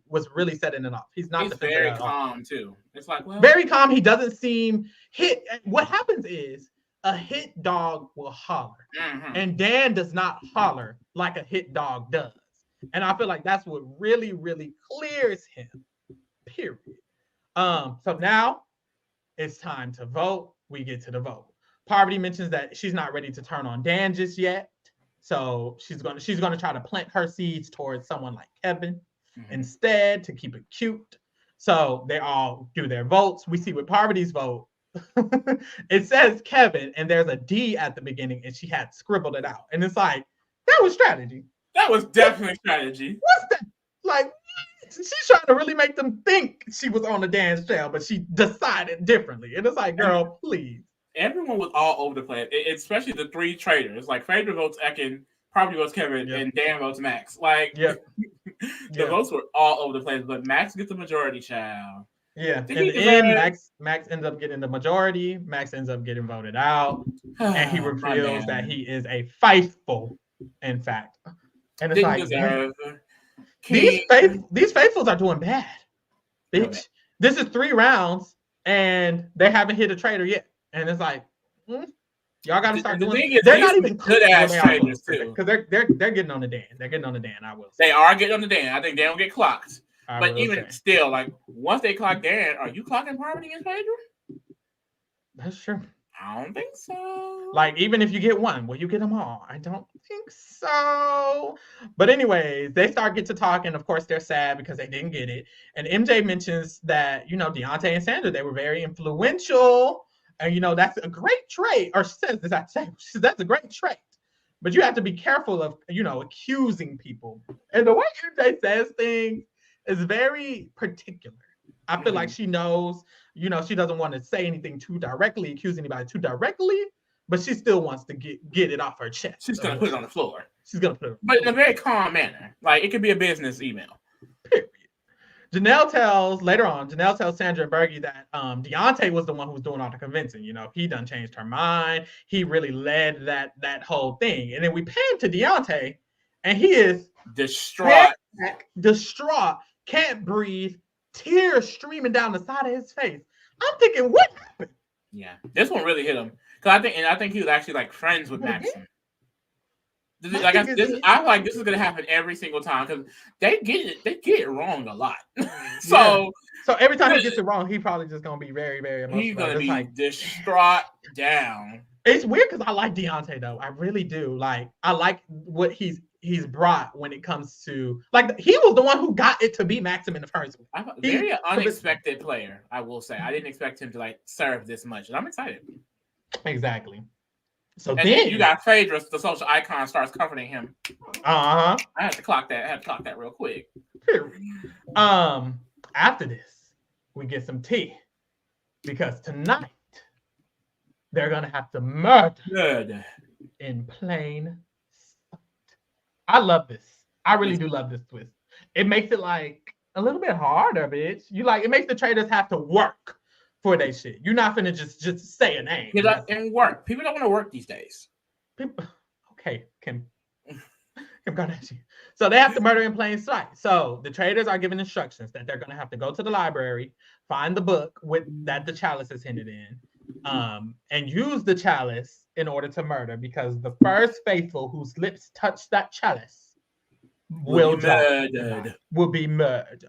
setting it off. He's defensive. Very calm too. It's like, well, very calm. He doesn't seem hit. What happens is a hit dog will holler. Mm-hmm. And Dan does not holler like a hit dog does. And I feel like that's what really, really clears him. Period. So now it's time to vote. We get to the vote. Parvati mentions that she's not ready to turn on Dan just yet. So she's gonna try to plant her seeds towards someone like Kevin instead to keep it cute. So they all do their votes. We see with Parvati's vote, it says Kevin, and there's a D at the beginning, and she had scribbled it out. And it's like, that was strategy. That was definitely strategy. What's that? Like, she's trying to really make them think she was on the dance trail, but she decided differently. And it's like, girl, please. Everyone was all over the place, especially the 3 traitors. Like, Phaedra votes Ekin, Parvati votes Kevin, and Dan votes Max. Like, the votes were all over the place, but Max gets the majority, child. Yeah, in the end, Max ends up getting the majority. Max ends up getting voted out, and he reveals that he is a faithful, in fact. And it's like, these faithfuls are doing bad, bitch. Okay. This is 3 rounds, and they haven't hit a traitor yet. And it's like, y'all got to start doing. They're not even good ass traitors too, because they're getting on the Dan. They're getting on the Dan. I will say. They are getting on the Dan. I think Dan will get clocked. But even still, like, once they clock Dan, are you clocking Parvati and Phaedra? That's true. I don't think so. Like, even if you get one, will you get them all? I don't think so. But anyways, they get to talk, and of course they're sad because they didn't get it. And MJ mentions that, Deontay and Sandra, they were very influential. And, that's a great trait. Or she says this, that's a great trait. But you have to be careful of, accusing people. And the way MJ says things is very particular. I feel like she knows, she doesn't want to say anything too directly, accuse anybody too directly, but she still wants to get it off her chest. She's going to put it on the floor. She's going to put it but in a very calm manner. Like, it could be a business email. Period. Janelle tells Sandra and Bergie that Deontay was the one who was doing all the convincing. He done changed her mind. He really led that whole thing. And then we pan to Deontay, and he is distraught, can't breathe, tears streaming down the side of his face. I'm thinking, what happened? Yeah, this one really hit him because I think he was actually like friends with Maxim. I like this is gonna happen every single time because they get it wrong a lot. So every time he gets it wrong, he probably just gonna be very, very emotional. He's gonna be distraught down. It's weird because I like Deontay though. I really do. Like I like what he's brought when it comes to like he was the one who got it to be Maxim in the first place. Very unexpected player, I will say. I didn't expect him to like serve this much, and I'm excited. Exactly. So and then you got Phaedra, the social icon, starts comforting him. I had to clock that real quick. After this, we get some tea because tonight they're gonna have to murder in plain sight. I love this. I really do love this twist. It makes it like a little bit harder, bitch. You like it makes the traitors have to work for their shit. You're not finna just say a name. Get up and work. People don't want to work these days. Okay, Kim Kardashian. So they have to murder in plain sight. So the traitors are given instructions that they're gonna have to go to the library, find the book with that the chalice is hinted in, and use the chalice in order to murder because the first faithful whose lips touch that chalice will be murdered.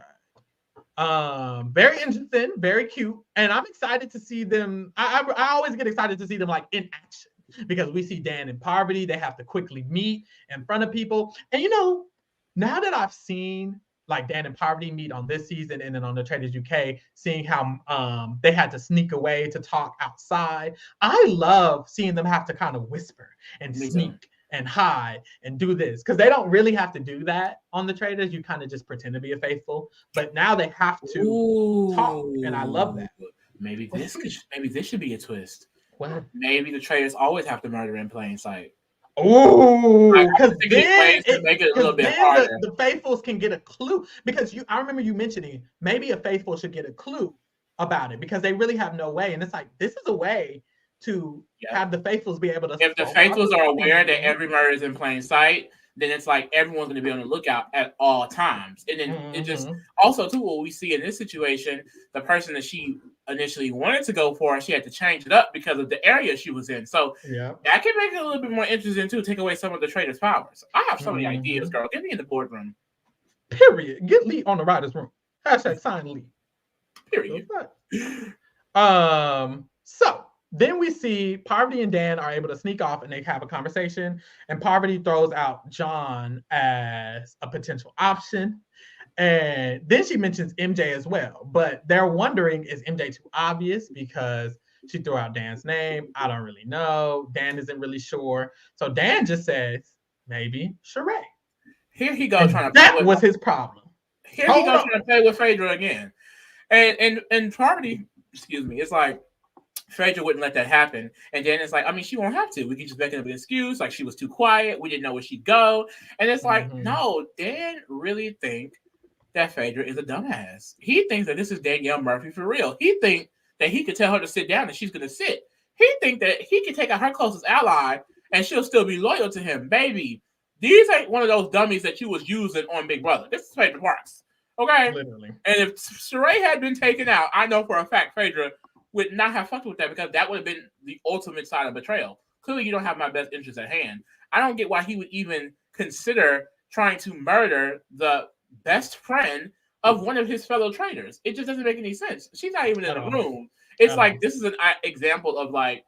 Very interesting, very cute, and I'm excited to see them. I always get excited to see them like in action because we see Dan and Parvati. They have to quickly meet in front of people, and now that I've seen like Dan and Parvati meet on this season and then on the Traitors UK, seeing how they had to sneak away to talk outside. I love seeing them have to kind of whisper and sneak and hide and do this because they don't really have to do that on the Traitors. You kind of just pretend to be a faithful, but now they have to talk, and I love that. Maybe this should be a twist. What? Maybe the Traitors always have to murder in plain sight. Oh, because then make it a little bit harder. The faithfuls can get a clue because I remember you mentioning maybe a faithful should get a clue about it because they really have no way, and it's like this is a way to have the faithfuls be able to. If the faithfuls are aware that every murder is in plain sight, then it's like everyone's going to be on the lookout at all times, and then it just also too what we see in this situation, the person that she initially wanted to go for, she had to change it up because of the area she was in. So that can make it a little bit more interesting too. Take away some of the traitors' powers. I have so many ideas, girl. Get me in the boardroom. Period. Get Lee on the writers' room. # sign Lee. Period. So then we see Parvati and Dan are able to sneak off and they have a conversation. And Parvati throws out John as a potential option. And then she mentions MJ as well. But they're wondering, is MJ too obvious? Because she threw out Dan's name. I don't really know. Dan isn't really sure. So Dan just says, maybe Sheree. Here he goes trying to play with his problem. Here he goes trying to play with Phaedra again. And Parvati, excuse me, it's like, Phaedra wouldn't let that happen. And then it's like, I mean, she won't have to. We can just make up an excuse. Like, she was too quiet. We didn't know where she'd go. And it's like, no, Dan really think that Phaedra is a dumbass. He thinks that this is Danielle Murphy for real. He thinks that he could tell her to sit down and she's going to sit. He thinks that he can take out her closest ally and she'll still be loyal to him. Baby, these ain't one of those dummies that you was using on Big Brother. This is Phaedra Parks. Okay? Literally. And if Sheree had been taken out, I know for a fact Phaedra would not have fucked with that because that would have been the ultimate sign of betrayal. Clearly, you don't have my best interest at hand. I don't get why he would even consider trying to murder the best friend of one of his fellow traitors. It just doesn't make any sense. She's not even in the room. It's like this is an example of like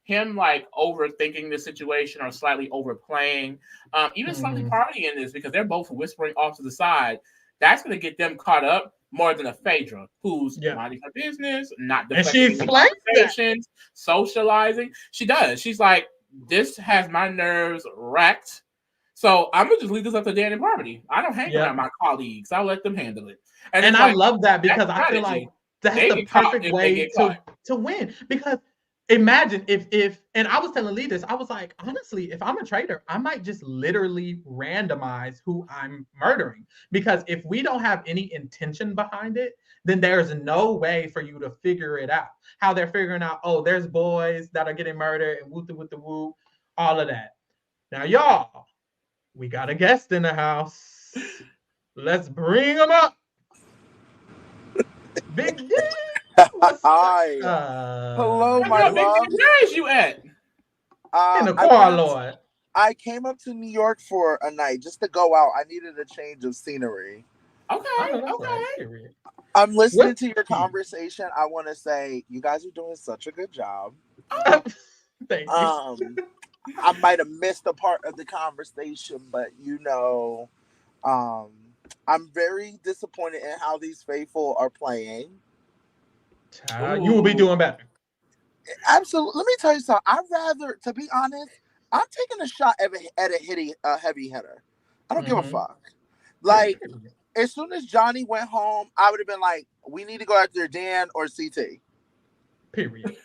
him like overthinking the situation or slightly overplaying, even slightly partying in this because they're both whispering off to the side. That's going to get them caught up more than a Phaedra who's minding her business, not deflecting conversations, socializing. She does. She's like, this has my nerves wrecked. So I'm going to just leave this up to Dan and Parvati. I don't hang around my colleagues. I'll let them handle it. And I love that because I feel like that's the perfect way to win. Because imagine if and I was telling Lee this, I was like, honestly, if I'm a traitor, I might just literally randomize who I'm murdering. Because if we don't have any intention behind it, then there's no way for you to figure it out. How they're figuring out, oh, there's boys that are getting murdered and whoop with the whoop, all of that. Now, y'all, we got a guest in the house. Let's bring him up. Big D. Hi. Hello, my love. Where is you at? In the car, Lord. I came up to New York for a night just to go out. I needed a change of scenery. Okay. I'm listening to your conversation. I want to say you guys are doing such a good job. Thank you. I might have missed a part of the conversation, but I'm very disappointed in how these faithful are playing. You will be doing better. Absolutely. Let me tell you something. To be honest, I'm taking a shot at a heavy hitter. I don't give a fuck. Like, as soon as Johnny went home, I would have been like, we need to go after Dan or CT. Period.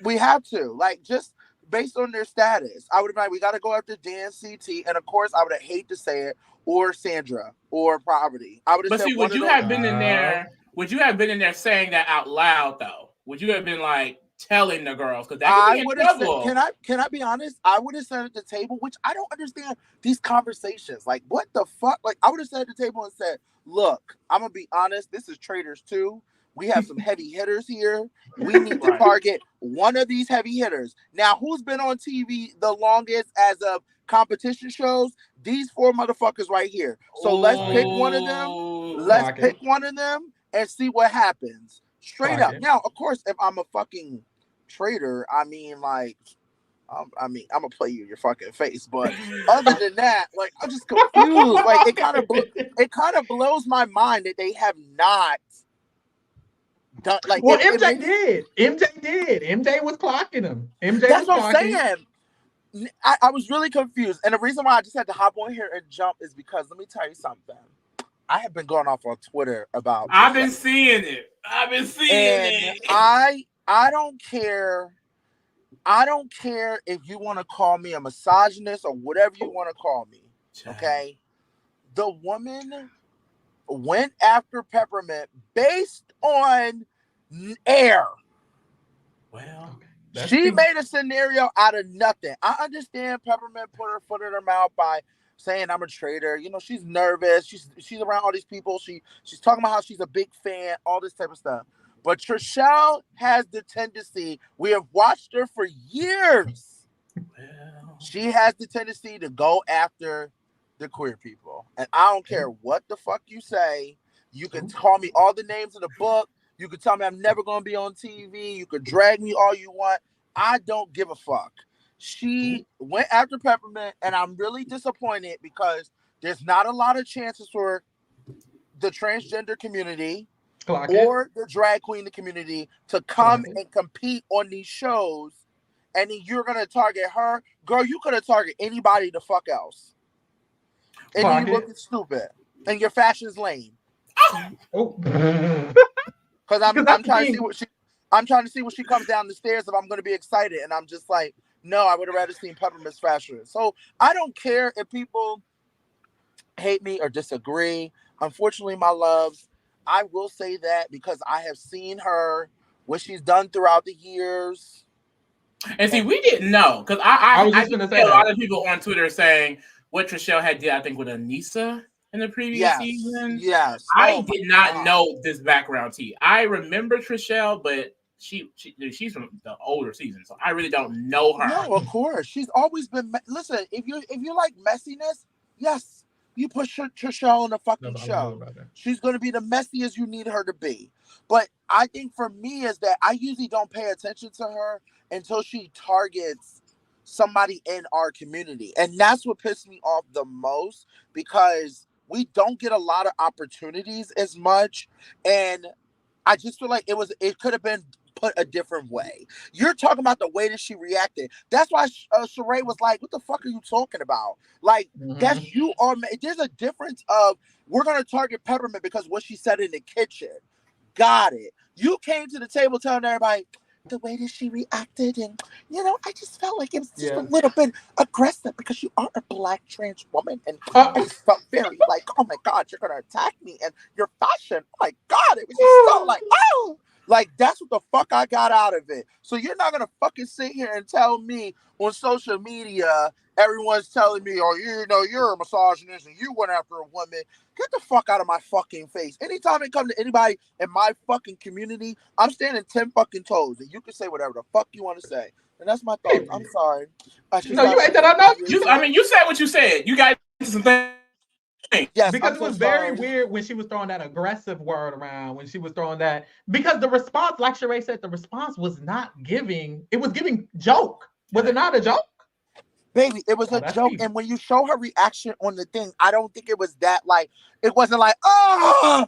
We have to. Like, just based on their status, I would have been like, we got to go after Dan, CT, and of course, I would have hate to say it, or Sandra, or Poverty. I would have But said see, one would of you those. have been in there? Would you have been in there saying that out loud though? Would you have been like telling the girls? Because that could be in trouble. Can I be honest? I would have said at the table, which I don't understand these conversations. Like, what the fuck? Like, I would have said at the table and said, look, I'm gonna be honest, this is Traitors 2. We have some heavy hitters here. We need to target one of these heavy hitters. Now, who's been on TV the longest as of competition shows? These 4 motherfuckers right here. So let's pick one of them and see what happens. Straight up. Now, of course, if I'm a fucking traitor, I'm gonna play you in your fucking face. But other than that, like, I'm just confused. Like, it kind of blows my mind that they have not done. Like, well, MJ did. MJ was clocking him. That's what I'm saying. I was really confused, and the reason why I just had to hop on here and jump is because let me tell you something. I have been going off on Twitter about. I've been seeing it. I don't care. I don't care if you want to call me a misogynist or whatever you want to call me. Okay, the woman went after Peppermint based on air. Well, she made a scenario out of nothing. I understand Peppermint put her foot in her mouth by saying I'm a traitor. You know, she's nervous. She's around all these people. She's talking about how she's a big fan, all this type of stuff. But Trishelle has the tendency, we have watched her for years. Well, she has the tendency to go after the queer people. And I don't care what the fuck you say. You can call me all the names in the book. You can tell me I'm never going to be on TV. You can drag me all you want. I don't give a fuck. She went after Peppermint, and I'm really disappointed because there's not a lot of chances for the transgender community or the drag queen community to come and compete on these shows, and then you're going to target her. Girl, you could have targeted anybody the fuck else. And then you looking stupid, and your fashion's lame. Because I'm trying to see when she comes down the stairs if I'm going to be excited, and I'm just like, no, I would have rather seen Peppermint's fashion. So I don't care if people hate me or disagree. Unfortunately, my loves, I will say that because I have seen her, what she's done throughout the years. And see, we didn't know because I was just going to say a lot of people on Twitter saying what Trishelle had did, I think, with Anissa in the previous season. Yes. I did not know this background tea. I remember Trishelle, but she's from the older season, so I really don't know her. No, of course. She's always been listen, if you like messiness, yes, you put Trishelle on the fucking show. She's gonna be the messiest you need her to be. But I think for me is that I usually don't pay attention to her until she targets somebody in our community. And that's what pissed me off the most because we don't get a lot of opportunities as much. And I just feel like it could have been put a different way. You're talking about the way that she reacted. That's why Sheree was like, what the fuck are you talking about? Like, that's you are. There's a difference of we're going to target Peppermint because what she said in the kitchen. Got it. You came to the table telling everybody, the way that she reacted, and I just felt like it was just a little bit aggressive because you are a black trans woman, and I just felt very like, oh my god, you're gonna attack me and your fashion. Oh my god, it was just so like, oh, like that's what the fuck I got out of it. So you're not gonna fucking sit here and tell me on social media, everyone's telling me, oh, you're a misogynist and you went after a woman. Get the fuck out of my fucking face. Anytime it comes to anybody in my fucking community, I'm standing 10 fucking toes. And you can say whatever the fuck you want to say. And that's my thoughts. I'm sorry. No, you ain't that I know. You said what you said. You got some things Yes, because I'm it so was very sorry. weird when she was throwing that aggressive word around, when she was throwing that, because the response, like Sheree said, the response was not giving, it was giving joke. Was it not a joke? Baby, it was a joke. And when you show her reaction on the thing, I don't think it was that like, it wasn't like, oh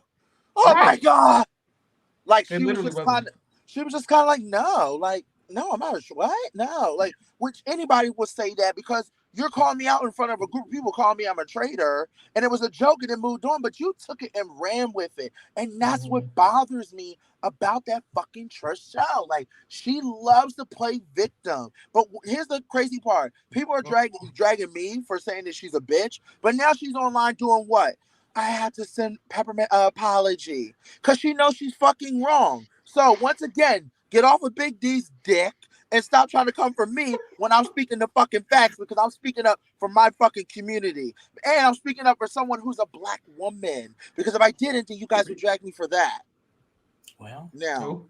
my God. Like she was just kind of like, no, I'm not what? No, like, which anybody would say that because you're calling me out in front of a group of people, calling me I'm a traitor, and it was a joke and it moved on, but you took it and ran with it. And that's what bothers me about that fucking Trishelle. Like, she loves to play victim. But here's the crazy part. People are dragging me for saying that she's a bitch, but now she's online doing what? I had to send Peppermint an apology because she knows she's fucking wrong. So once again, get off of Big D's dick and stop trying to come for me when I'm speaking the fucking facts, because I'm speaking up for my fucking community. And I'm speaking up for someone who's a black woman, because if I didn't, then you guys would drag me for that. Well, now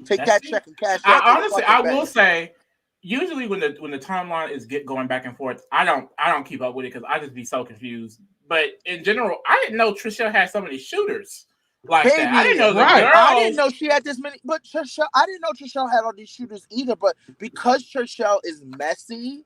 take that check and cash that. Honestly, I will say, usually when the timeline is going back and forth, I don't keep up with it because I just be so confused. But in general, I didn't know Trishelle had so many shooters like that. I didn't know the girls. I didn't know she had this many. But Trishelle, I didn't know Trishelle had all these shooters either. But because Trishelle is messy,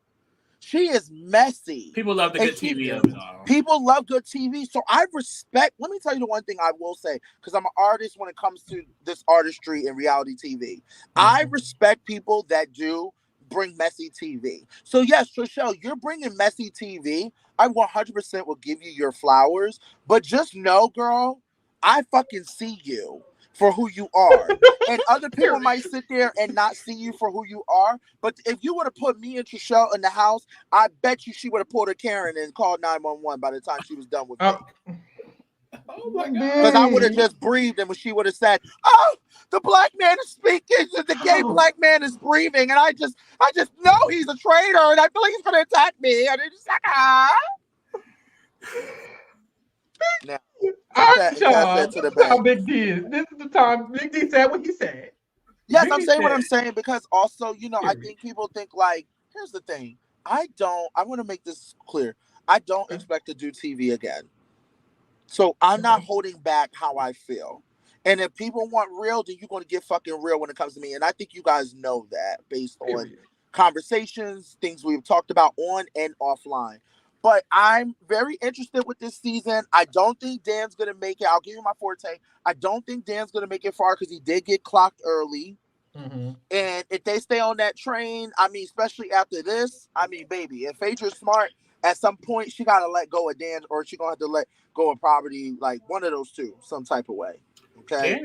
she is messy. People love the good TV of it all. People love good TV. So I respect. Let me tell you the one thing I will say, because I'm an artist when it comes to this artistry and reality TV. I respect people that do bring messy TV. So yes, Trishelle, you're bringing messy TV. I 100% will give you your flowers. But just know, girl, I fucking see you for who you are. And other people might sit there and not see you for who you are. But if you would have put me and Trishelle in the house, I bet you she would have pulled a Karen and called 911 by the time she was done with me. Oh my God. Because I would have just breathed and she would have said, oh, the black man is speaking, the gay black man is breathing, and I just know he's a traitor and I feel like he's gonna attack me. And it's just like, Now, this is how Big D is. This is the time Big D said what he said. Yes, I'm saying what I'm saying because also, I think people think like, here's the thing. I want to make this clear. I don't expect to do TV again. So I'm not holding back how I feel. And if people want real, then you're going to get fucking real when it comes to me. And I think you guys know that based on conversations, things we've talked about on and offline. But I'm very interested with this season. I don't think Dan's going to make it. I'll give you my forte. I don't think Dan's going to make it far because he did get clocked early. And if they stay on that train, I mean, especially after this, I mean, baby, if Phaedra's smart, at some point she got to let go of Dan, or she going to have to let go of Property, like one of those two, some type of way. Okay.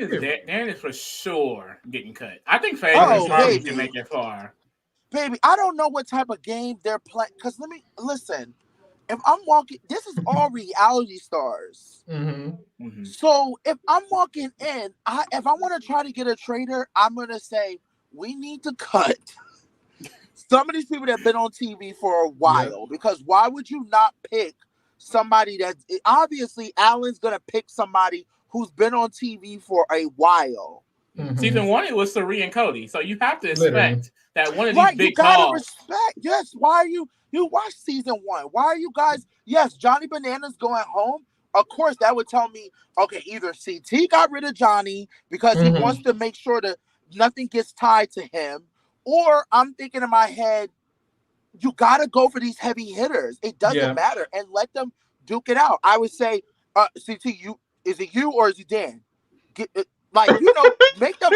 Dan is for sure getting cut. I think Phaedra's smart to make it far. Baby, I don't know what type of game they're playing. Because listen. If I'm walking, this is all reality stars. So if I'm walking in, if I want to try to get a traitor, I'm going to say, we need to cut some of these people that have been on TV for a while. Because why would you not pick somebody that, obviously Alan's going to pick somebody who's been on TV for a while. Season 1, it was Sari and Cody. So you have to expect that one of these big you gotta calls. Respect. Yes. Why are you watch season 1? Why are you guys? Yes, Johnny Bananas going home. Of course, that would tell me, okay, either CT got rid of Johnny because he wants to make sure that nothing gets tied to him, or I'm thinking in my head, you gotta go for these heavy hitters. It doesn't matter, and let them duke it out. I would say, CT, is it you or is it Dan? Make them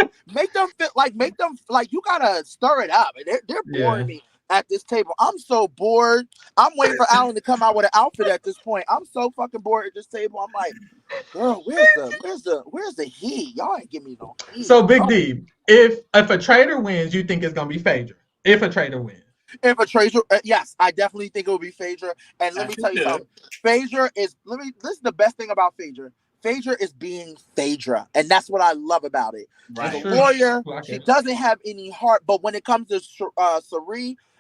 fit, make them you gotta stir it up. They're boring me at this table. I'm so bored. I'm waiting for Alan to come out with an outfit at this point. I'm so fucking bored at this table. I'm like, girl, where's the heat? Y'all ain't giving me no heat. So Big D, if a traitor wins, you think it's gonna be Phaedra? If a traitor wins. If a traitor, yes, I definitely think it will be Phaedra. And let me tell you something. Phaedra is this is the best thing about Phaedra. Phaedra is being Phaedra, and that's what I love about it. She's a lawyer. She doesn't have any heart, but when it comes to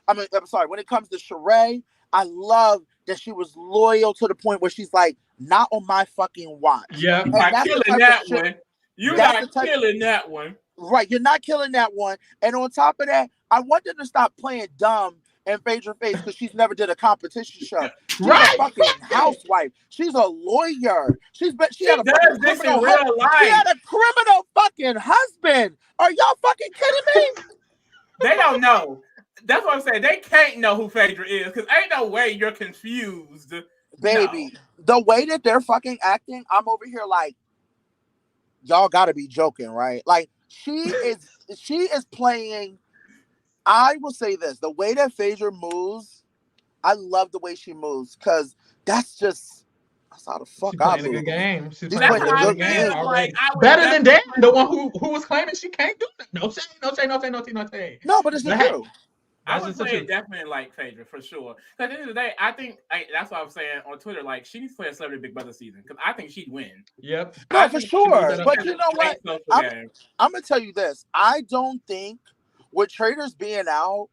when it comes to Sheree, I love that she was loyal to the point where she's like, not on my fucking watch. Yeah, you're not killing that one. You're not killing that one. Right, you're not killing that one. And on top of that, I want them to stop playing dumb in Phaedra face because she's never did a competition show. She's Right. a fucking housewife. She's a lawyer. She had a does fucking this in criminal real life. She had a criminal fucking husband. Are y'all fucking kidding me? They don't know. That's what I'm saying. They can't know who Phaedra is because ain't no way you're confused. Baby, the way that they're fucking acting, I'm over here like, y'all gotta be joking, right? Like, she is playing. I will say this: the way that Phaedra moves, I love the way she moves because that's how the fuck She's I playing move. a good game. She's She's playing a playing a good good game game. already. Like, Better than Dan, the one who was claiming she can't do that. No shade, no shade, no shade, no shade, no shade. No, but it's the truth. I would play it definitely like Phaedra for sure. At the end of the day, I think that's what I was saying on Twitter. Like, she needs to play a Celebrity Big Brother season because I think she'd win. Yep. No, for sure. But you know what? I'm gonna tell you this. I don't think with Traitors being out,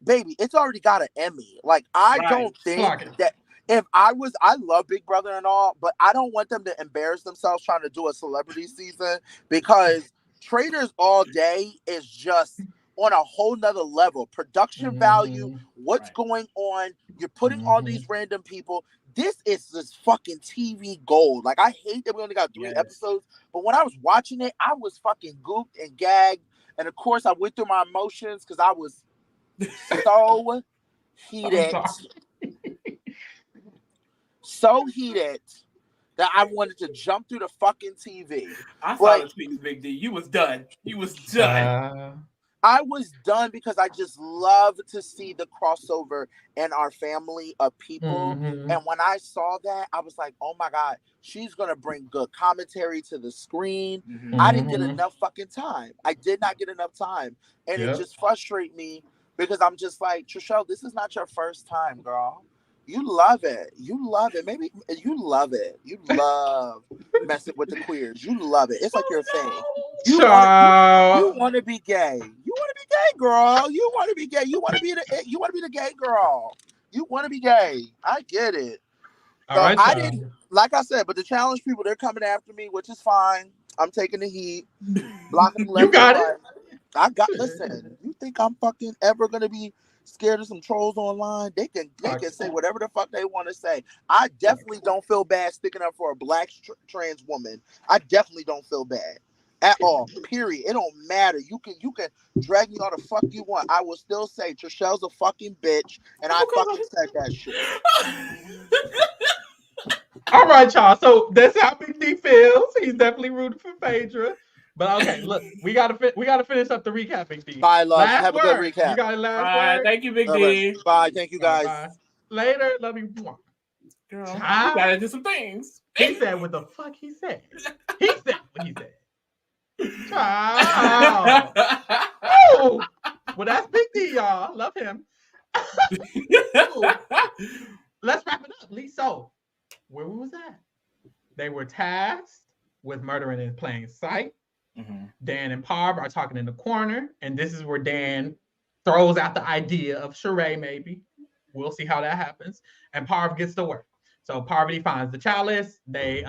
baby, it's already got an Emmy. Like, I don't think that if I love Big Brother and all, but I don't want them to embarrass themselves trying to do a celebrity season because Traitors all day is just on a whole nother level. Production value, what's going on. You're putting all these random people. This is this fucking TV gold. Like, I hate that we only got 3 episodes, but when I was watching it, I was fucking gooped and gagged. And of course, I went through my emotions because I was so heated. So heated that I wanted to jump through the fucking TV. I saw the tweets, Big D. You was done. You was done. I was done because I just love to see the crossover in our family of people. And when I saw that, I was like, oh my God, she's going to bring good commentary to the screen. I didn't get enough fucking time. I did not get enough time. And it just frustrates me because I'm just like, Trishelle, this is not your first time, girl. You love it. You love it. Maybe you love it. You love messing with the queers. You love it. It's like your thing. You want to be gay. You want to be gay, girl. You want to be gay. You want to be the gay girl. You want to be gay. I get it. So I didn't, like I said, but the challenge people, they're coming after me, which is fine. I'm taking the heat. Blocking the left. You got it. Listen, you think I'm fucking ever gonna be scared of some trolls online? They can say whatever the fuck they want to say. I definitely don't feel bad sticking up for a black trans woman. I definitely don't feel bad at all. Period. It don't matter. You can drag me all the fuck you want. I will still say Trishelle's a fucking bitch, and I fucking said that shit. All right, y'all. So that's how Big D feels. He's definitely rooting for Phaedra. But okay, look, we gotta finish up the recap, Big D. Bye, love. Have a good recap. You got a last word? Thank you, Big D. Bye. Thank you, guys. Bye. Later. Love you. Girl, you gotta do some things. He said what the fuck he said. He said what he said. Child. Oh. Well, that's Big D, y'all. Love him. Let's wrap it up. Lee, so where was that? They were tasked with murdering in plain sight. Dan and Parv are talking in the corner, and this is where Dan throws out the idea of Sheree, maybe. We'll see how that happens. And Parv gets to work. So Parvati finds the chalice. They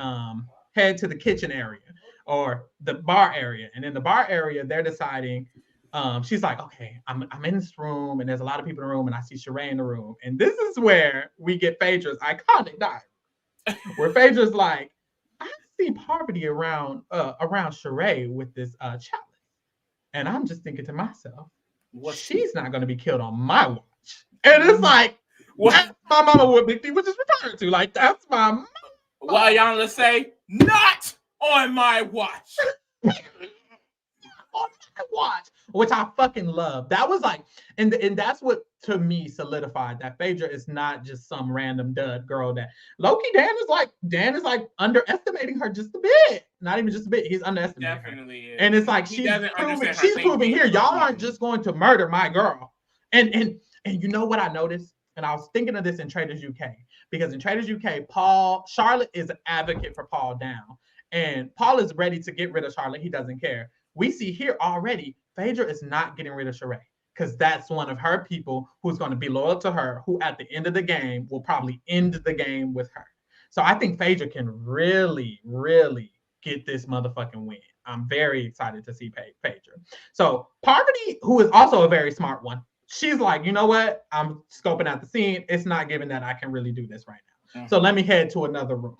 head to the kitchen area or the bar area. And in the bar area, they're deciding, she's like, okay, I'm in this room, and there's a lot of people in the room, and I see Sheree in the room. And this is where we get Phaedra's iconic dialogue, where Phaedra's like, I see Parvati around Sheree with this chalice. And I'm just thinking to myself, well, she's not going to be killed on my watch. And it's like, that's my mama, what Big D was just referring to. Like, that's my mama. Well, y'all say, not on my watch. On my watch, which I fucking love. That was like, and that's what to me solidified that Phaedra is not just some random dud girl that low-key Dan is like underestimating her just a bit. Not even just a bit. He's underestimating Definitely her. And it's like she's proving here, y'all aren't just going to murder my girl. And you know what I noticed? And I was thinking of this in Traitors UK, because in Traitors UK, Charlotte is an advocate for Paul down. And Paul is ready to get rid of Charlotte. He doesn't care. We see here already, Phaedra is not getting rid of Sheree, because that's one of her people who's going to be loyal to her, who at the end of the game will probably end the game with her. So I think Phaedra can really, really get this motherfucking win. I'm very excited to see Phaedra. So Parvati, who is also a very smart one, she's like, you know what? I'm scoping out the scene. It's not given that I can really do this right now. So let me head to another room.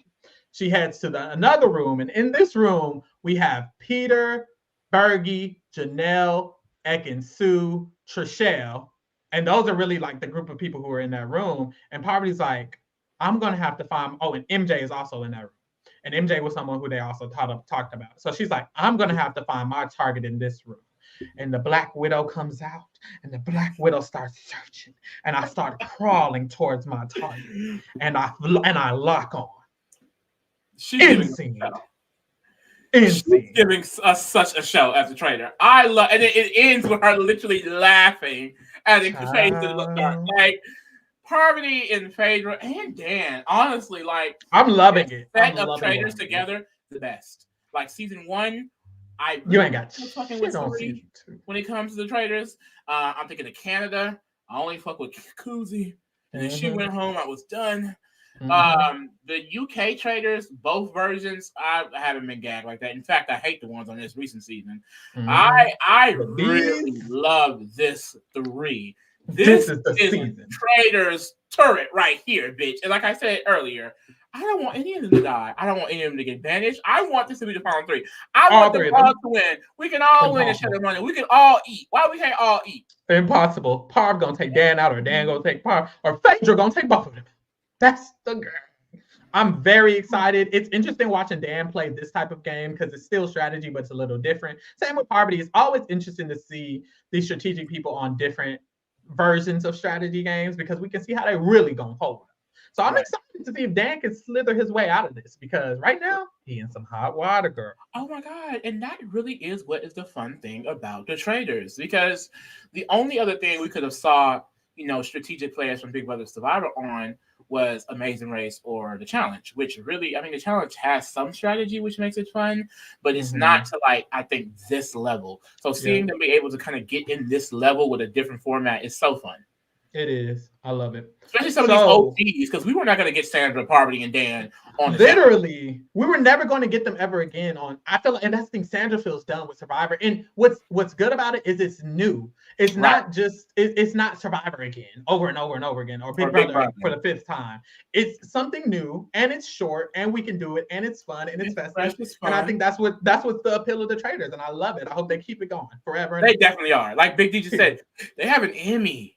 She heads to another room, and in this room, we have Peter, Bergie, Janelle, Ekin-Su, Trishelle, and those are really like the group of people who are in that room. And Poverty's like, I'm gonna have to find. Oh, and MJ is also in that room. And MJ was someone who they also talked about. So she's like, I'm gonna have to find my target in this room. And the Black Widow comes out, and the Black Widow starts searching, and I start crawling towards my target, and I lock on. She's giving us such a show as a traitor. I love, and it ends with her literally laughing at the face of the dark. Like Poverty and Phaedra and Dan, honestly, like I'm loving it. Set of traitors together, the best. Like season 1, you ain't got fucking with Three when it comes to the traitors. I'm thinking of Canada. I only fuck with Kuzi, and then she went home. I was done. The UK traitors, both versions, I haven't been gagged like that. In fact, I hate the ones on this recent season. I really love this 3. This is the season. Traitors turret right here, bitch. And like I said earlier, I don't want any of them to die. I don't want any of them to get banished. I want this to be the final 3. I want them all to win. We can all win and share the money. We can all eat. Why we can't all eat? Impossible. Parv gonna take Dan out, or Dan gonna take Parv, or Phaedra gonna take both of them. That's the girl. I'm very excited. It's interesting watching Dan play this type of game because it's still strategy, but it's a little different. Same with Poverty. It's always interesting to see these strategic people on different versions of strategy games because we can see how they really gonna hold them. So I'm excited to see if Dan can slither his way out of this because right now he in some hot water, girl. Oh my God. And that really is what is the fun thing about the traitors, because the only other thing we could have saw, strategic players from Big Brother Survivor on was Amazing Race or the Challenge, which really, the Challenge has some strategy, which makes it fun, but it's not to I think this level. So seeing them be able to kind of get in this level with a different format is so fun. It is. I love it. Especially some of these OGs, because we were not going to get Sandra, Poverty, and Dan on the literally, we were never going to get them ever again on. I feel like, and that's the thing, Sandra feels done with Survivor. And what's good about it is it's new. It's not just it's not Survivor again over and over and over again, or Big Brother for the 5th time. It's something new, and it's short, and we can do it, and it's fun, and it's festive. And I think that's what's the appeal of the traitors, and I love it. I hope they keep it going forever. They definitely are. Like Big D just said, they have an Emmy.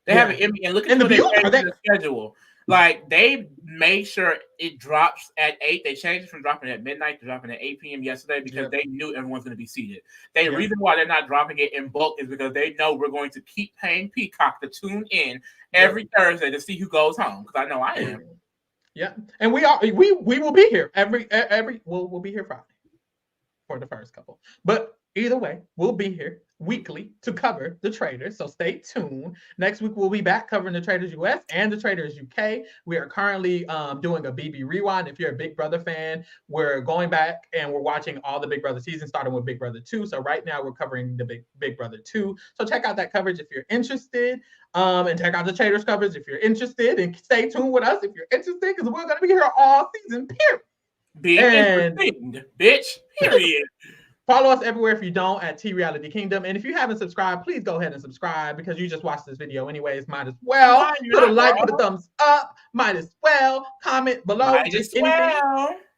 They have an Emmy, and look at the schedule. Like they made sure it drops at 8. They changed it from dropping at midnight to dropping at 8 p.m. yesterday because they knew everyone's going to be seated. The reason why they're not dropping it in bulk is because they know we're going to keep paying Peacock to tune in every Thursday to see who goes home. Because I know I am. Yeah, and we will be here we'll be here Friday for the first couple, but either way, we'll be here weekly to cover the traitors. So stay tuned. Next week, we'll be back covering the Traitors US and the Traitors UK. We are currently doing a BB Rewind. If you're a Big Brother fan, we're going back and we're watching all the Big Brother seasons, starting with Big Brother 2. So right now, we're covering the Big Brother 2. So check out that coverage if you're interested. And check out the Traitors coverage if you're interested. And stay tuned with us if you're interested, because we're going to be here all season, period. Be interested, bitch, period. Follow us everywhere if you don't at T Reality Kingdom. And if you haven't subscribed, please go ahead and subscribe because you just watched this video anyways. Might as well. Put a like, put a thumbs up. Might as well. Comment below.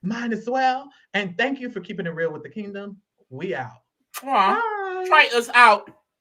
Might as well. And thank you for keeping it real with the kingdom. We out. Try us out.